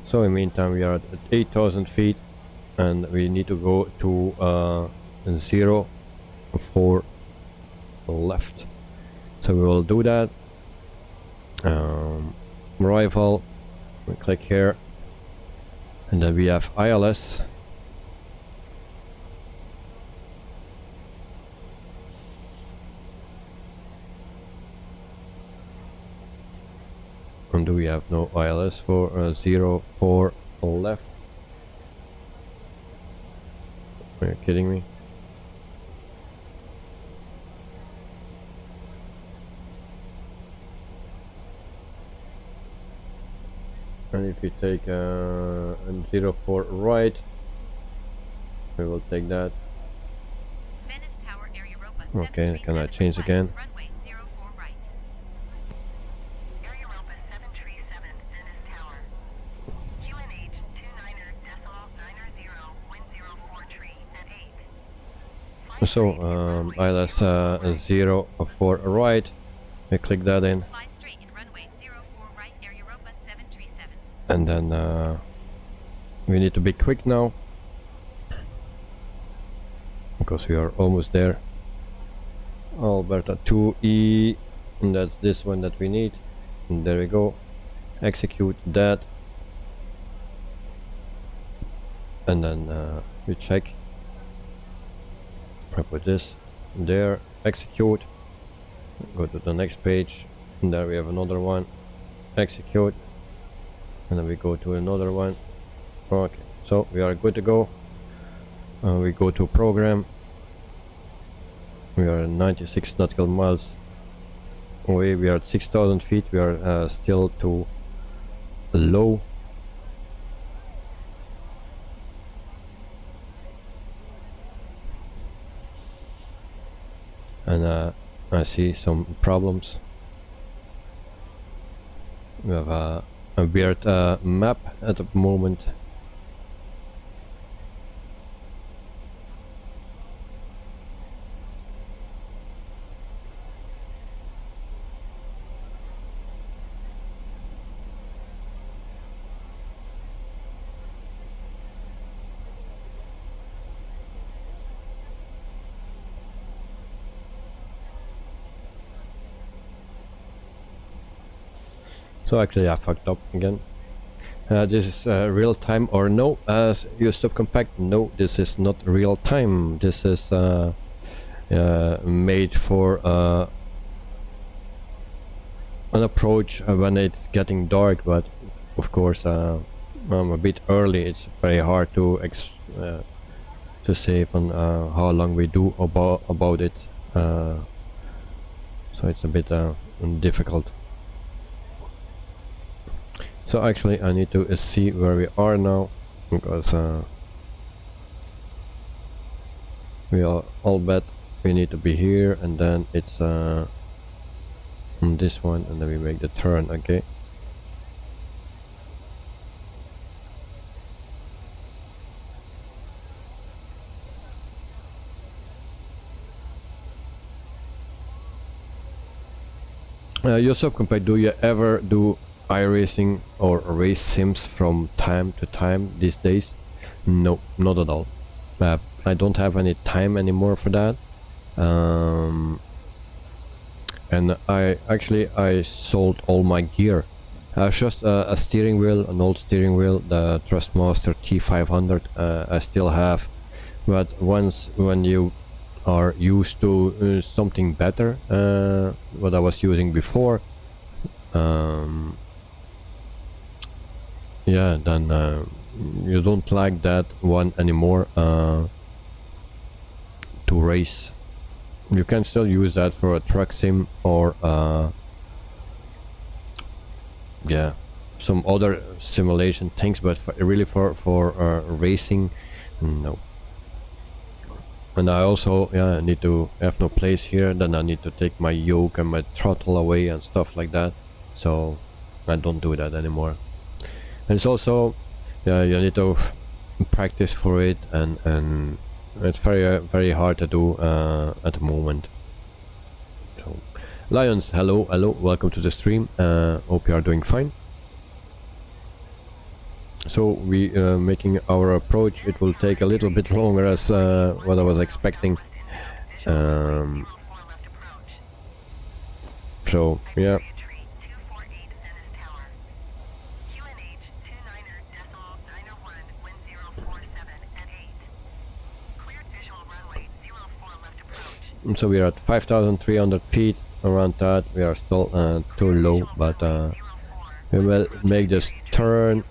Speaker 1: So in the meantime we are at 8,000 feet, and we need to go to 04 left. So we will do that. Arrival, we click here, and then we have ILS. And do we have no ILS for 04 left? Are you kidding me? And if you take 04 right, we will take that.
Speaker 2: Venice Tower Air Europa
Speaker 1: Okay, can I change again?
Speaker 2: Runway 04 right. Air Europa 737 Venice Tower. QNH 29.90 wind 04 tree at 8.
Speaker 1: So ILS 04 right, we click that in.
Speaker 2: Fly straight in runway 04 right, Air Europa 737.
Speaker 1: And then we need to be quick now, because we are almost there. Alberta 2E, and that's this one that we need. And there we go. Execute that, and then we check. I put this there. Execute. Go to the next page, and there we have another one. Execute. And then we go to another one. Okay, so we are good to go. We go to program. We are 96 nautical miles away. We are at 6,000 feet. We are still too low. And I see some problems. We have a weird map at the moment. So actually I fucked up again. This is real time or no? As USF Compact, no, this is not real time. This is made for an approach when it's getting dark, but of course I'm a bit early. It's very hard to say on how long we do about it, so it's a bit difficult. So actually I need to see where we are now, because we are all bet we need to be here, and then it's on this one, and then we make the turn. Okay. Your subcompact, do you ever do iRacing or race sims from time to time these days? No, not at all. I don't have any time anymore for that. And I sold all my gear. Just a steering wheel, an old steering wheel, the Trustmaster T500 I still have. But when you are used to something better, what I was using before, yeah, then you don't like that one anymore to race. You can still use that for a truck sim or yeah, some other simulation things, but really for racing, no. And I also need to have no place here, then I need to take my yoke and my throttle away and stuff like that, so I don't do that anymore. And it's also, you need to practice for it, and it's very hard to do at the moment. So, Lions, hello, welcome to the stream. Hope you are doing fine. So we making our approach. It will take a little bit longer as what I was expecting. So yeah. So we are at 5,300 feet, around that. We are still too low, but we will make this turn,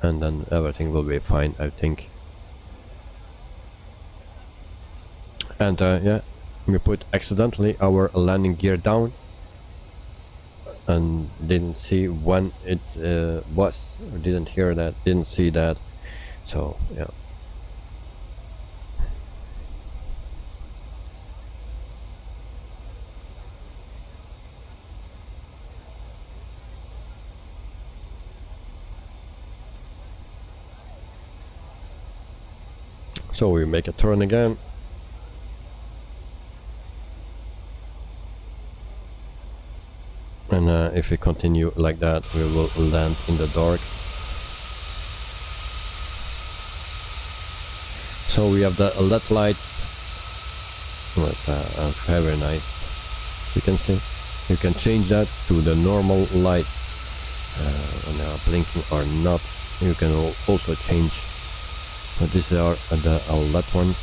Speaker 1: and then everything will be fine, I think. And yeah, we put accidentally our landing gear down and didn't see when it was, or didn't hear that, didn't see that. So yeah. So we make a turn again. And if we continue like that, we will land in the dark. So we have the LED lights. Oh, it's very nice. You can see, you can change that to the normal lights. When they are blinking or not, you can also change. But these are the LED ones.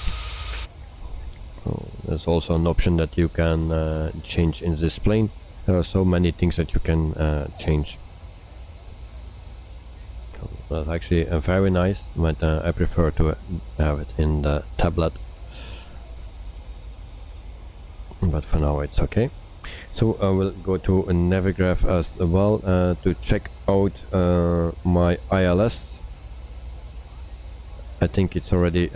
Speaker 1: So there's also an option that you can change in this plane. There are so many things that you can change. So that's actually very nice, but I prefer to have it in the tablet. But for now it's okay. So I will go to a Navigraph as well to check out my ILS. I think it's already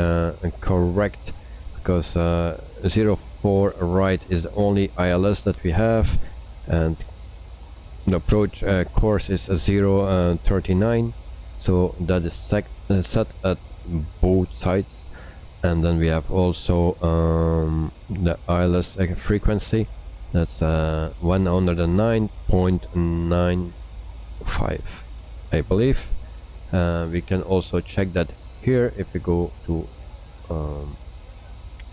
Speaker 1: correct, because 04 right is the only ILS that we have, and the approach course is 039, so that is set at both sides. And then we have also the ILS frequency, that's 109.95, I believe. We can also check that here if we go to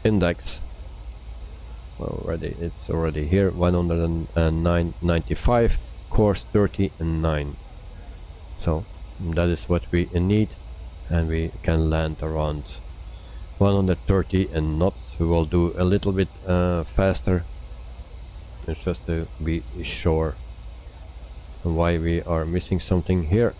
Speaker 1: index. It's already here, 109.95. course 39. So that is what we need, and we can land around 130 knots. We will do a little bit faster, it's just to be sure why we are missing something here.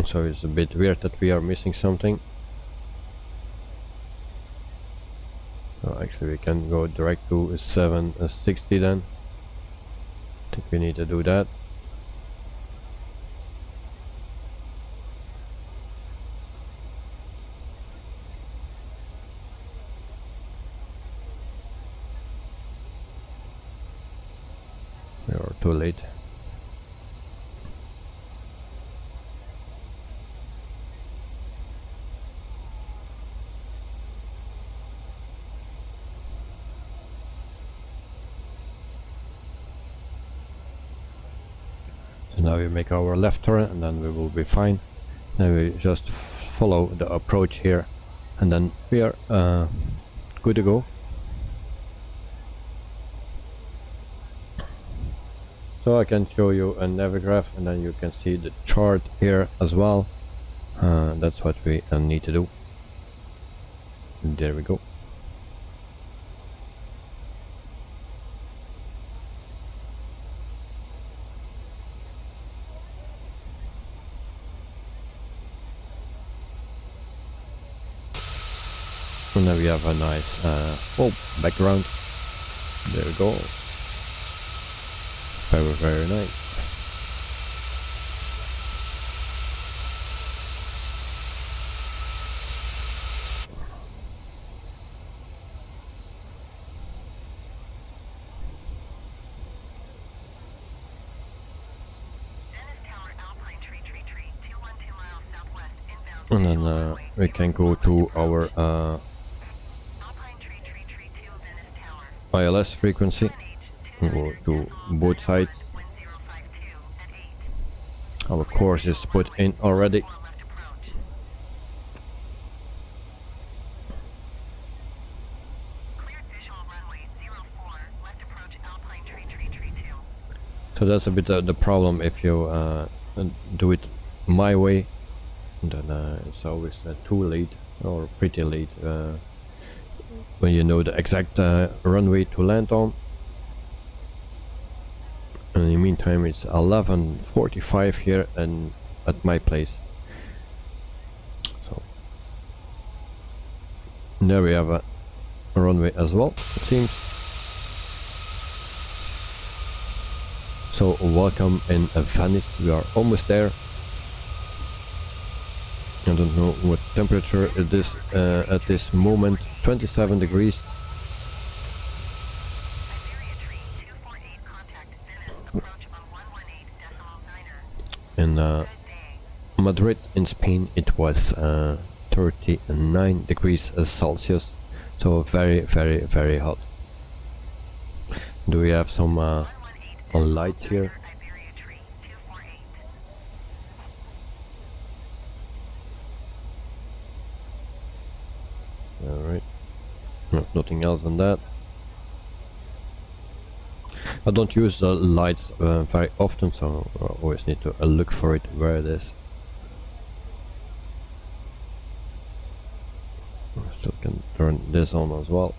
Speaker 1: So it's a bit weird that we are missing something. So actually we can go direct to 760 then. I think we need to do that. We are too late. Now we make our left turn and then we will be fine. Then we just follow the approach here and then we are good to go. So I can show you a navigraph and then you can see the chart here as well. That's what we need to do. There we go. And then we have a nice background. There we go. Very, very nice. And then we can go to our ILS frequency, go to both sides. Our course is put in already. So that's a bit the problem if you do it my way, then it's always too late or pretty late when you know the exact runway to land on. And in the meantime it's 11:45 here and at my place. So there we have a runway as well, it seems. So welcome in Venice, we are almost there. I don't know what temperature it is at this moment. 27 degrees. In Madrid in Spain it was 39 degrees Celsius, so very, very, very hot. Do we have some lights here? Alright, no, nothing else than that. I don't use the lights very often, so I always need to look for it where it is. Still can turn this on as well.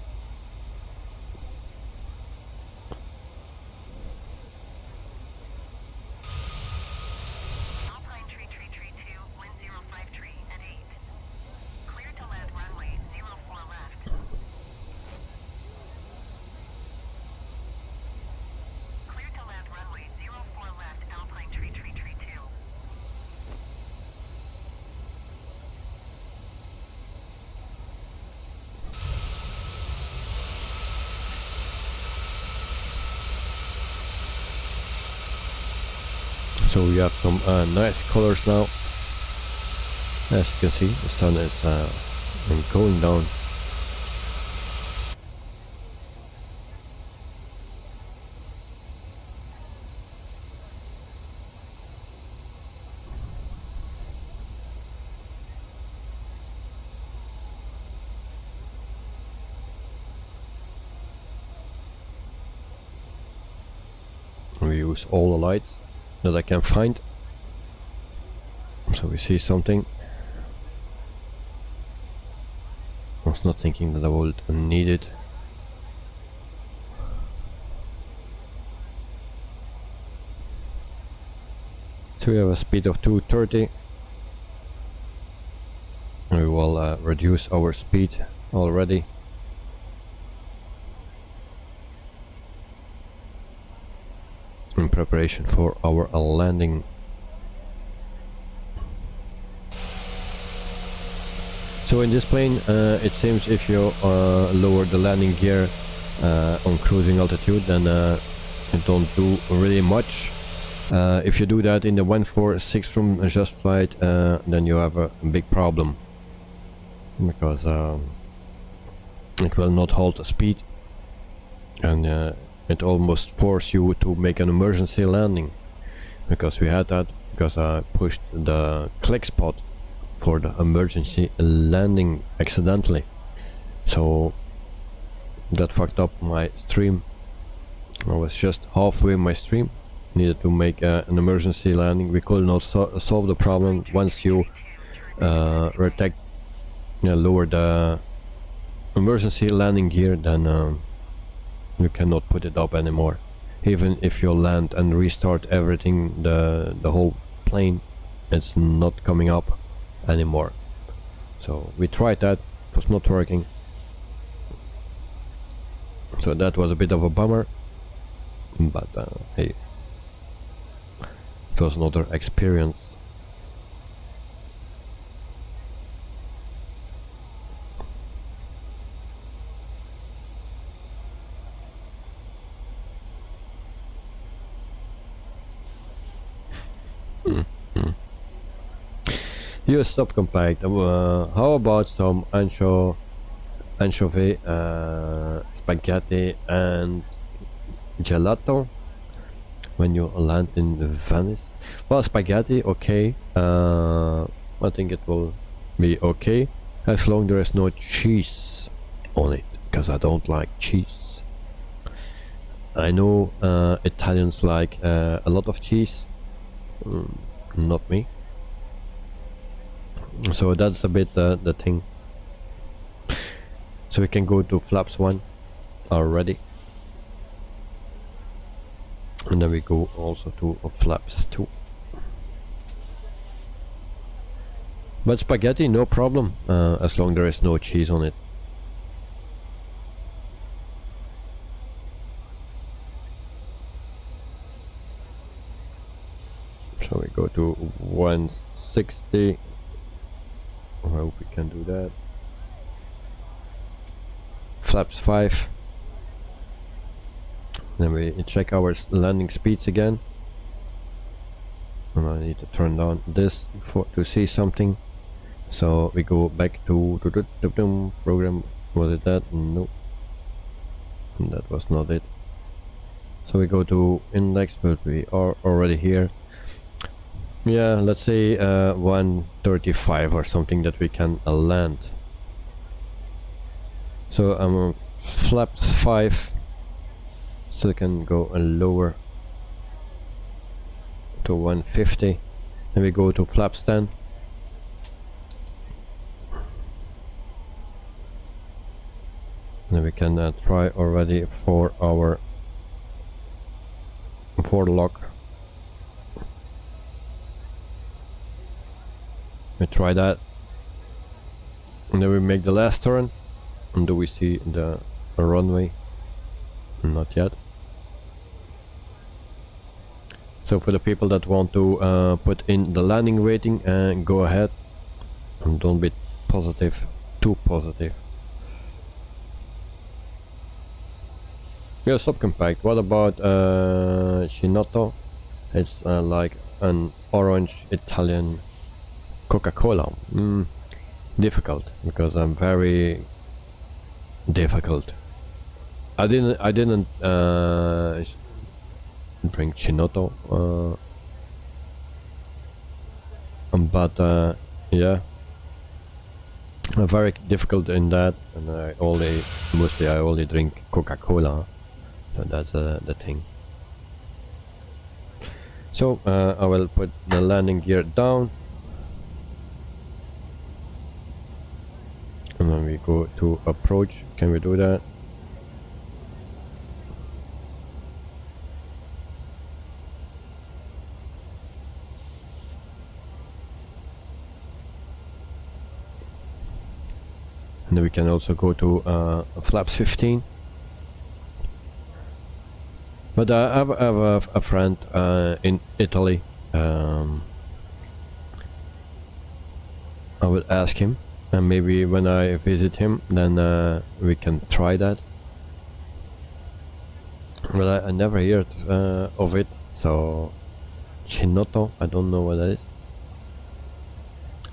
Speaker 1: So we have some nice colors now. As you can see, the sun is going down. We use all the lights that I can find, so we see something. I was not thinking that I would need it. So we have a speed of 230. We will reduce our speed already. In preparation for our landing. So in this plane, it seems if you lower the landing gear on cruising altitude, then you don't do really much. If you do that in the 146 room just flight, then you have a big problem, because it will not hold the speed, and it almost forces you to make an emergency landing, because we had that, because I pushed the click spot for the emergency landing accidentally, so that fucked up my stream. I was just halfway my stream, needed to make an emergency landing. We could not solve the problem once you lower the emergency landing gear, then you cannot put it up anymore. Even if you land and restart everything, the whole plane, it's not coming up anymore. So we tried that, it was not working. So that was a bit of a bummer, but hey, it was another experience. US subcompact. How about some anchovy, spaghetti and gelato when you land in Venice? Well, spaghetti, okay. I think it will be okay as long there is no cheese on it, because I don't like cheese. I know Italians like a lot of cheese, not me. So that's a bit the thing. So we can go to flaps 1 already, and then we go also to flaps 2. But spaghetti, no problem, as long there is no cheese on it. So we go to 160. I hope we can do that. Flaps 5. Then we check our landing speeds again. And I need to turn down this to see something. So we go back to program. Was it that? No. That was not it. So we go to index, but we are already here. Yeah, let's say 135 or something that we can land. So I'm on flaps 5, so I can go lower to 150. Then we go to flaps 10. Then we can try already for our lock. We try that, and then we make the last turn. And do we see the runway? Not yet. So for the people that want to put in the landing rating, go ahead, and don't be positive, too positive. Yeah, subcompact. What about Chinotto? It's like an orange Italian Coca-Cola. Difficult, because I'm very difficult. I didn't drink Chinotto, but yeah, I'm very difficult in that, and mostly I only drink Coca-Cola, so that's the thing. So I will put the landing gear down, and then we go to approach. Can we do that? And then we can also go to flaps 15. But I have a friend in Italy. I will ask him, and maybe when I visit him, then we can try that. But I never heard of it, so Chinotto, I don't know what that is.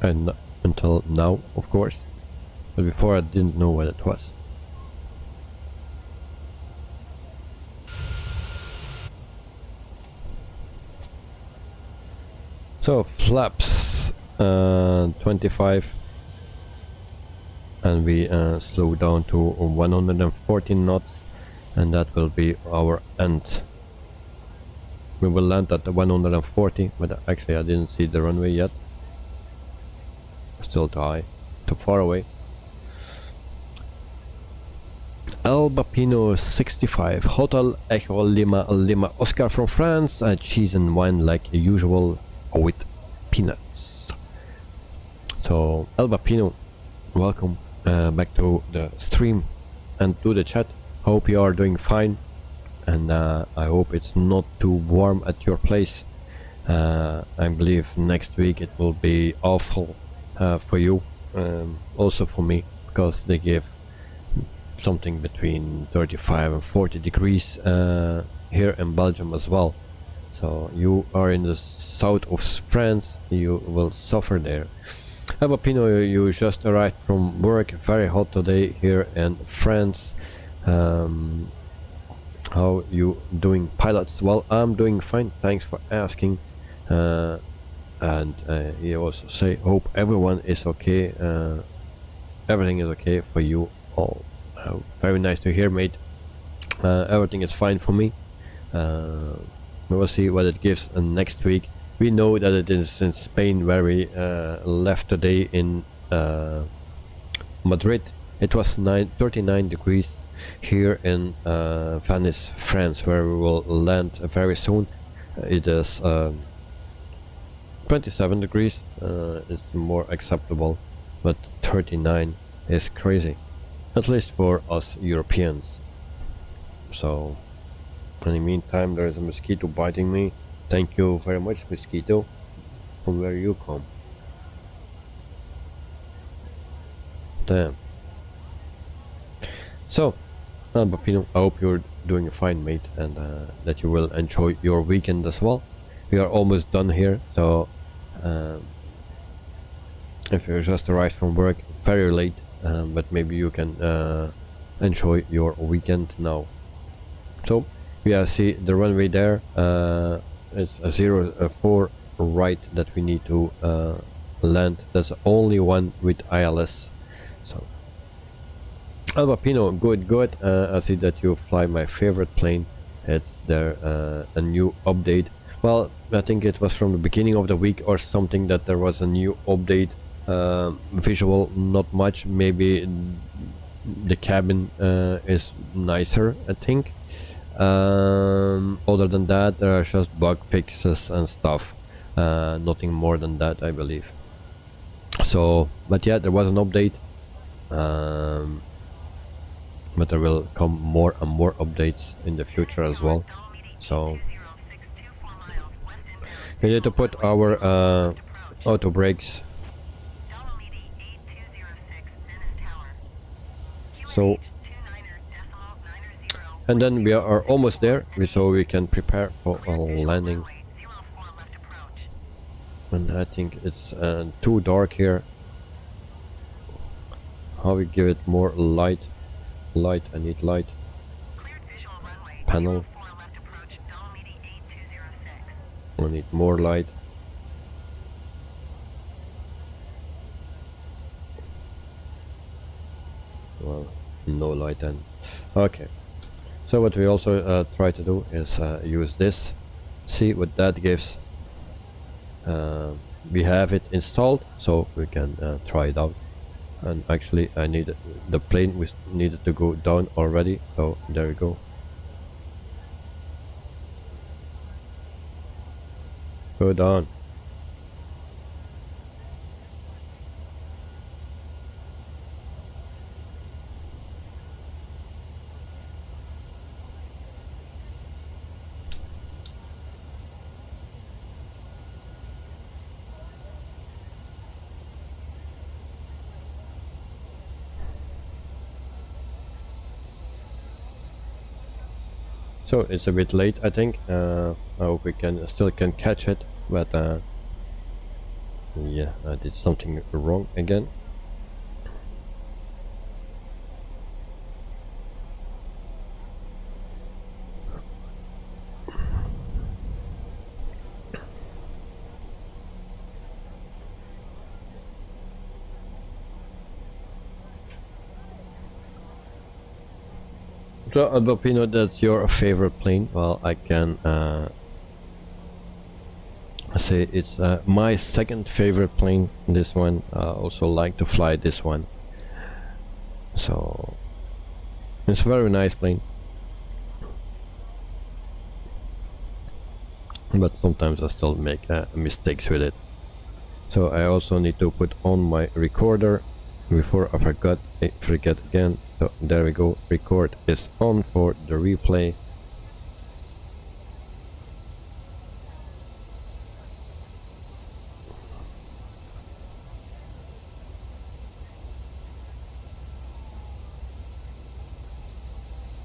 Speaker 1: And until now, of course. But before I didn't know what it was. So flaps 25, and we slow down to 114 knots, and that will be our end. We will land at the 140, but actually I didn't see the runway yet. Still too high, too far away. Alba Pino 65, Hotel Echo Lima Lima Oscar from France, cheese and wine like usual with peanuts. So Alba Pino, welcome back to the stream and to the chat. Hope you are doing fine, and I hope it's not too warm at your place. I believe next week it will be awful for you, also for me, because they give something between 35 and 40 degrees here in Belgium as well. So you are in the south of France, you will suffer there. Abapino, you just arrived from work, very hot today here in France. How you doing, pilots? Well, I'm doing fine, thanks for asking. And you also say, hope everyone is okay, everything is okay for you all. Very nice to hear, mate. Everything is fine for me. We will see what it gives next week. We know that it is in Spain where we left today in Madrid. It was 39 degrees here in Venice, France, where we will land very soon. It is 27 degrees. It's more acceptable, but 39 is crazy, at least for us Europeans. So in the meantime, there is a mosquito biting me. Thank you very much, mosquito, from where you come. Damn. So Bapino, I hope you're doing fine, mate, and that you will enjoy your weekend as well. We are almost done here, so if you just arrived from work very late, but maybe you can enjoy your weekend now. So we see the runway there. It's a 04 right that we need to land. There's only one with ILS. So Albapino, good. I see that you fly my favorite plane. It's there, a new update. Well, I think it was from the beginning of the week or something that there was a new update. Visual, not much. Maybe the cabin is nicer, I think. Other than that, there are just bug fixes and stuff. Nothing more than that, I believe. So, but yeah, there was an update. But there will come more and more updates in the future as well. So we need to put our auto brakes. So, and then we are almost there, so we can prepare for a landing. And I think it's too dark here. How we give it more light? I need light. Panel. I need more light. Well, no light then. Okay. So what we also try to do is use this see what that gives. We have it installed, so we can try it out. And actually I needed the plane was needed to go down already, so there we go. Go down. So it's a bit late, I think. I hope we can still catch it, but yeah, I did something wrong again. So, Albopino, that's your favorite plane. Well, I can say it's my second favorite plane. This one, I also like to fly this one. So, it's a very nice plane. But sometimes I still make mistakes with it. So I also need to put on my recorder before I forget again. So there we go, record is on for the replay.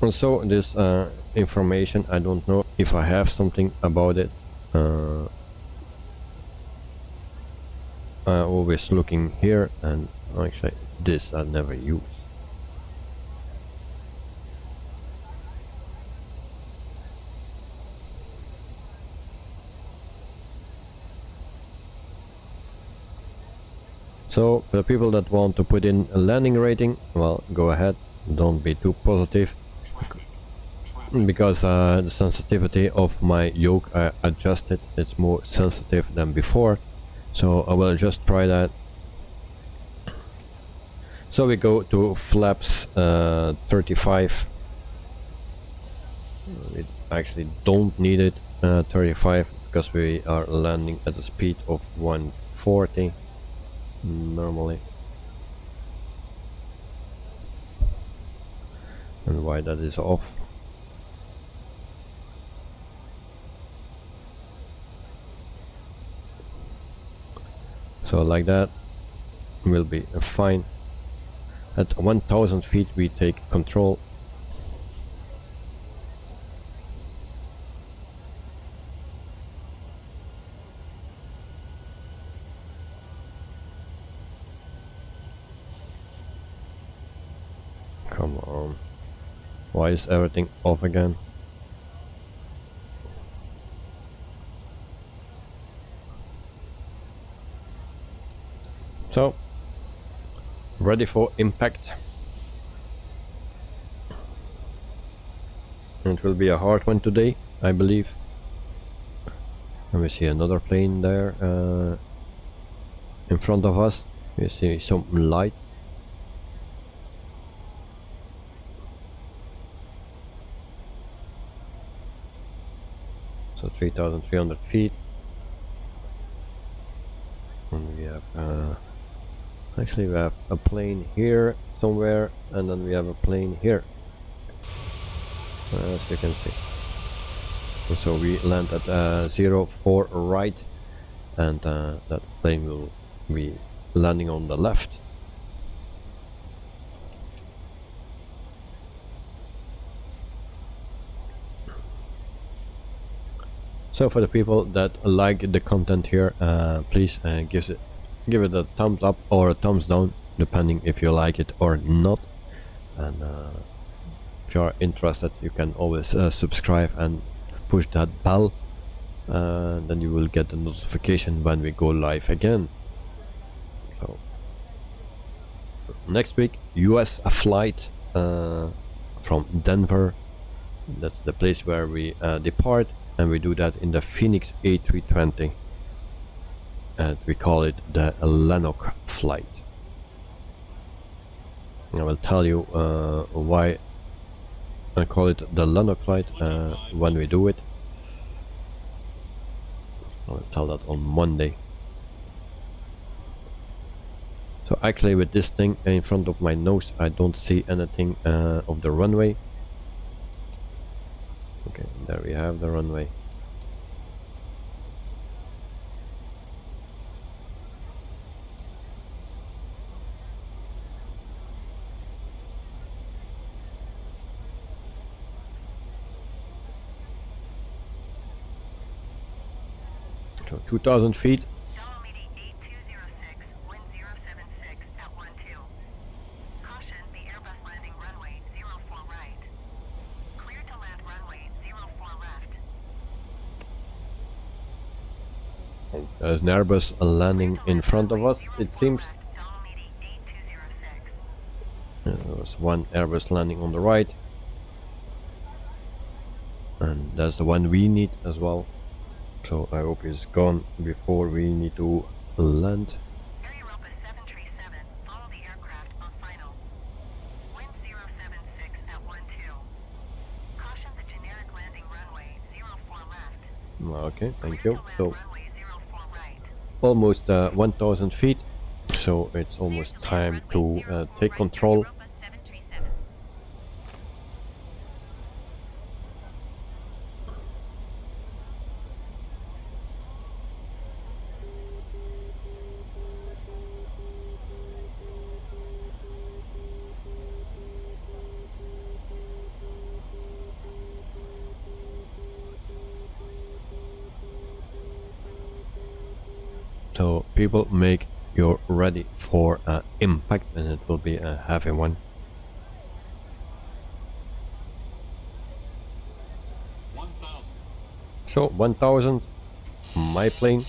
Speaker 1: And so this information, I don't know if I have something about it. I'm always looking here, and actually this I never use. So for the people that want to put in a landing rating, well, go ahead, don't be too positive, because the sensitivity of my yoke I adjusted. It's more sensitive than before, so I will just try that. So we go to flaps 35. We actually don't need it 35, because we are landing at a speed of 140 normally. And why that is off? So like that will be fine. At 1000 feet we take control. Come on. Why is everything off again? So, ready for impact. It will be a hard one today, I believe. And we see another plane there in front of us. We see some light. So 3,300 feet. And we have actually we have a plane here somewhere, and then we have a plane here, as you can see. And so we land at 04 right, and that plane will be landing on the left. So for the people that like the content here, please give it a thumbs up or a thumbs down, depending if you like it or not. And if you are interested, you can always subscribe and push that bell, then you will get the notification when we go live again. So next week, US flight from Denver. That's the place where we depart. and we do that in the Phoenix A320, and we call it the Lennox flight. I will tell you why I call it the Lennox flight when we do it. I will tell that on Monday. So actually with this thing in front of my nose I don't see anything of the runway. Okay, there we have the runway. So 2000 feet.
Speaker 2: Dolomiti 8206, wind 076 at 12. Caution, the Airbus landing runway 04 right. Clear to land runway 04 left.
Speaker 1: There's an Airbus landing in front of us, it seems.
Speaker 2: Dolomiti 8206.
Speaker 1: There was one Airbus landing on the right. And that's the one we need as well. So I hope it's gone before we need to land.
Speaker 2: Area Europa 737, follow the aircraft on final. Wind 076 at 12. Caution, the generic landing runway 04 left.
Speaker 1: Okay, thank you.
Speaker 2: Clear to
Speaker 1: So
Speaker 2: land runway 04 right.
Speaker 1: almost 1000 feet. So it's almost time to take control.
Speaker 2: Europa 737.
Speaker 1: So people, make you ready for impact, and it will be a heavy one.
Speaker 10: 1000.
Speaker 1: So 1000, my plane.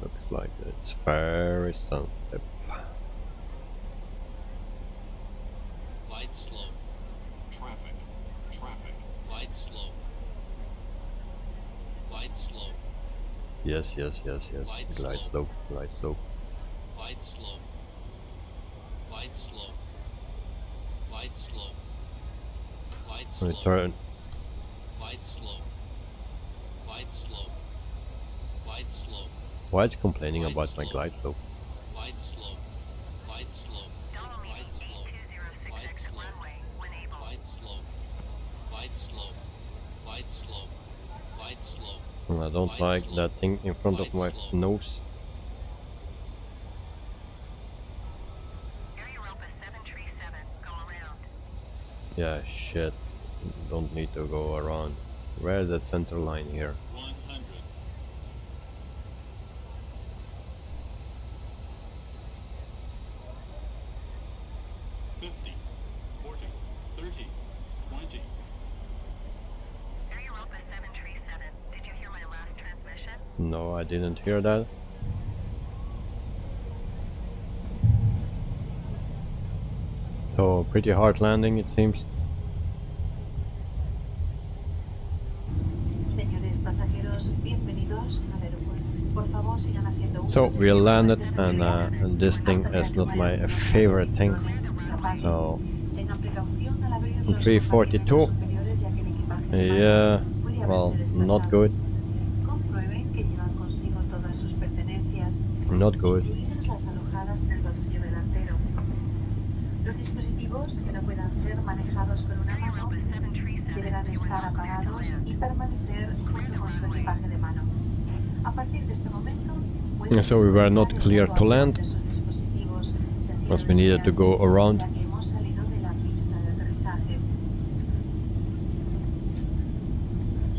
Speaker 1: Looks like it's very sensitive.
Speaker 10: Glide slow. Traffic. Traffic. Glide slow. Glide slow.
Speaker 1: Yes, yes, yes, yes. Glide slow, glide slow.
Speaker 10: Glide slow. Glide slow. Glide slow. Glide slow.
Speaker 1: Return.
Speaker 10: Glide slow. Glide slow. Glide slow.
Speaker 1: Why is he complaining about my glide slow?
Speaker 10: Glide slow. Glide slow.
Speaker 2: Dolomiti 8206 exit runway when able.
Speaker 10: Glide slow. Glide slow. Glide slow. Glide slow.
Speaker 1: I don't like that thing in front of my nose.
Speaker 2: Area Europa 737, go around.
Speaker 1: Yeah, shit. Don't need to go around. Where's that center line here?
Speaker 10: 100. 50. 40. 30. 20.
Speaker 2: Area Europa 737, did you hear my last transmission?
Speaker 1: No, I didn't hear that. So, pretty hard landing it seems.
Speaker 3: Señores pasajeros, bienvenidos al aeropuerto. Por favor, sigan haciendo uso
Speaker 1: So,
Speaker 3: de
Speaker 1: we
Speaker 3: sus
Speaker 1: landed,
Speaker 3: seguridad
Speaker 1: and this thing is not my favorite thing. So,
Speaker 3: Tengan precaución al abrir los
Speaker 1: 342.
Speaker 3: compartimentos superiores, ya que el equipaje de
Speaker 1: Yeah,
Speaker 3: mano puede
Speaker 1: well,
Speaker 3: haberse
Speaker 1: not
Speaker 3: desplazado.
Speaker 1: good.
Speaker 3: Comprueben que llevan consigo todas sus pertenencias,
Speaker 1: Not good.
Speaker 3: incluidas las alojadas en el bolsillo delantero. Los dispositivos que no puedan ser manejados con una mano deberán estar apagados y permanecer junto con su equipaje de mano. A partir de este momento, pueden
Speaker 1: So we were not
Speaker 3: solicitar el
Speaker 1: clear to land,
Speaker 3: de sus dispositivos, si así
Speaker 1: because
Speaker 3: lo
Speaker 1: we needed to
Speaker 3: desean,
Speaker 1: go around.
Speaker 3: ya que hemos salido de la pista de aterrizaje.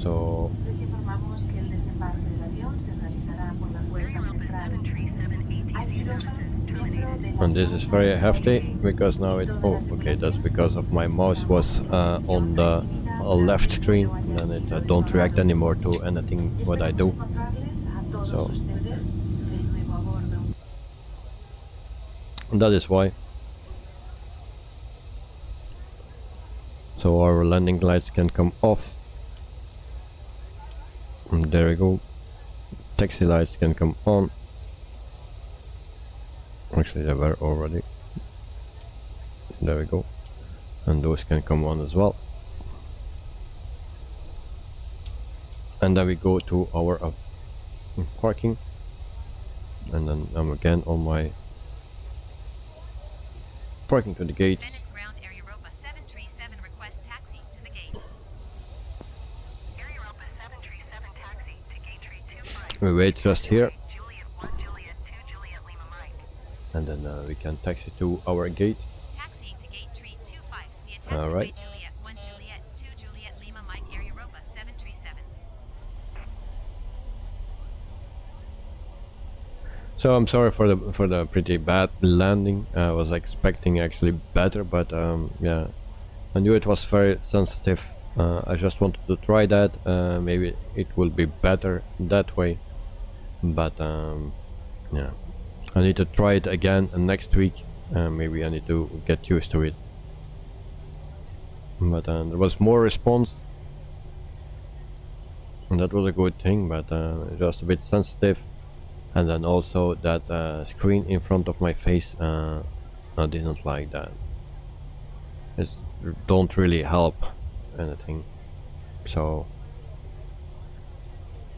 Speaker 1: So,
Speaker 3: Les informamos que el desembarque del avión se realizará por la puerta central. Hay pilotos dentro de la
Speaker 1: and this is very hefty because now it, oh, okay, that's because of my mouse was on the left screen, and then it don't react anymore to anything what I do.
Speaker 3: encontrarles a
Speaker 1: So that is why. So our landing lights can come off. And there we go. Taxi lights can come on. Actually they were already. There we go. And those can come on as well. And then we go to our parking. And then I'm again on my parking to the gate.
Speaker 2: Venice ground Air Europa 737 request taxi to the gate. Air Europa 737 taxi to gate 325.
Speaker 1: We wait just here.
Speaker 2: Juliet 1 Juliet 2 Juliet Lima Mike.
Speaker 1: And then we can taxi to our gate.
Speaker 2: Taxi to gate 325. The attached
Speaker 1: Alright.
Speaker 2: Juliet 1 Juliet 2 Juliet Lima Mike Air Europa 737.
Speaker 1: So I'm sorry for the pretty bad landing. I was expecting actually better, but yeah, I knew it was very sensitive. I just wanted to try that. Maybe it will be better that way, but yeah, I need to try it again next week. Maybe I need to get used to it. But there was more response, and that was a good thing, but just a bit sensitive. And then also that screen in front of my face, I didn't like that. It don't really help anything, so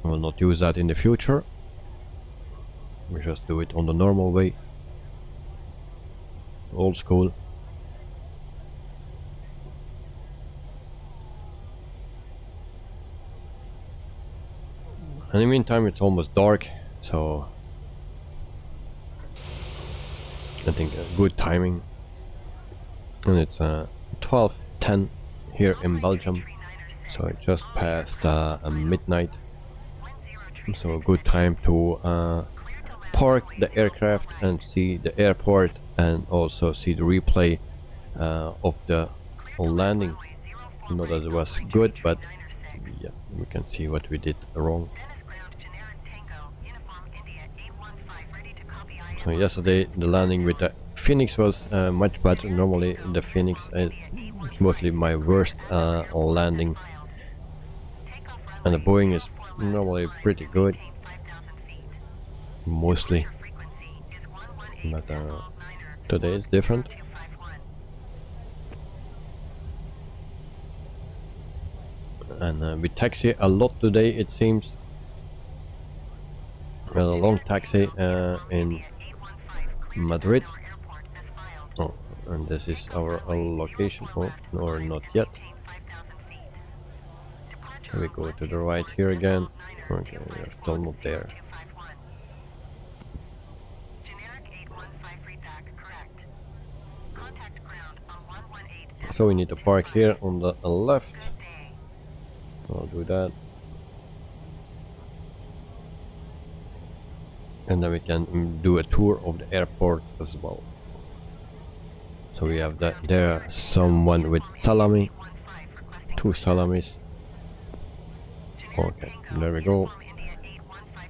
Speaker 1: I will not use that in the future. We just do it on the normal way, old school. In the meantime, it's almost dark. So I think good timing, and it's 12:10 here in Belgium, so it just passed midnight, so a good time to park the aircraft and see the airport, and also see the replay of the landing. Not that it was good, but yeah, we can see what we did wrong. So yesterday the landing with the Phoenix was much better. Normally the Phoenix is mostly my worst landing, and the Boeing is normally pretty good, mostly, but today it's different. And we taxi a lot today, it seems. We had a long taxi in Madrid. Oh, and this is our location. Oh, or not yet. We go to the right here again. Okay, we are still not there. So we need to park here on the left. I'll do that. And then we can do a tour of the airport as well. So we have that there, someone with salami, 2 salamis. Okay, there we go.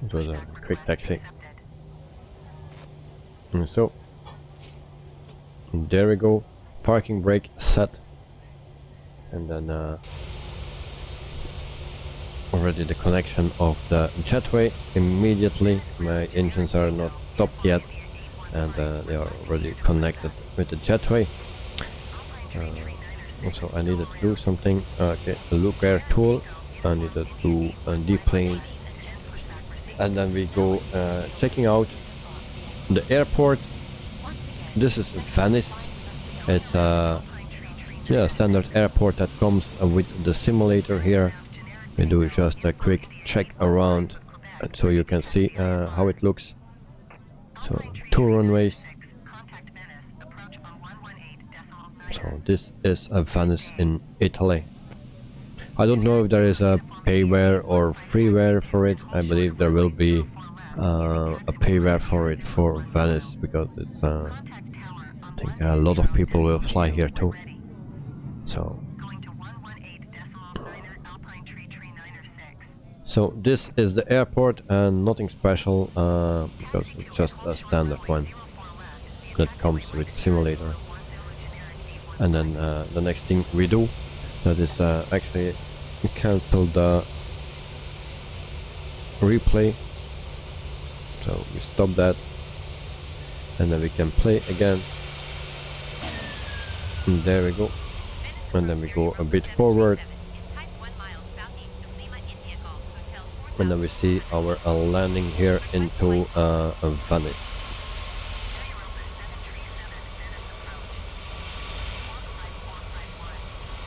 Speaker 1: It was a quick taxi. And so there we go, parking brake set, and then already the connection of the jetway immediately. My engines are not stopped yet, and they are already connected with the jetway. Also I needed to do something. Okay, the loop air tool, I needed to deplane, and then we go checking out the airport. This is Venice. It's yeah, standard airport that comes with the simulator here. We do just a quick check around so you can see how it looks. So 2 runways. So this is a Venice in Italy. I don't know if there is a payware or freeware for it. I believe there will be a payware for it for Venice, because it's I think a lot of people will fly here too. So this is the airport, and nothing special because it's just a standard one that comes with simulator. And then the next thing we do, that is actually cancel the replay. So we stop that, and then we can play again. And there we go. And then we go a bit forward. And then we see our landing here into Venice.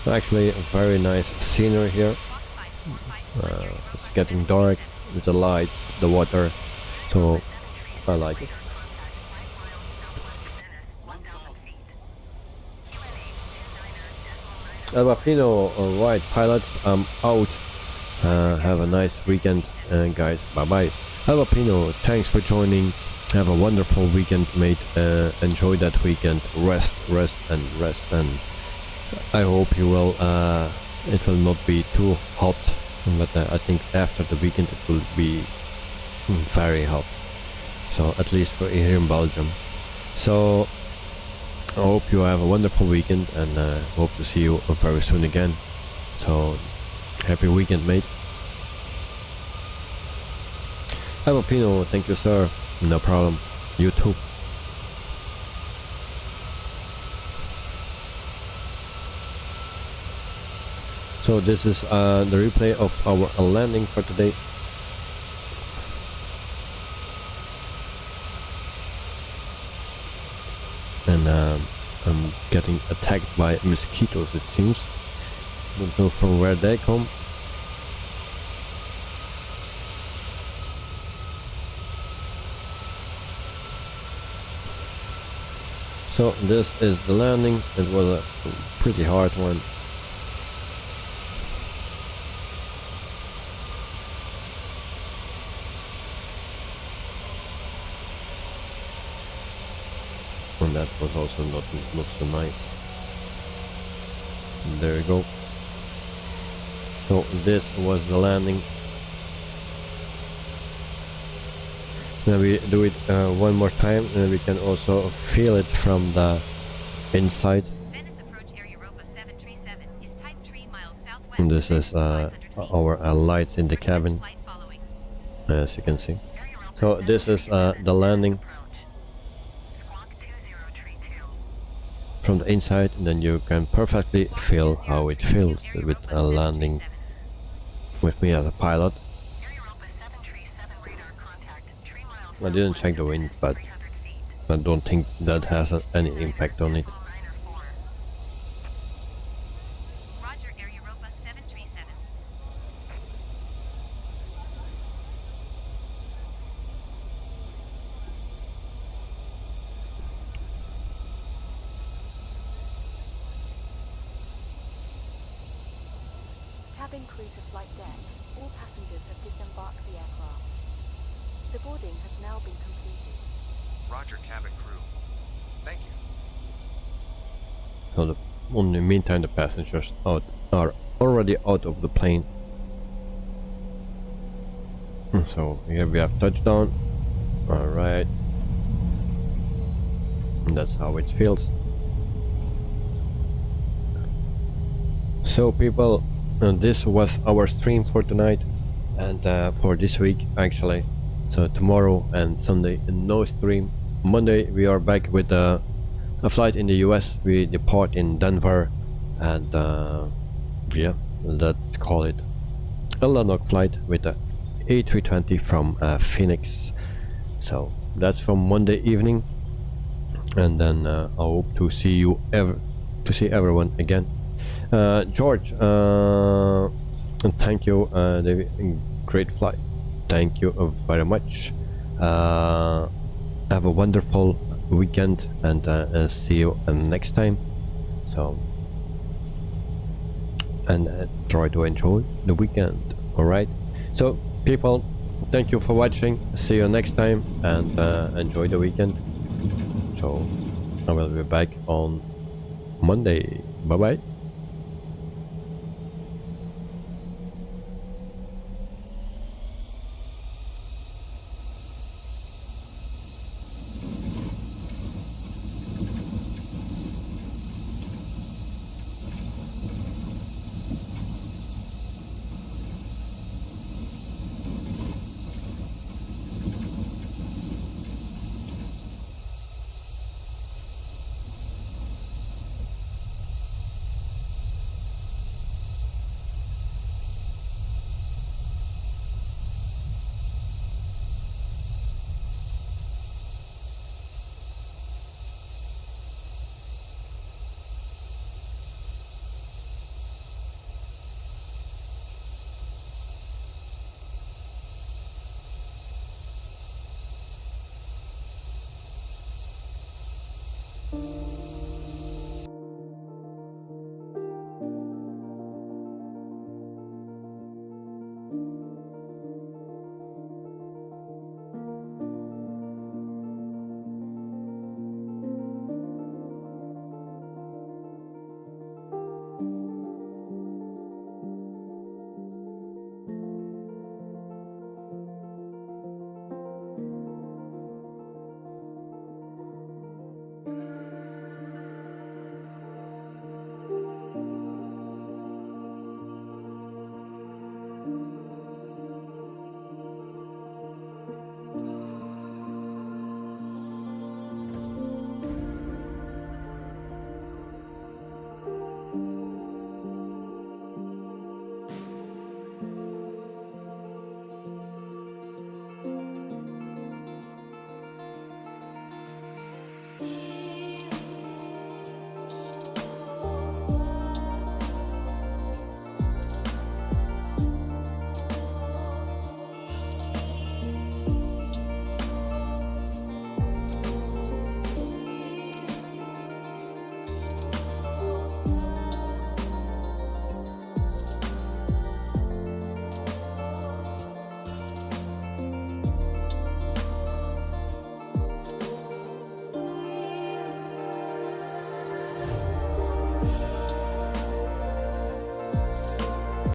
Speaker 1: Actually a very nice scenery here. It's getting dark with the lights, the water, so I like it. Albapino, alright pilots, I'm out. Have a nice weekend, guys. Bye bye. Albapino, thanks for joining. Have a wonderful weekend, mate. Enjoy that weekend. Rest, and I hope you will. It will not be too hot, but I think after the weekend it will be very hot. So at least for here in Belgium. So I hope you have a wonderful weekend, and hope to see you very soon again. So happy weekend, mate. Albapino, thank you, sir. No problem. You too. So this is the replay of our landing for today. And I'm getting attacked by mosquitoes, it seems. Don't know from where they come. So this is the landing. It was a pretty hard one. And that was also not so nice. And there we go. So this was the landing. Now we do it one more time, and we can also feel it from the inside. And this is our lights in the cabin, as you can see. So this is the landing from the inside, and then you can perfectly feel how it feels with a landing with me as a pilot. I didn't check the wind, but I don't think that has any impact on it.
Speaker 2: Roger, Air Europa 737.
Speaker 11: Cabin crew to flight deck. All passengers have disembarked the aircraft. The boarding has now been completed.
Speaker 12: Roger, cabin crew. Thank you.
Speaker 1: So in the meantime, the passengers are already out of the plane. So here we have touchdown. Alright. And that's how it feels. So people, this was our stream for tonight, and for this week actually. So tomorrow and Sunday no stream. Monday we are back with a flight in the US. We depart in Denver, and yeah, let's call it a London flight with a A320 from Phoenix. So that's from Monday evening, and then I hope to see everyone again. George, thank you. Great flight. Thank you very much. Have a wonderful weekend, and see you next time. So, and try to enjoy the weekend. Alright, so people, thank you for watching. See you next time, and enjoy the weekend. So I will be back on Monday. Bye bye.